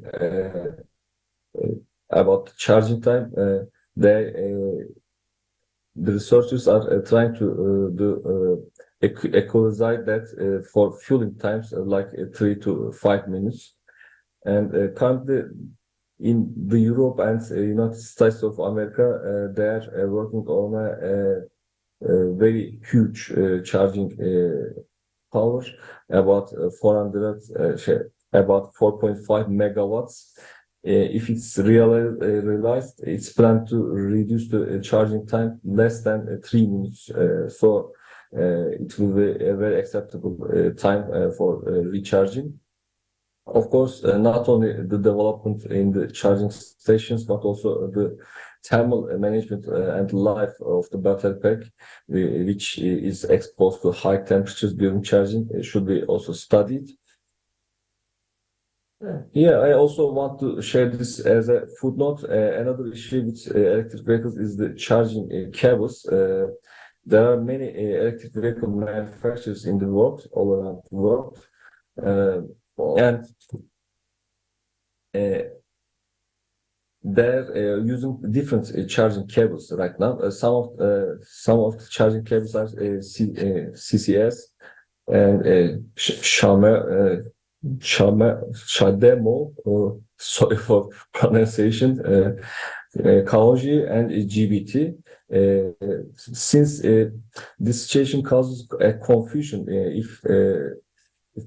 about charging time. The researchers are trying to equalize that for fueling times like 3 to 5 minutes. And currently in the Europe and United States of America, they are working on a very huge charging power, about 4.5 megawatts. If it's realized, it's planned to reduce the charging time less than 3 minutes. So it will be a very acceptable time for recharging. Of course, not only the development in the charging stations, but also the thermal management and life of the battery pack, which is exposed to high temperatures during charging, should be also studied. Yeah, I also want to share this as a footnote. Another issue with electric vehicles is the charging cables. There are many electric vehicle manufacturers in the world, all around the world, and they're using different charging cables right now. Some of the charging cables are CCS and Shademo, sorry for pronunciation, Kaoji and GBT. Since this situation causes a confusion if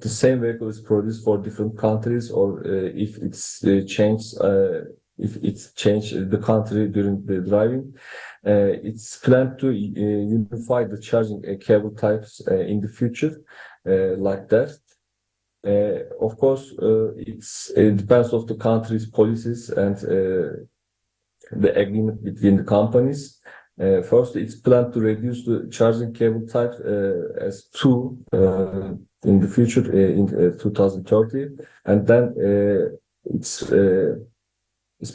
the same vehicle is produced for different countries, or if it's changed the country during the driving. It's planned to unify the charging cable types in the future, like that. Of course, it depends on the country's policies and the agreement between the companies. First, it's planned to reduce the charging cable type as 2 in the future in 2030, and then it's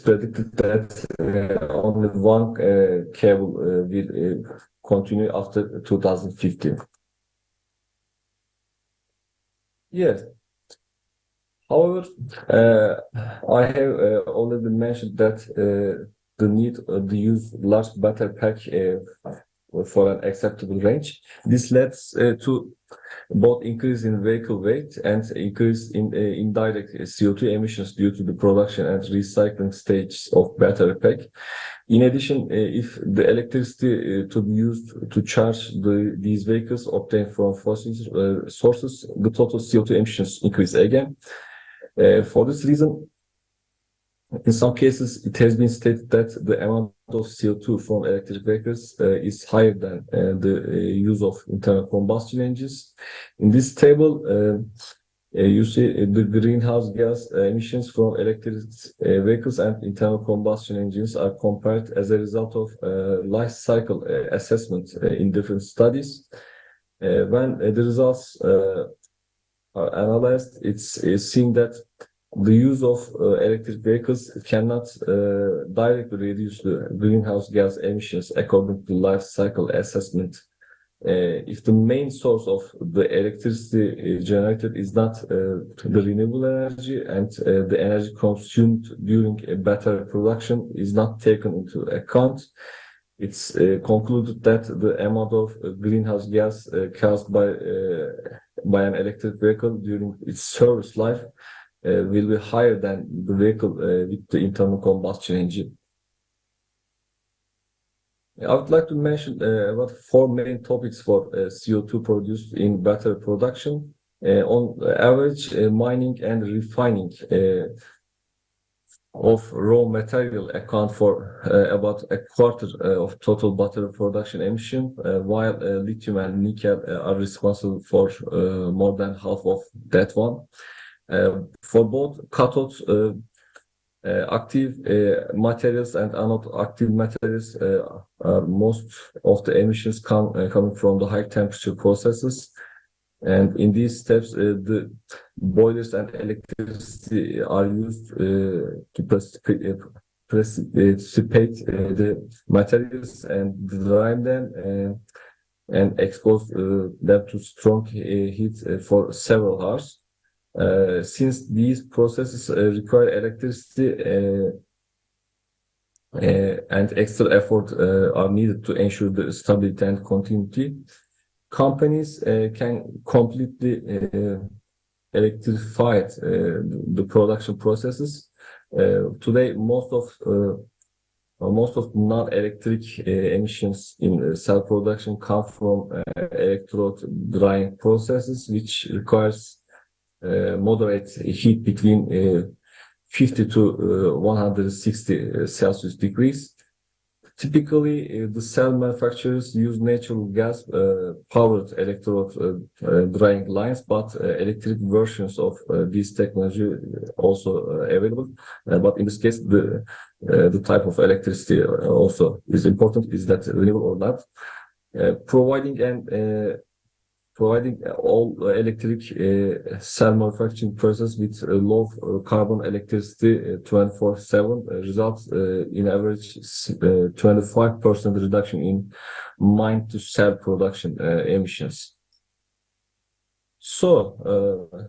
predicted that only 1 cable will continue after 2015. Yes. However, I have already mentioned that the need to use large battery pack for an acceptable range. This leads to both increase in vehicle weight and increase in indirect CO2 emissions due to the production and recycling stage of battery pack. In addition, if the electricity to be used to charge these vehicles obtained from fossil sources, the total CO2 emissions increase again. For this reason, in some cases, it has been stated that the amount of CO2 from electric vehicles is higher than the use of internal combustion engines. In this table, you see the greenhouse gas emissions from electric vehicles and internal combustion engines are compared as a result of life cycle assessment in different studies. When the results are analyzed, it's seen that the use of electric vehicles cannot directly reduce the greenhouse gas emissions according to life cycle assessment. If the main source of the electricity generated is not the renewable energy, and the energy consumed during a battery production is not taken into account, it's concluded that the amount of greenhouse gas caused by an electric vehicle during its service life will be higher than the vehicle with the internal combustion engine. I would like to mention about 4 main topics for CO2 produced in battery production. On average, mining and refining of raw material account for about a quarter of total battery production emission, while lithium and nickel are responsible for more than half of that one. For both cathodes, active materials and anode active materials, most of the emissions coming from the high temperature processes. And in these steps, the boilers and electricity are used to precipitate the materials and dry them and expose them to strong heat for several hours. Since these processes require electricity and extra effort are needed to ensure the stability and continuity, companies can completely electrify the production processes. Today, most of non-electric emissions in cell production come from electrode drying processes, which requires moderate heat between 50 to 160 Celsius degrees. Typically, the cell manufacturers use natural gas powered electrode drying lines, but electric versions of this technology also available. But in this case, the type of electricity also is important. Is that renewable or not? Providing all electric cell manufacturing process with low carbon electricity 24/7 results in average 25% reduction in mine to cell production emissions. So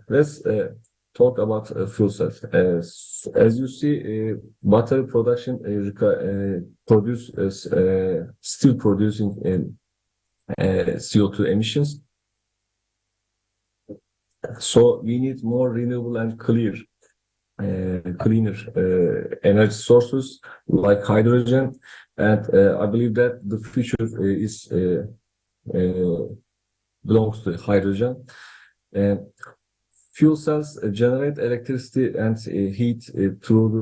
let's talk about fuel cells. As you see, battery production still producing CO2 emissions. So we need more renewable and cleaner energy sources like hydrogen, and I believe that the future belongs to hydrogen. Fuel cells generate electricity and heat through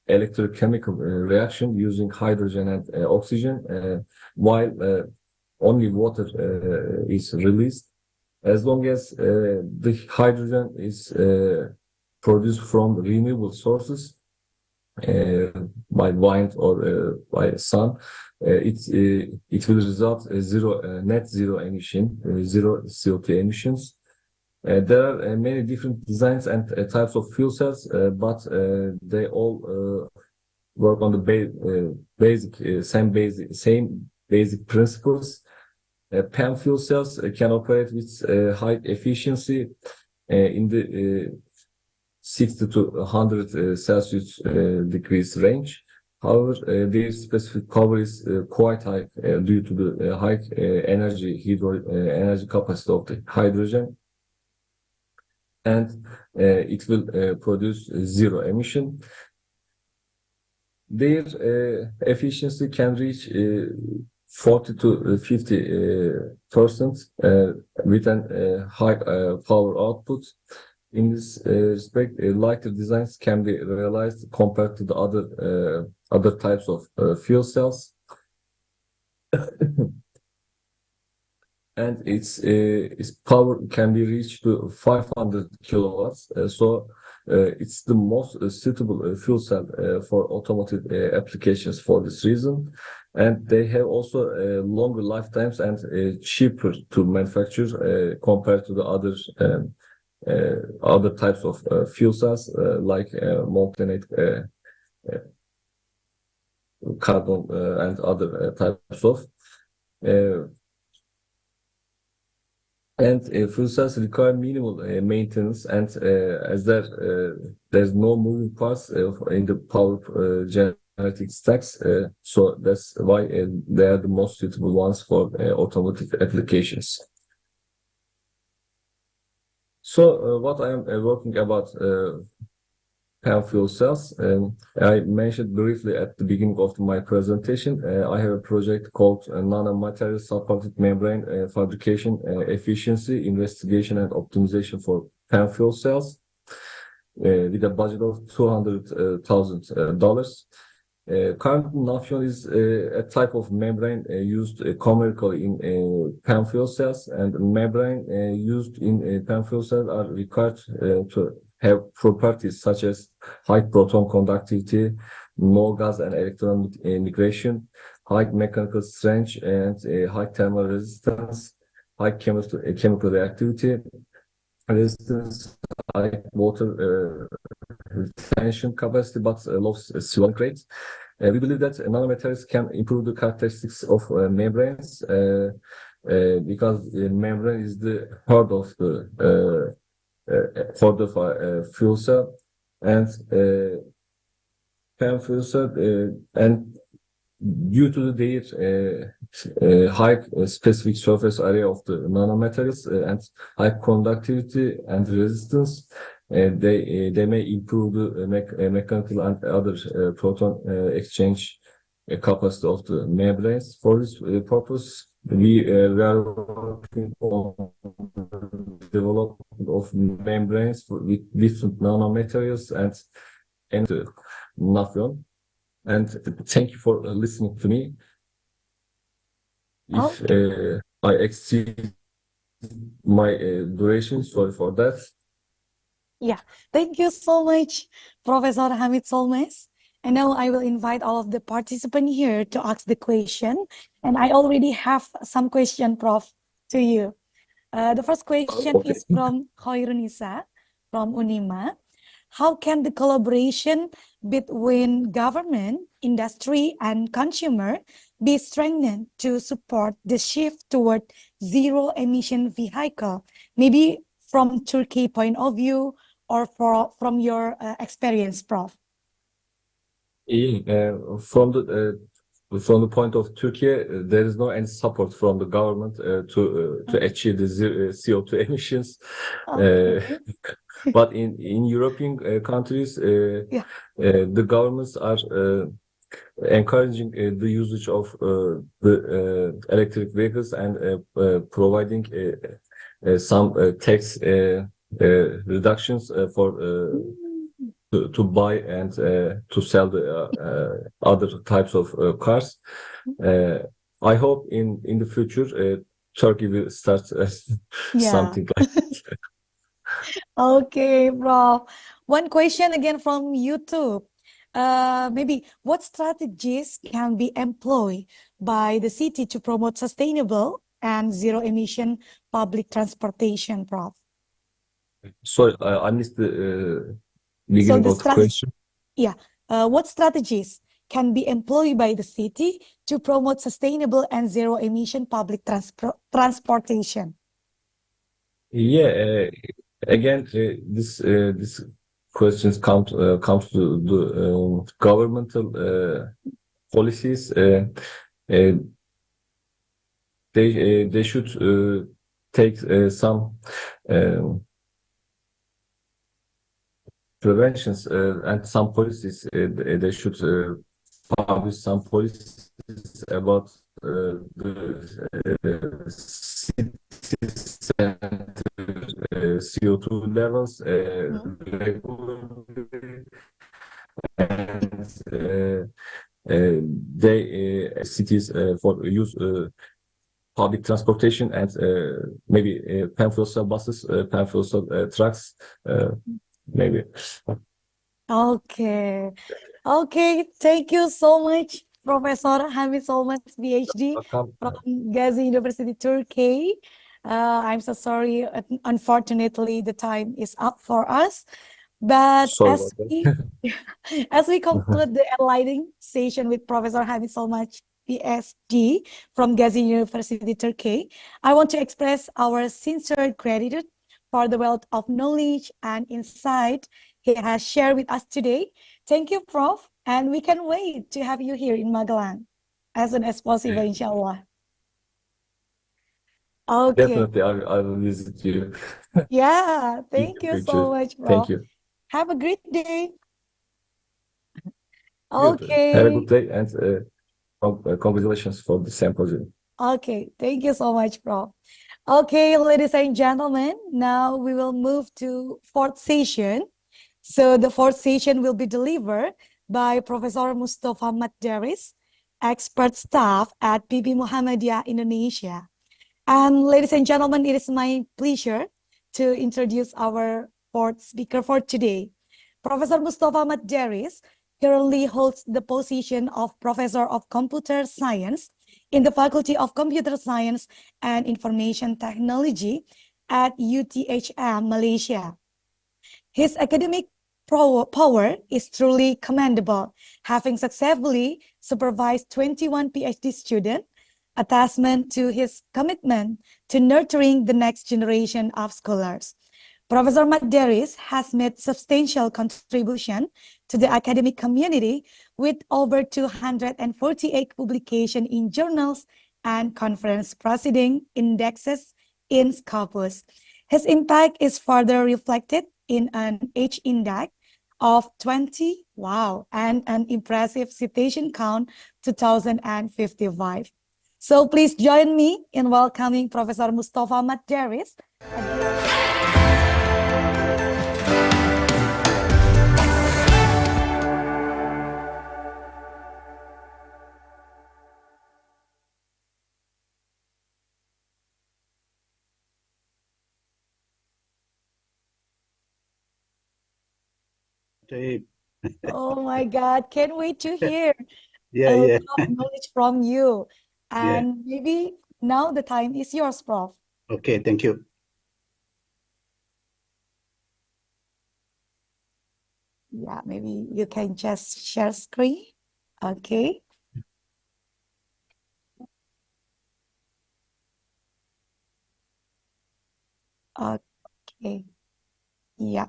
electrochemical reaction using hydrogen and oxygen, while only water is released. As long as the hydrogen is produced from renewable sources by wind or by sun, it will result net zero emission, zero CO2 emissions. There are many different designs and types of fuel cells, but they all work on the same basic principles. PEM fuel cells can operate with high efficiency in the 60 to 100 Celsius degrees range. However, their specific cover is quite high due to the high energy capacity of the hydrogen, and it will produce zero emission. Their efficiency can reach 40 to 50% with a high power output. In this respect, lighter designs can be realized compared to the other types of fuel cells, and its power can be reached to 500 kilowatts. So it's the most suitable fuel cell for automotive applications for this reason. And they have also longer lifetimes and cheaper to manufacture compared to the other types of fuel cells like molten carbon and other types of. And fuel cells require minimal maintenance, and as there's no moving parts in the power generating stacks, so that's why they are the most suitable ones for automotive applications. So what I am working about PEM fuel cells. I mentioned briefly at the beginning of my presentation, I have a project called Nanomaterial Supported Membrane Fabrication Efficiency Investigation and Optimization for PEM fuel cells with a budget of $200,000. Current Nafion is a type of membrane used commercially in PEM fuel cells, and membrane used in PEM fuel cells are required to have properties such as high proton conductivity, no gas and electron migration, high mechanical strength, and high thermal resistance, high chemical reactivity, resistance, high water retention capacity, but low swelling rate. We believe that nanomaterials can improve the characteristics of membranes because the membrane is the heart of the for the fuel cell, and PEM fuel cell, and due to their high specific surface area of the nanomaterials and high conductivity and resistance, they may improve the mechanical and other proton exchange capacity of the membranes. For this purpose, we are working on development of membranes with different nanomaterials and Nafion. And thank you for listening to me. If I exceed my duration, sorry for that. Yeah, thank you so much, Professor Hamid Solmes. And now I will invite all of the participants here to ask the question. And I already have some question, Prof, to you. The first question is from Khairunisa from Unima. How can the collaboration between government, industry, and consumer be strengthened to support the shift toward zero-emission vehicle? Maybe from Turkey point of view or from your experience, Prof. From the point of Turkey, there is no any support from the government to achieve the CO2 emissions. But in European countries, the governments are encouraging the usage of the electric vehicles and providing some tax reductions for to buy and to sell the other types of cars. I hope in the future Turkey will start something like that. Okay, Prof. One question again from YouTube. Maybe what strategies can be employed by the city to promote sustainable and zero-emission public transportation, Prof? Sorry, I missed the beginning of the question. Yeah. What strategies can be employed by the city to promote sustainable and zero-emission public transportation? Yeah. Again, this questions come to the governmental policies. They should take some preventions and some policies. They should publish some policies about the city center CO2 levels regularly, and cities for use public transportation and maybe PEM fuel cell buses, PEM fuel cell trucks, maybe. Okay. Okay, thank you so much, Professor Hamid Solmes, PhD from Gazi University, Turkey. I'm so sorry. Unfortunately, the time is up for us. But as we conclude the enlightening session with Professor Hamid Solmes, PhD from Gazi University, Turkey, I want to express our sincere gratitude for the wealth of knowledge and insight he has shared with us today. Thank you, Prof. And we can wait to have you here in Magelang as soon as possible, inshallah. Okay. Definitely, I will visit you. Yeah, In thank the you future. so much, Thank Prof. you. Have a great day. You too. Have a Okay. good day and congratulations for the symposium. Okay, thank you so much, Prof. Okay, ladies and gentlemen, now we will move to fourth session. So the fourth session will be delivered by Professor Mustafa Maddaris, expert staff at PB Muhammadiyah Indonesia. And ladies and gentlemen, it is my pleasure to introduce our fourth speaker for today. Professor Mustafa Maddaris currently holds the position of Professor of Computer Science in the Faculty of Computer Science and Information Technology at UTHM, Malaysia. His academic power is truly commendable, having successfully supervised 21 PhD students, a testament to his commitment to nurturing the next generation of scholars. Professor Maddaris has made substantial contribution to the academic community with over 248 publications in journals and conference proceeding indexes in Scopus. His impact is further reflected in an H index of 20, wow, and an impressive citation count 2055. So please join me in welcoming Professor Mustafa Maddaris. Oh my God, can't wait to hear Yeah, a lot yeah. of knowledge from you. Yeah. And maybe now the time is yours, Prof. Okay, thank you. Yeah, maybe you can just share screen. Okay. Okay. Yeah.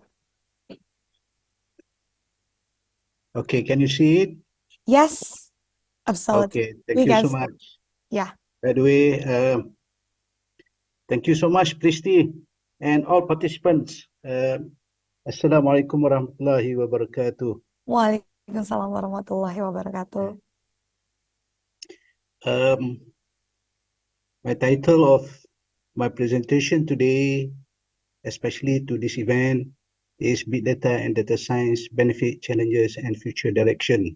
Okay, can you see it? Yes, absolutely. Okay, thank We you can so see. much. Yeah. By the way, thank you so much, Christy, and all participants. Assalamualaikum warahmatullahi wabarakatuh. Waalaikumsalam warahmatullahi wabarakatuh. My title of my presentation today, especially to this event, is Big Data and Data Science Benefit, Challenges, and Future Direction.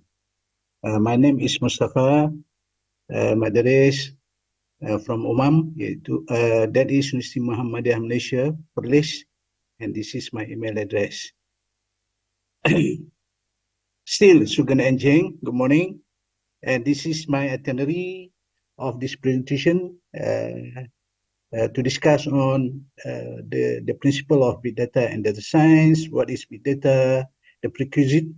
My name is Mustafa Maddaris from Umam, that is University Muhammadiyah Malaysia, Perlis, and this is my email address. Still, Sugan Enjing, good morning. And this is my itinerary of this presentation to discuss on the principle of big data and data science, what is big data, the prerequisite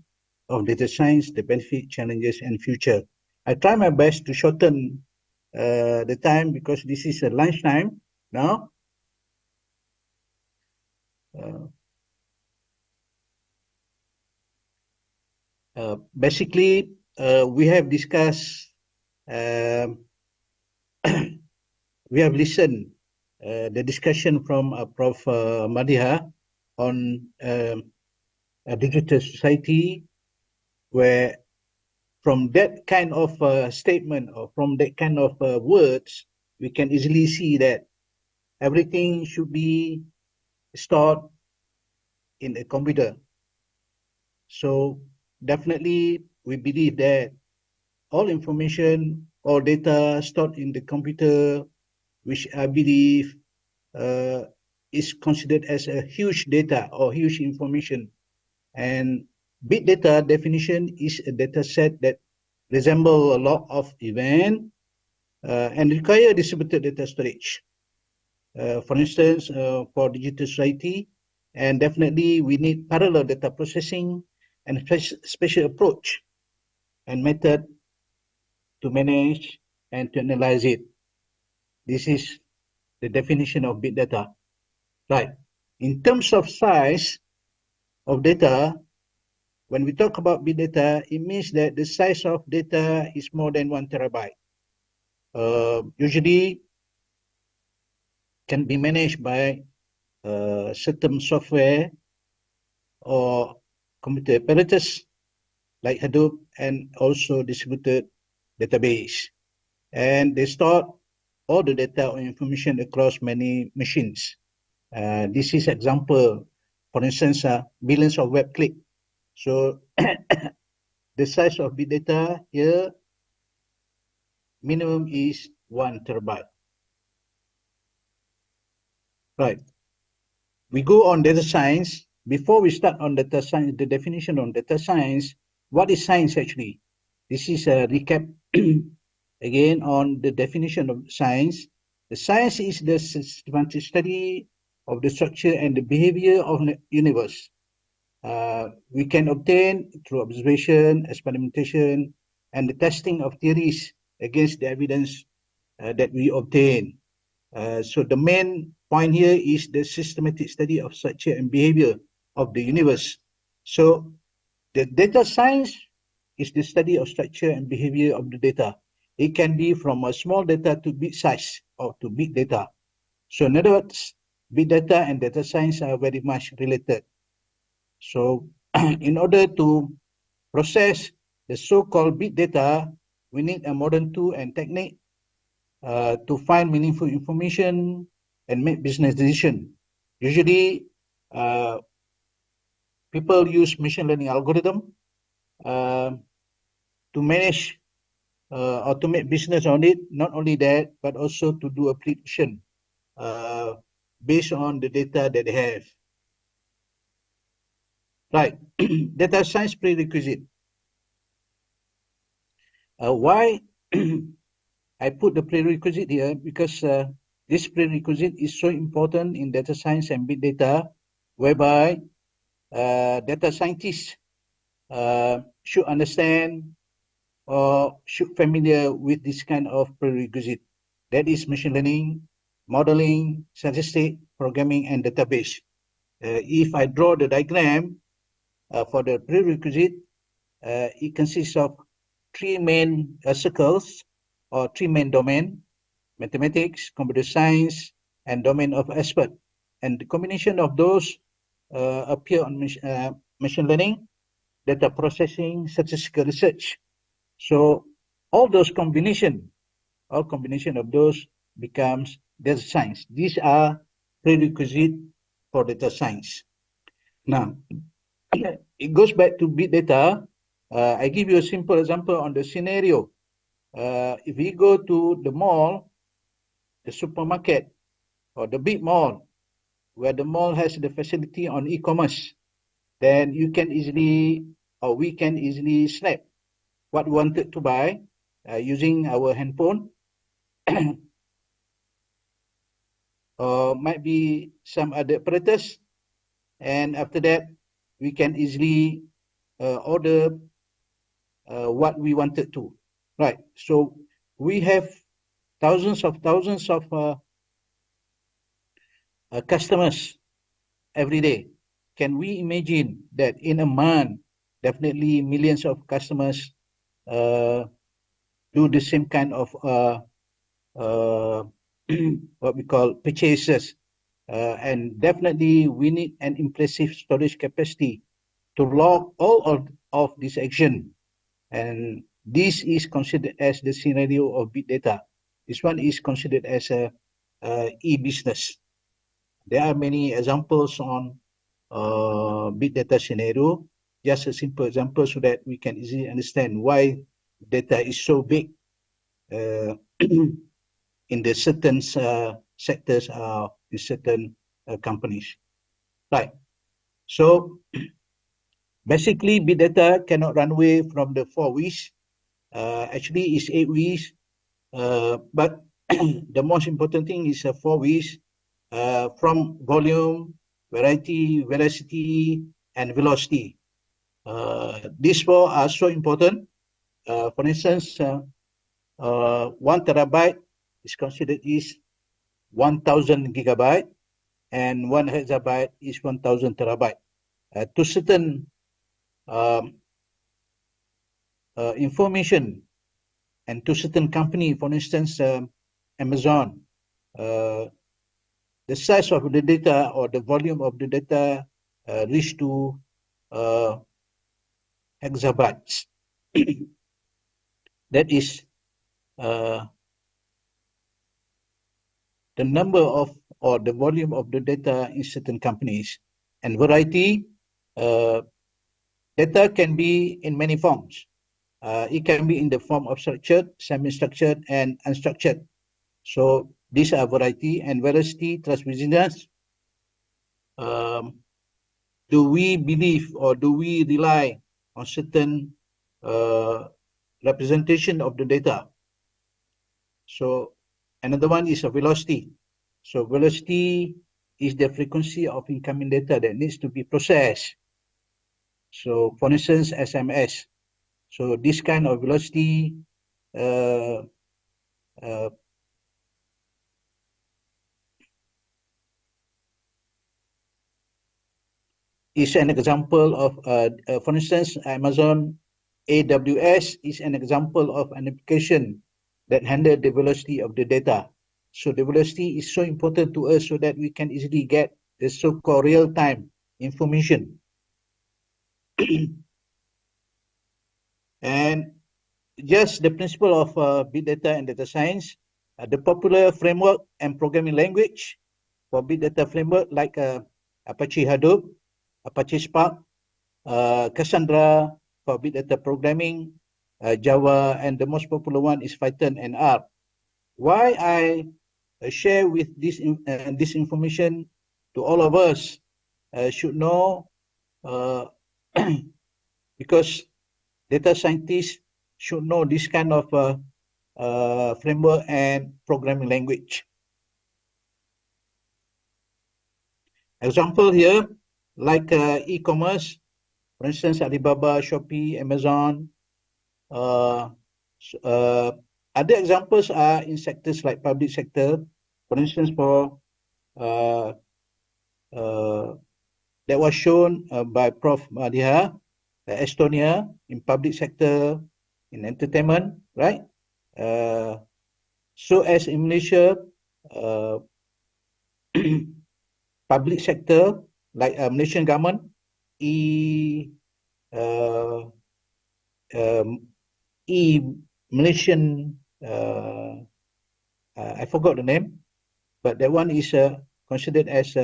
of data science, the benefit, challenges, and future. I try my best to shorten the time because this is a lunchtime now. Basically, we have discussed, we have listened the discussion from Prof. Madiha on a digital society, where from that kind of statement or from that kind of words, we can easily see that everything should be stored in a computer. So definitely we believe that all information, all data stored in the computer, which I believe is considered as a huge data or huge information. And big data definition is a data set that resemble a lot of event and require distributed data storage. For instance, for digital society, and definitely we need parallel data processing and special approach and method to manage and to analyze it. This is the definition of big data. Right. In terms of size of data, when we talk about big data, it means that the size of data is more than 1 terabyte. Usually, can be managed by certain software or computer apparatus like Hadoop and also distributed database. And they store all the data or information across many machines. This is example, for instance, billions of web click. So the size of big data here, minimum is 1 terabyte. Right. We go on data science. Before we start on data science, the definition on data science, what is science actually? This is a recap again on the definition of science. The science is the systematic study of the structure and the behavior of the universe. We can obtain through observation, experimentation, and the testing of theories against the evidence that we obtain. So the main point here is the systematic study of structure and behavior of the universe. So the data science is the study of structure and behavior of the data. It can be from a small data to big size or to big data. So in other words, big data and data science are very much related. So in order to process the so-called big data, we need a modern tool and technique to find meaningful information and make business decisions. Usually, people use machine learning algorithm to manage or to make business on it. Not only that, but also to do a prediction based on the data that they have. Right, data science prerequisite. Why I put the prerequisite here? Because this prerequisite is so important in data science and big data, whereby data scientists should understand or should familiar with this kind of prerequisite. That is machine learning, modeling, statistic, programming, and database. If I draw the diagram for the prerequisite, it consists of three main circles or three main domains: mathematics, computer science, and domain of expert. And the combination of those appear on machine learning, data processing, statistical research. So all combination of those becomes data science. These are prerequisites for data science. Now, it goes back to big data. I give you a simple example on the scenario. If we go to the mall, the supermarket, or the big mall, where the mall has the facility on e-commerce, then you can easily, or we can easily snap what we wanted to buy using our handphone. Or might be some other apparatus, and after that we can easily order what we wanted to. Right, so we have thousands of customers every day. Can we imagine that in a month, definitely millions of customers do the same kind of what we call purchases, and definitely we need an impressive storage capacity to log all of this action, and this is considered as the scenario of big data. This one is considered as a e-business. There are many examples on big data scenario. Just a simple example so that we can easily understand why data is so big in the certain sectors in certain companies. Right. So basically, big data cannot run away from the 4 V's. Actually, it's 8 V's, but the most important thing is 4 V's from volume, variety, veracity, and velocity. These 4 are so important. For instance, 1 terabyte is considered is 1,000 gigabyte, and 1 exabyte is 1,000 terabyte. To certain information and to certain company, for instance, Amazon, the size of the data or the volume of the data reach to exabytes. That is the number of or the volume of the data in certain companies. And variety, data can be in many forms. It can be in the form of structured, semi-structured, and unstructured. So these are variety and veracity, trustworthiness. Do we believe or do we rely on certain representation of the data? So another one is a velocity. So velocity is the frequency of incoming data that needs to be processed. So for instance, SMS. So this kind of velocity is an example of, for instance, Amazon AWS is an example of an application that handle the velocity of the data. So the velocity is so important to us so that we can easily get the so-called real-time information. And just the principle of big data and data science, the popular framework and programming language for big data framework like Apache Hadoop, Apache Spark, Cassandra for big data programming, Java, and the most popular one is Python and R. Why I share with this information to all of us should know because data scientists should know this kind of framework and programming language. Example here, like e-commerce, for instance, Alibaba, Shopee, Amazon. Other examples are in sectors like public sector. For instance, for that was shown by Prof. Madiha, Estonia in public sector, in entertainment, right? So as in Malaysia, public sector like Malaysian government, Malaysian, I forgot the name, but that one is considered as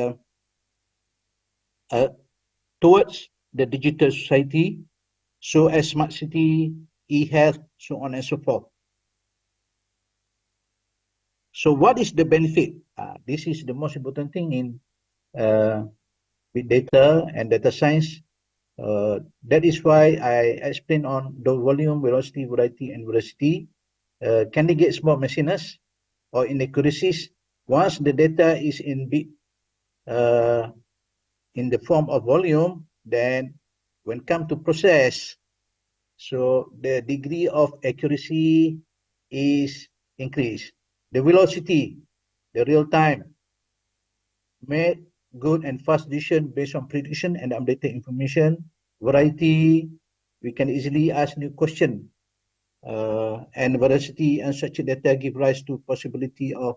towards the digital society, so as smart city, e-health, so on and so forth. So what is the benefit? This is the most important thing in big data and data science. That is why I explain on the volume, velocity, variety, and veracity. Can they get small messiness or inaccuracies? Once the data is in big, in the form of volume, then when come to process, so the degree of accuracy is increased. The velocity, the real time, made good and fast decision based on prediction and updated information. Variety, we can easily ask new question. And veracity and such data give rise to possibility of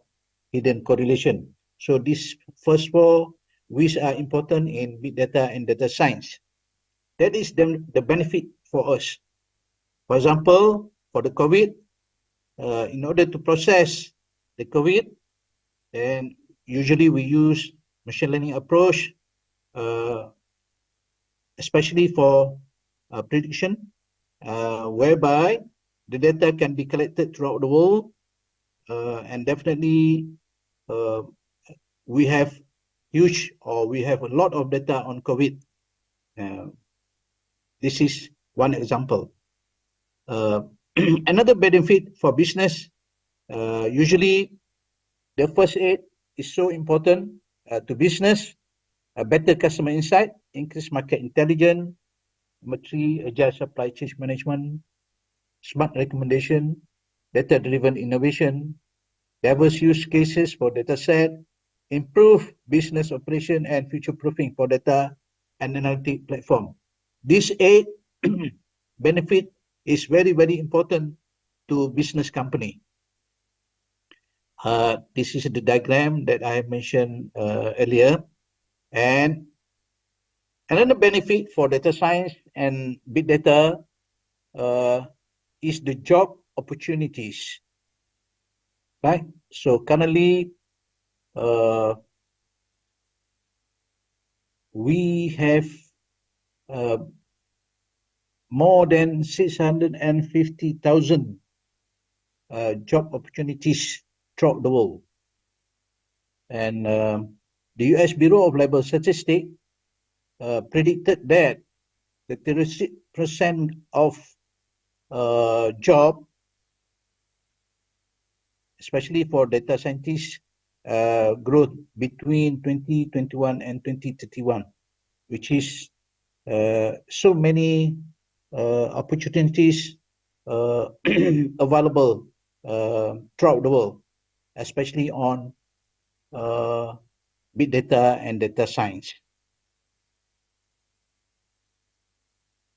hidden correlation. So these first four, which are important in big data and data science. That is the benefit for us. For example, for the COVID, in order to process the COVID, then usually we use machine learning approach, especially for prediction, whereby the data can be collected throughout the world, and definitely we have huge, or we have a lot of data on COVID. This is one example. Another benefit for business, usually the first aid is so important to business, a better customer insight, increased market intelligence, number 3, agile supply chain management, smart recommendation, data-driven innovation, diverse use cases for data set, improve business operation and future-proofing for data and analytic platform. This 8 benefit is very, very important to business company. This is the diagram that I mentioned earlier. And another benefit for data science and big data is the job opportunities, right? So currently, we have more than 650,000 job opportunities throughout the world. And the US Bureau of Labor Statistics predicted that the 36% of job, especially for data scientists, growth between 2021 and 2031, which is so many opportunities available throughout the world, especially on big data and data science.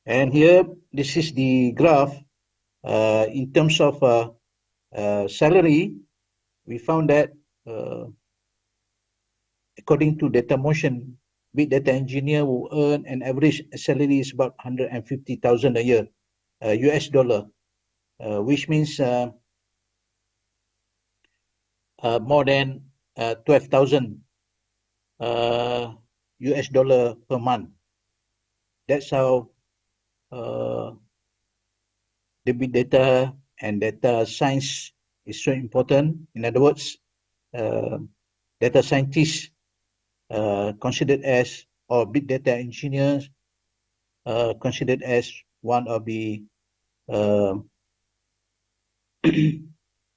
And here, this is the graph. In terms of salary, we found that according to DataMotion, big data engineer will earn an average salary is about 150,000 a year, US dollar, which means more than 12,000 US dollar per month. That's how the big data and data science is so important. In other words, data scientists considered as, or big data engineers considered as one of the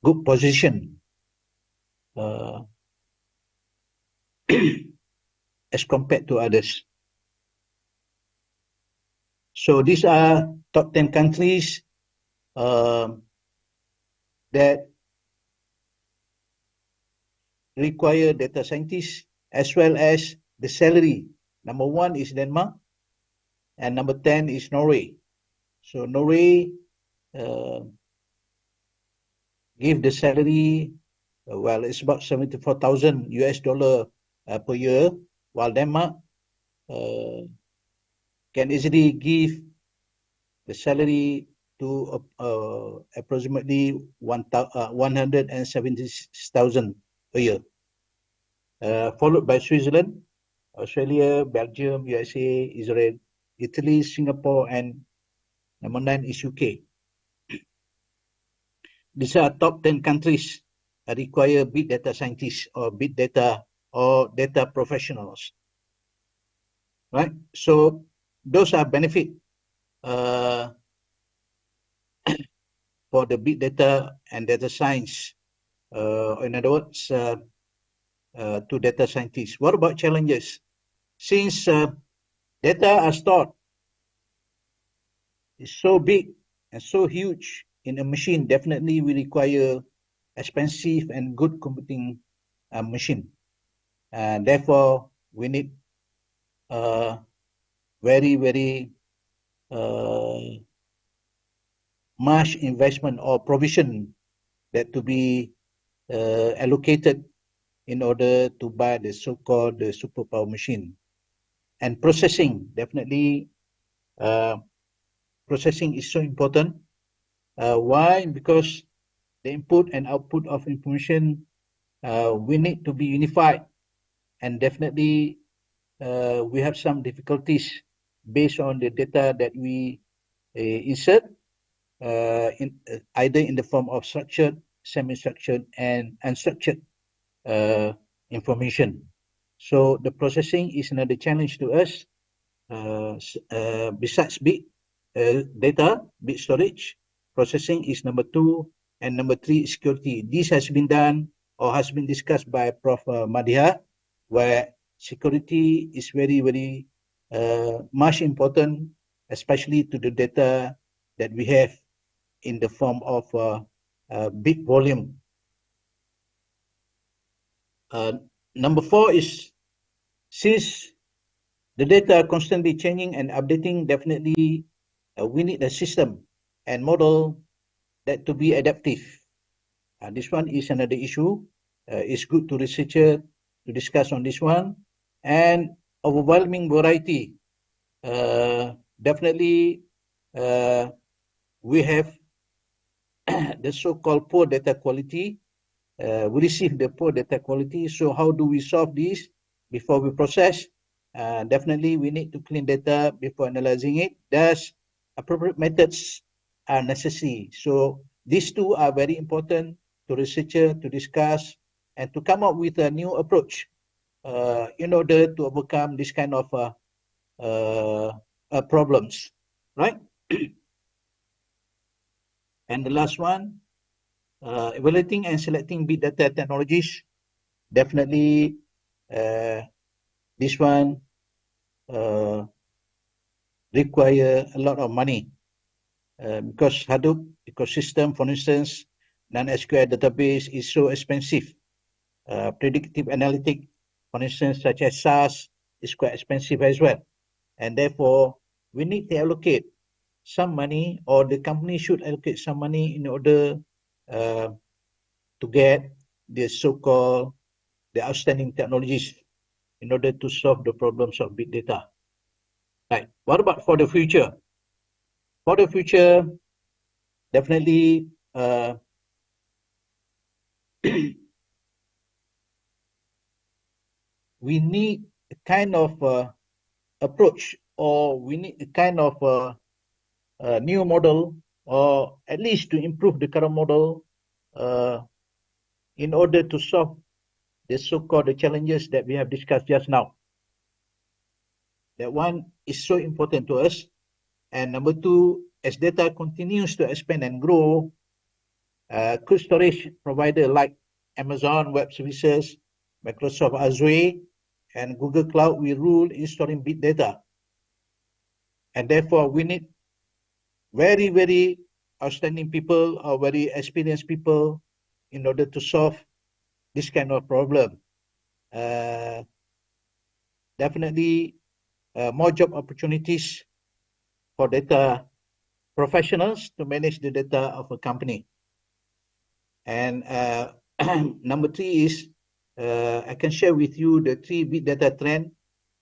good position as compared to others. So these are top 10 countries that require data scientists, as well as the salary. Number 1 is Denmark, and number 10 is Norway. So Norway give the salary, well, it's about 74,000 US dollar per year, while Denmark can easily give the salary to approximately 170,000 a year, followed by Switzerland, Australia, Belgium, USA, Israel, Italy, Singapore, and number 9 is UK. These are top 10 countries that require big data scientists or big data or data professionals, right? So those are benefit for the big data and data science, in other words, to data scientists. What about challenges? Since data are stored is so big and so huge in a machine, definitely we require expensive and good computing machine. And therefore, we need very much investment or provision that to be allocated in order to buy the so-called the superpower machine. And processing, definitely processing is so important. Why? Because the input and output of information we need to be unified, and definitely we have some difficulties based on the data that we insert either in the form of structured, semi-structured, and unstructured information. So the processing is another challenge to us. Besides big data, big storage, processing is number 2, and number 3 is security. This has been done or has been discussed by Prof. Madhiha, where security is very much important, especially to the data that we have in the form of big volume. Number 4 is, since the data are constantly changing and updating, definitely we need a system and model that to be adaptive. This one is another issue. It's good to researcher to discuss on this one, and overwhelming variety. Definitely, we have the so-called poor data quality. We receive the poor data quality. So how do we solve this before we process? Definitely, we need to clean data before analyzing it. Thus, appropriate methods are necessary. So these two are very important to researcher to discuss and to come up with a new approach in order to overcome this kind of problems, right? And the last one, evaluating and selecting big data technologies. Definitely, this one require a lot of money because Hadoop ecosystem, for instance, non-SQL database is so expensive. Predictive analytics, for instance, such as SAS, is quite expensive as well. And therefore, we need to allocate some money, or the company should allocate some money in order to get the so-called the outstanding technologies in order to solve the problems of big data. Right. What about for the future? For the future, definitely we need a kind of approach, or we need a kind of new model, or at least to improve the current model in order to solve the so-called the challenges that we have discussed just now. That one is so important to us. And number two, as data continues to expand and grow, cloud storage provider like Amazon Web Services, Microsoft Azure, and Google Cloud will rule in storing big data. And therefore, we need very, very outstanding people or very experienced people in order to solve this kind of problem. Definitely, more job opportunities for data professionals to manage the data of a company. And number three is, I can share with you the 3 big data trend.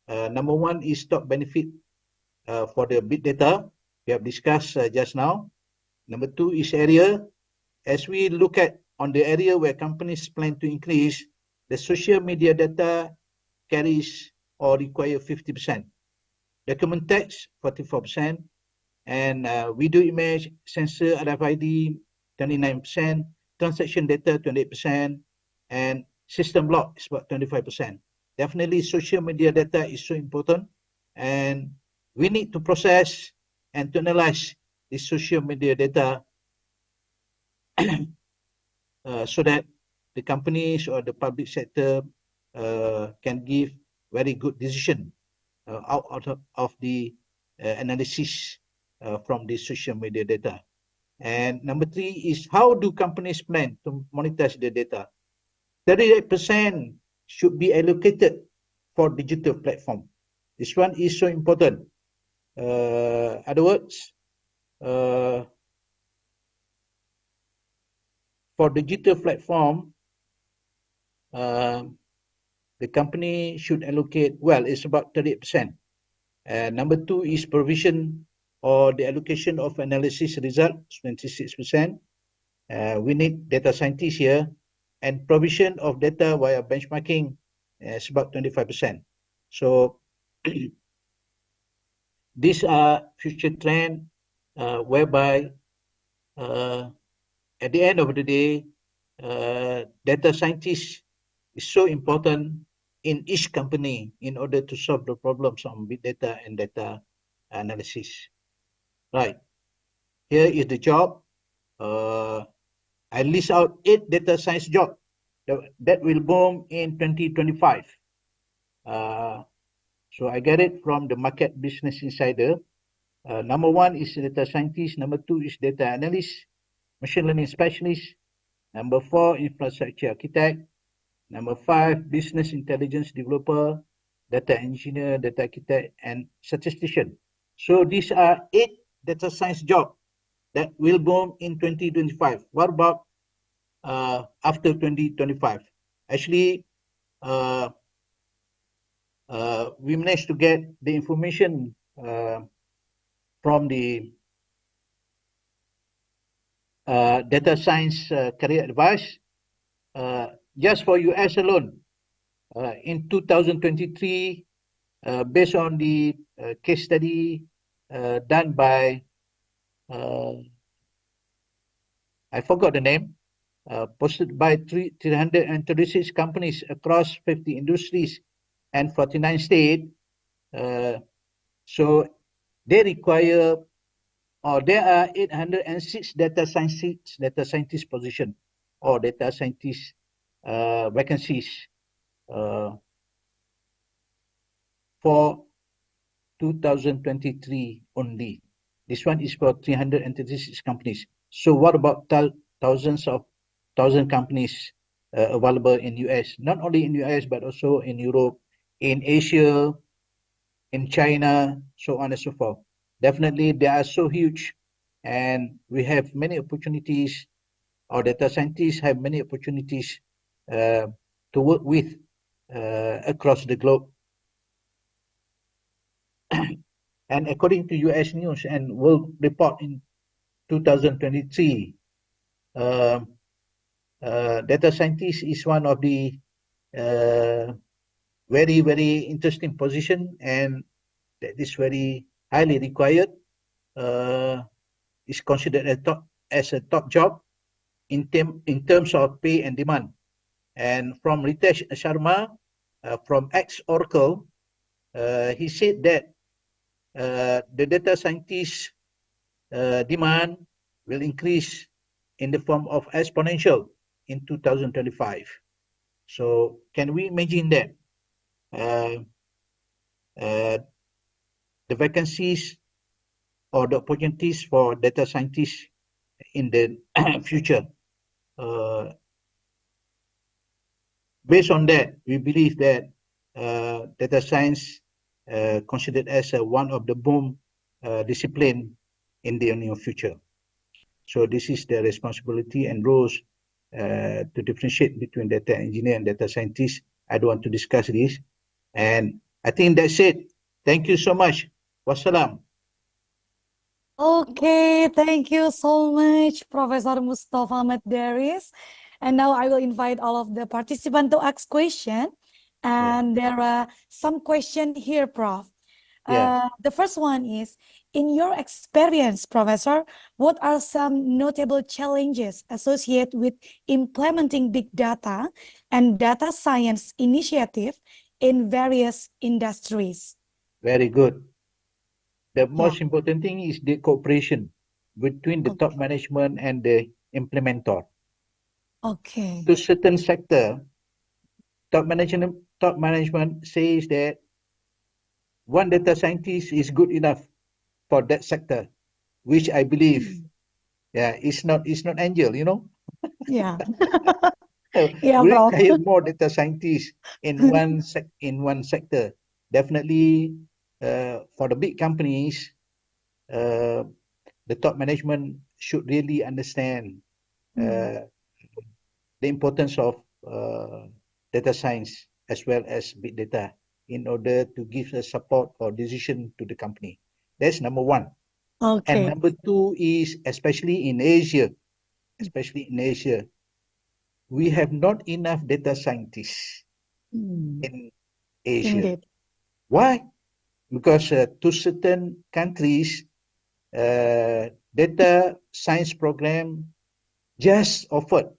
Number one is top benefit for the big data. We have discussed just now. Number two is area. As we look at on the area where companies plan to increase, the social media data carries or require 50%. Document text, 44%. And video image, sensor, RFID, 29%. Transaction data, 28%. And system log is about 25%. Definitely, social media data is so important. And we need to process and to analyze the social media data so that the companies or the public sector can give very good decision out of the analysis from the social media data. And number three is, how do companies plan to monetize the data? 38% should be allocated for digital platform. This one is so important. Other words, for digital platform, the company should allocate, well, it's about 38%. Number two is provision or the allocation of analysis results, 26%. We need data scientists here, and provision of data via benchmarking is about 25%. So these are future trends whereby at the end of the day, data scientists is so important in each company in order to solve the problems on big data and data analysis. Right. Here is the job. I list out 8 data science jobs that will boom in 2025. So I get it from the Market Business Insider. Number one is data scientist. Number two is data analyst, machine learning specialist. Number 4, infrastructure architect. Number 5, business intelligence developer, data engineer, data architect, and statistician. So these are 8 data science jobs that will boom in 2025. What about after 2025? actually, we managed to get the information from the data science career advice. Just for US alone, in 2023, based on the case study done by, I forgot the name, posted by 336 companies across 50 industries and 49 states. So they require, or there are 806 data scientist position or data scientist vacancies for 2023 only. This one is for 336 companies. So what about thousands companies available in US? Not only in US, but also in Europe, in Asia, in China, so on and so forth. Definitely, they are so huge, and we have many opportunities. Our data scientists have many opportunities to work with across the globe. And according to US News and World Report in 2023, data scientist is one of the very, very interesting position, and that is very highly required. Is considered as a top job in terms of pay and demand. And from Ritesh Sharma, from ex-Oracle, he said that the data scientist demand will increase in the form of exponential in 2025. So can we imagine that the vacancies or the opportunities for data scientists in the future? Based on that, we believe that data science considered as one of the boom discipline in the near future. So this is the responsibility and roles to differentiate between data engineer and data scientist. I don't want to discuss this. And I think that's it. Thank you so much. Wassalam. Okay, thank you so much, Professor Mustafa Ahmad Daris. And now I will invite all of the participants to ask questions. And there are some questions here, Prof. The first one is, in your experience, Professor, what are some notable challenges associated with implementing big data and data science initiative in various industries? Very good. The most important thing is the cooperation between the top management and the implementer. Okay. To certain sector, top management says that one data scientist is good enough for that sector, which I believe, it's not angel, you know. Yeah. We require more data scientists in one sector. Definitely, for the big companies, the top management should really understand the importance of data science as well as big data in order to give the support or decision to the company. That's number one. Okay. And number two is, especially in Asia, we have not enough data scientists in Asia. Indeed. Why? Because to certain countries, data science program just offered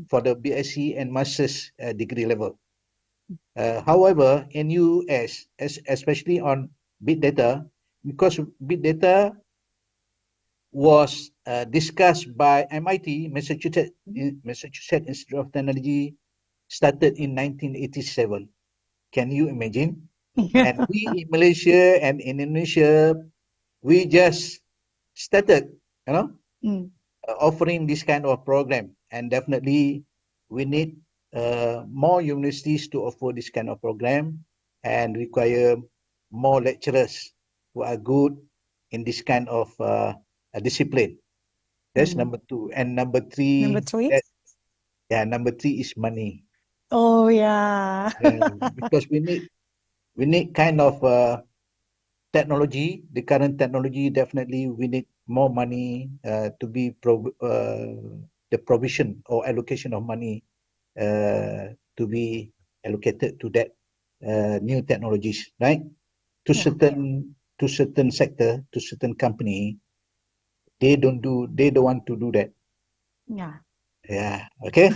for the BSc and master's degree level. However, in US, especially on big data, because big data was discussed by MIT, Massachusetts Institute of Technology, started in 1987. Can you imagine? And we in Malaysia and in Indonesia, we just started, offering this kind of program. And definitely, we need more universities to offer this kind of program and require more lecturers who are good in this kind of discipline. That's number two. And number three. Number three? Number three is money. Oh yeah. Because we need kind of technology. The current technology, definitely we need more money to be the provision or allocation of money to be allocated to that new technologies, right? To certain sector, to certain company, they don't want to do that. Yeah. Yeah. Okay.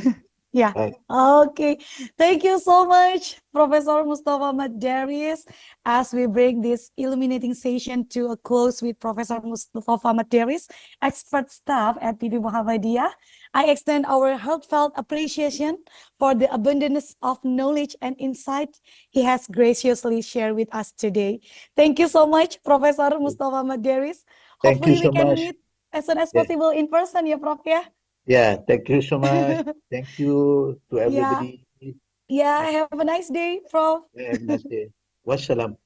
Yeah. Okay. Thank you so much, Professor Mustafa Madaris. As we bring this illuminating session to a close with Professor Mustafa Madaris, expert staff at PP Muhammadiyah, I extend our heartfelt appreciation for the abundance of knowledge and insight he has graciously shared with us today. Thank you so much, Professor Mustafa Madaris. Thank you Hopefully we so can much. meet as soon as Yeah. possible in person, ya, Prof, ya. Yeah. Thank you so much. Thank you to Yeah. everybody. Yeah, have a nice day, Prof. Have a nice day. Wassalam.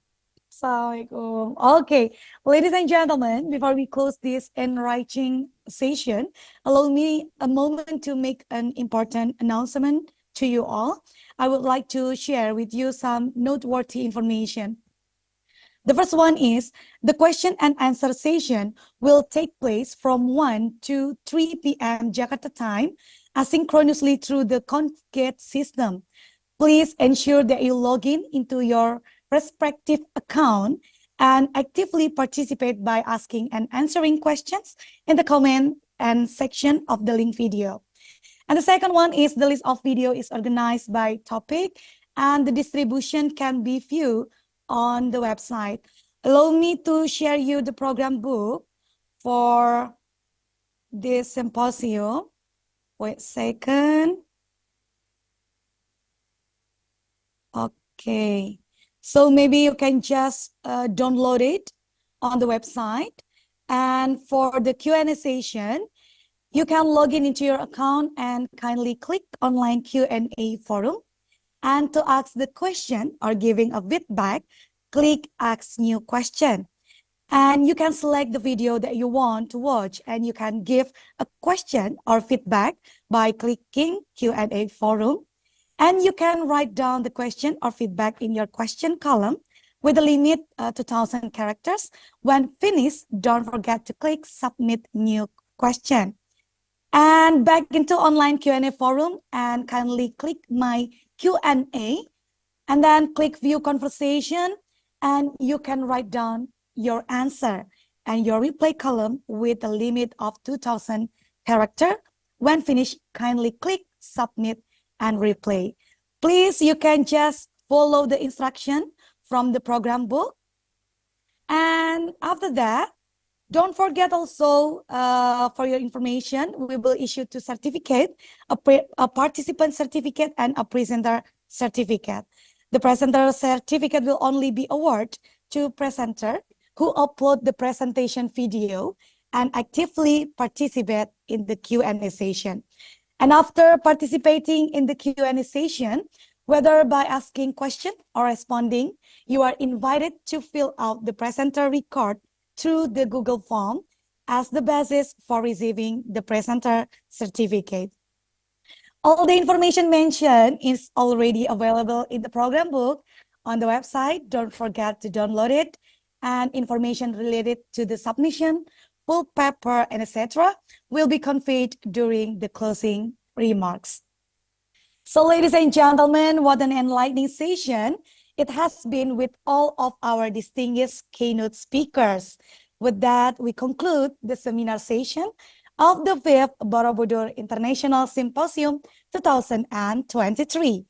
Assalamualaikum. Okay, ladies and gentlemen, before we close this enriching session, allow me a moment to make an important announcement to you all. I would like to share with you some noteworthy information. The first one is the question and answer session will take place from 1 to 3 p.m. Jakarta time, asynchronously through the Congate system. Please ensure that you log in into your respective account and actively participate by asking and answering questions in the comment and section of the link video. And the second one is the list of video is organized by topic and the distribution can be viewed on the website. Allow me to share you the program book for this symposium. Wait a second. Okay. So maybe you can just download it on the website. And for the Q&A session, you can log in into your account and kindly click online Q&A forum. And to ask the question or giving a feedback, click Ask New Question. And you can select the video that you want to watch and you can give a question or feedback by clicking Q&A forum. And you can write down the question or feedback in your question column with a limit 2,000 characters. When finished, don't forget to click Submit New Question. And back into online Q&A forum and kindly click My Q&A and then click View Conversation and you can write down your answer and your replay column with a limit of 2,000 character. When finished, kindly click Submit and replay. Please, you can just follow the instruction from the program book. And after that, don't forget also, for your information, we will issue two certificates, a participant certificate and a presenter certificate. The presenter certificate will only be awarded to presenter who upload the presentation video and actively participate in the Q&A session. And after participating in the Q&A session, whether by asking questions or responding, you are invited to fill out the presenter record through the Google form as the basis for receiving the presenter certificate. All the information mentioned is already available in the program book on the website. Don't forget to download it. And information related to the submission, full paper, and etc. will be conveyed during the closing remarks. So, ladies and gentlemen, what an enlightening session it has been with all of our distinguished keynote speakers. With that, we conclude the seminar session of the 5th Borobudur International Symposium 2023.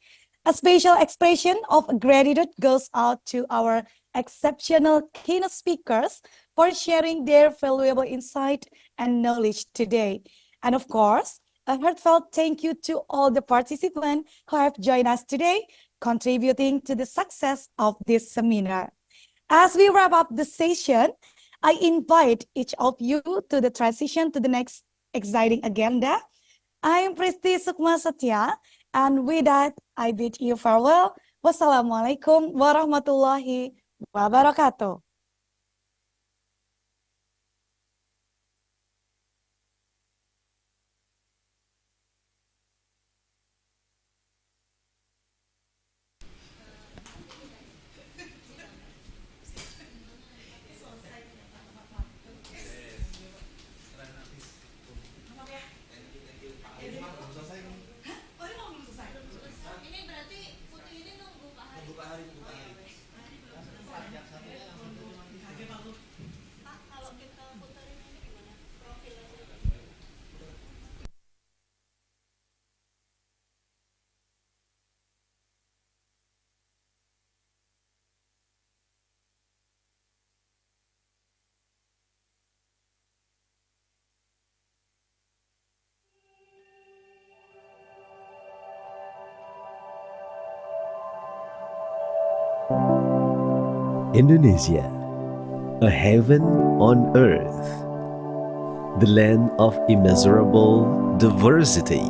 A special expression of gratitude goes out to our exceptional keynote speakers for sharing their valuable insight and knowledge today. And of course, a heartfelt thank you to all the participants who have joined us today, contributing to the success of this seminar. As we wrap up the session, I invite each of you to the transition to the next exciting agenda. I am Pristi Sukma Satya, and with that, I bid you farewell. Wassalamualaikum warahmatullahi wabarakatuh. Indonesia, a heaven on earth, the land of immeasurable diversity.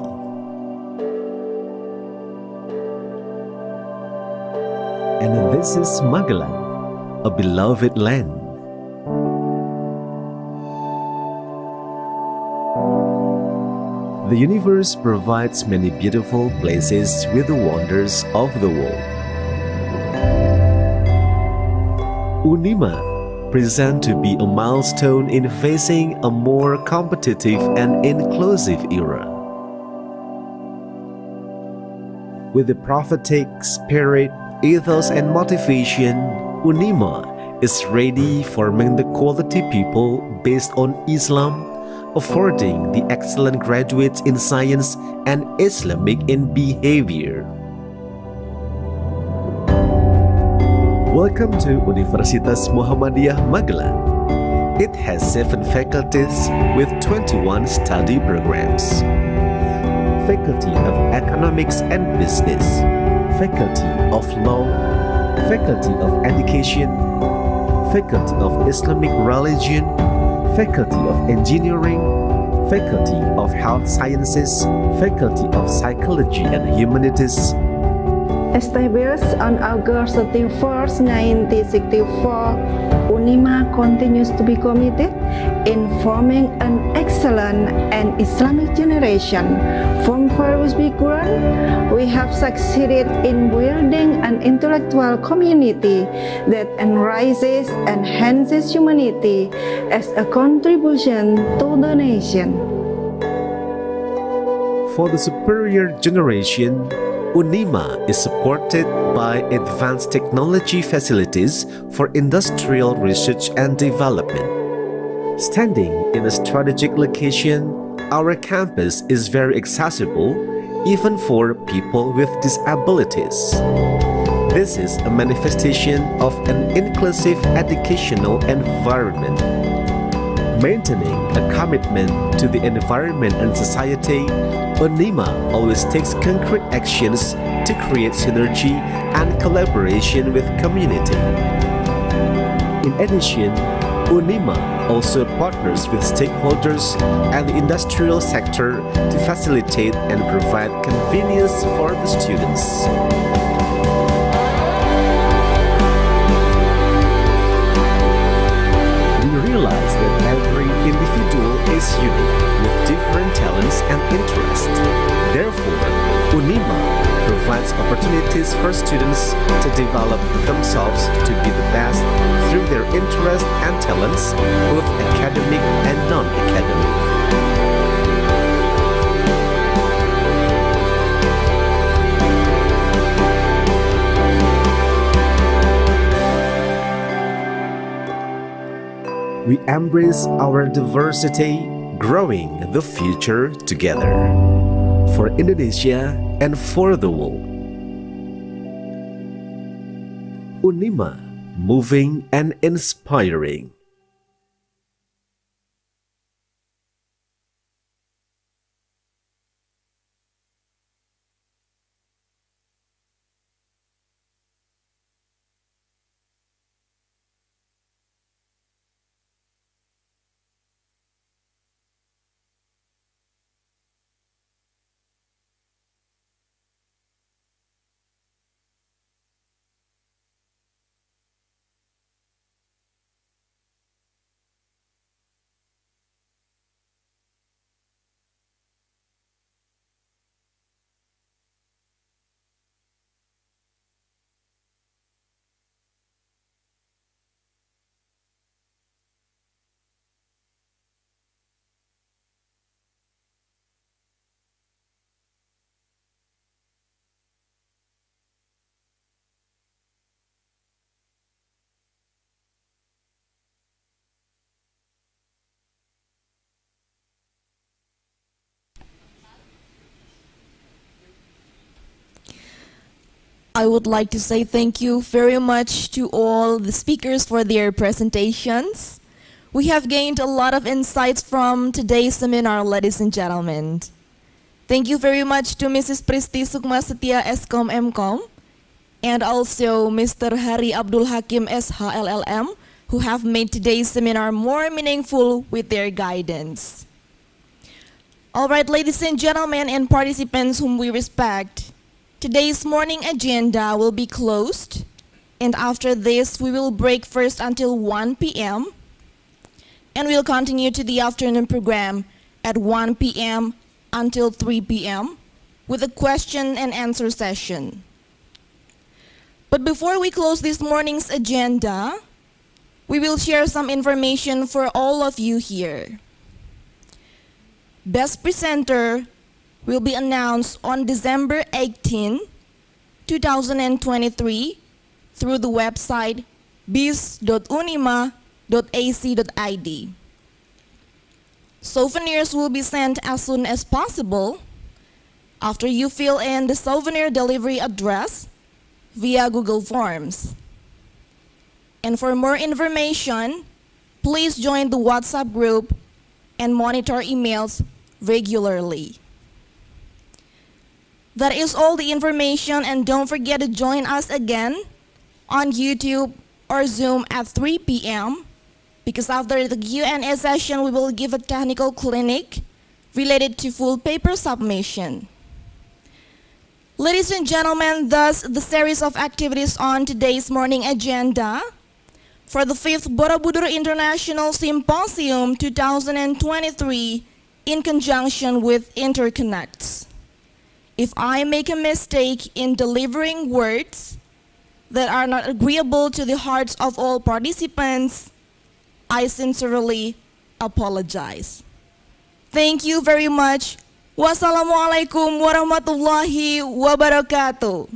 And this is Magelang, a beloved land. The universe provides many beautiful places with the wonders of the world. Unima present to be a milestone in facing a more competitive and inclusive era. With the prophetic spirit, ethos and motivation, Unima is ready forming the quality people based on Islam, affording the excellent graduates in science and Islamic in behavior. Welcome to Universitas Muhammadiyah Magelang. It has 7 faculties with 21 study programs. Faculty of Economics and Business, Faculty of Law, Faculty of Education, Faculty of Islamic Religion, Faculty of Engineering, Faculty of Health Sciences, Faculty of Psychology and Humanities. Established on August 31st, 1964, Unima continues to be committed in forming an excellent and Islamic generation. From various backgrounds, we have succeeded in building an intellectual community that enriches and enhances humanity as a contribution to the nation. For the superior generation, Unima is supported by advanced technology facilities for industrial research and development. Standing in a strategic location, our campus is very accessible even for people with disabilities. This is a manifestation of an inclusive educational environment. Maintaining a commitment to the environment and society, Unima always takes concrete actions to create synergy and collaboration with community. In addition, Unima also partners with stakeholders and the industrial sector to facilitate and provide convenience for the students. We realize that every individual is unique with different talents and interests. Therefore, Unima provides opportunities for students to develop themselves to be the best through their interests and talents, both academic and non-academic. We embrace our diversity, growing the future together for Indonesia and for the world. Unima, moving and inspiring. I would like to say thank you very much to all the speakers for their presentations. We have gained a lot of insights from today's seminar, ladies and gentlemen. Thank you very much to Mrs. Pristi Sukma Setia Eskom Mkom, and also Mr. Hari Abdul Hakim SHLLM, who have made today's seminar more meaningful with their guidance. All right, ladies and gentlemen and participants whom we respect, today's morning agenda will be closed, and after this we will break first until 1 p.m. and we'll continue to the afternoon program at 1 p.m. until 3 p.m. with a question and answer session. But before we close this morning's agenda, we will share some information for all of you here. Best presenter will be announced on December 18, 2023 through the website bis.unima.ac.id. Souvenirs will be sent as soon as possible after you fill in the souvenir delivery address via Google Forms. And for more information, please join the WhatsApp group and monitor emails regularly. That is all the information, and don't forget to join us again on YouTube or Zoom at 3 p.m. because after the Q&A session, we will give a technical clinic related to full paper submission. Ladies and gentlemen, thus the series of activities on today's morning agenda for the 5th Borobudur International Symposium 2023 in conjunction with Interconnects. If I make a mistake in delivering words that are not agreeable to the hearts of all participants, I sincerely apologize. Thank you very much. Wassalamualaikum warahmatullahi wabarakatuh.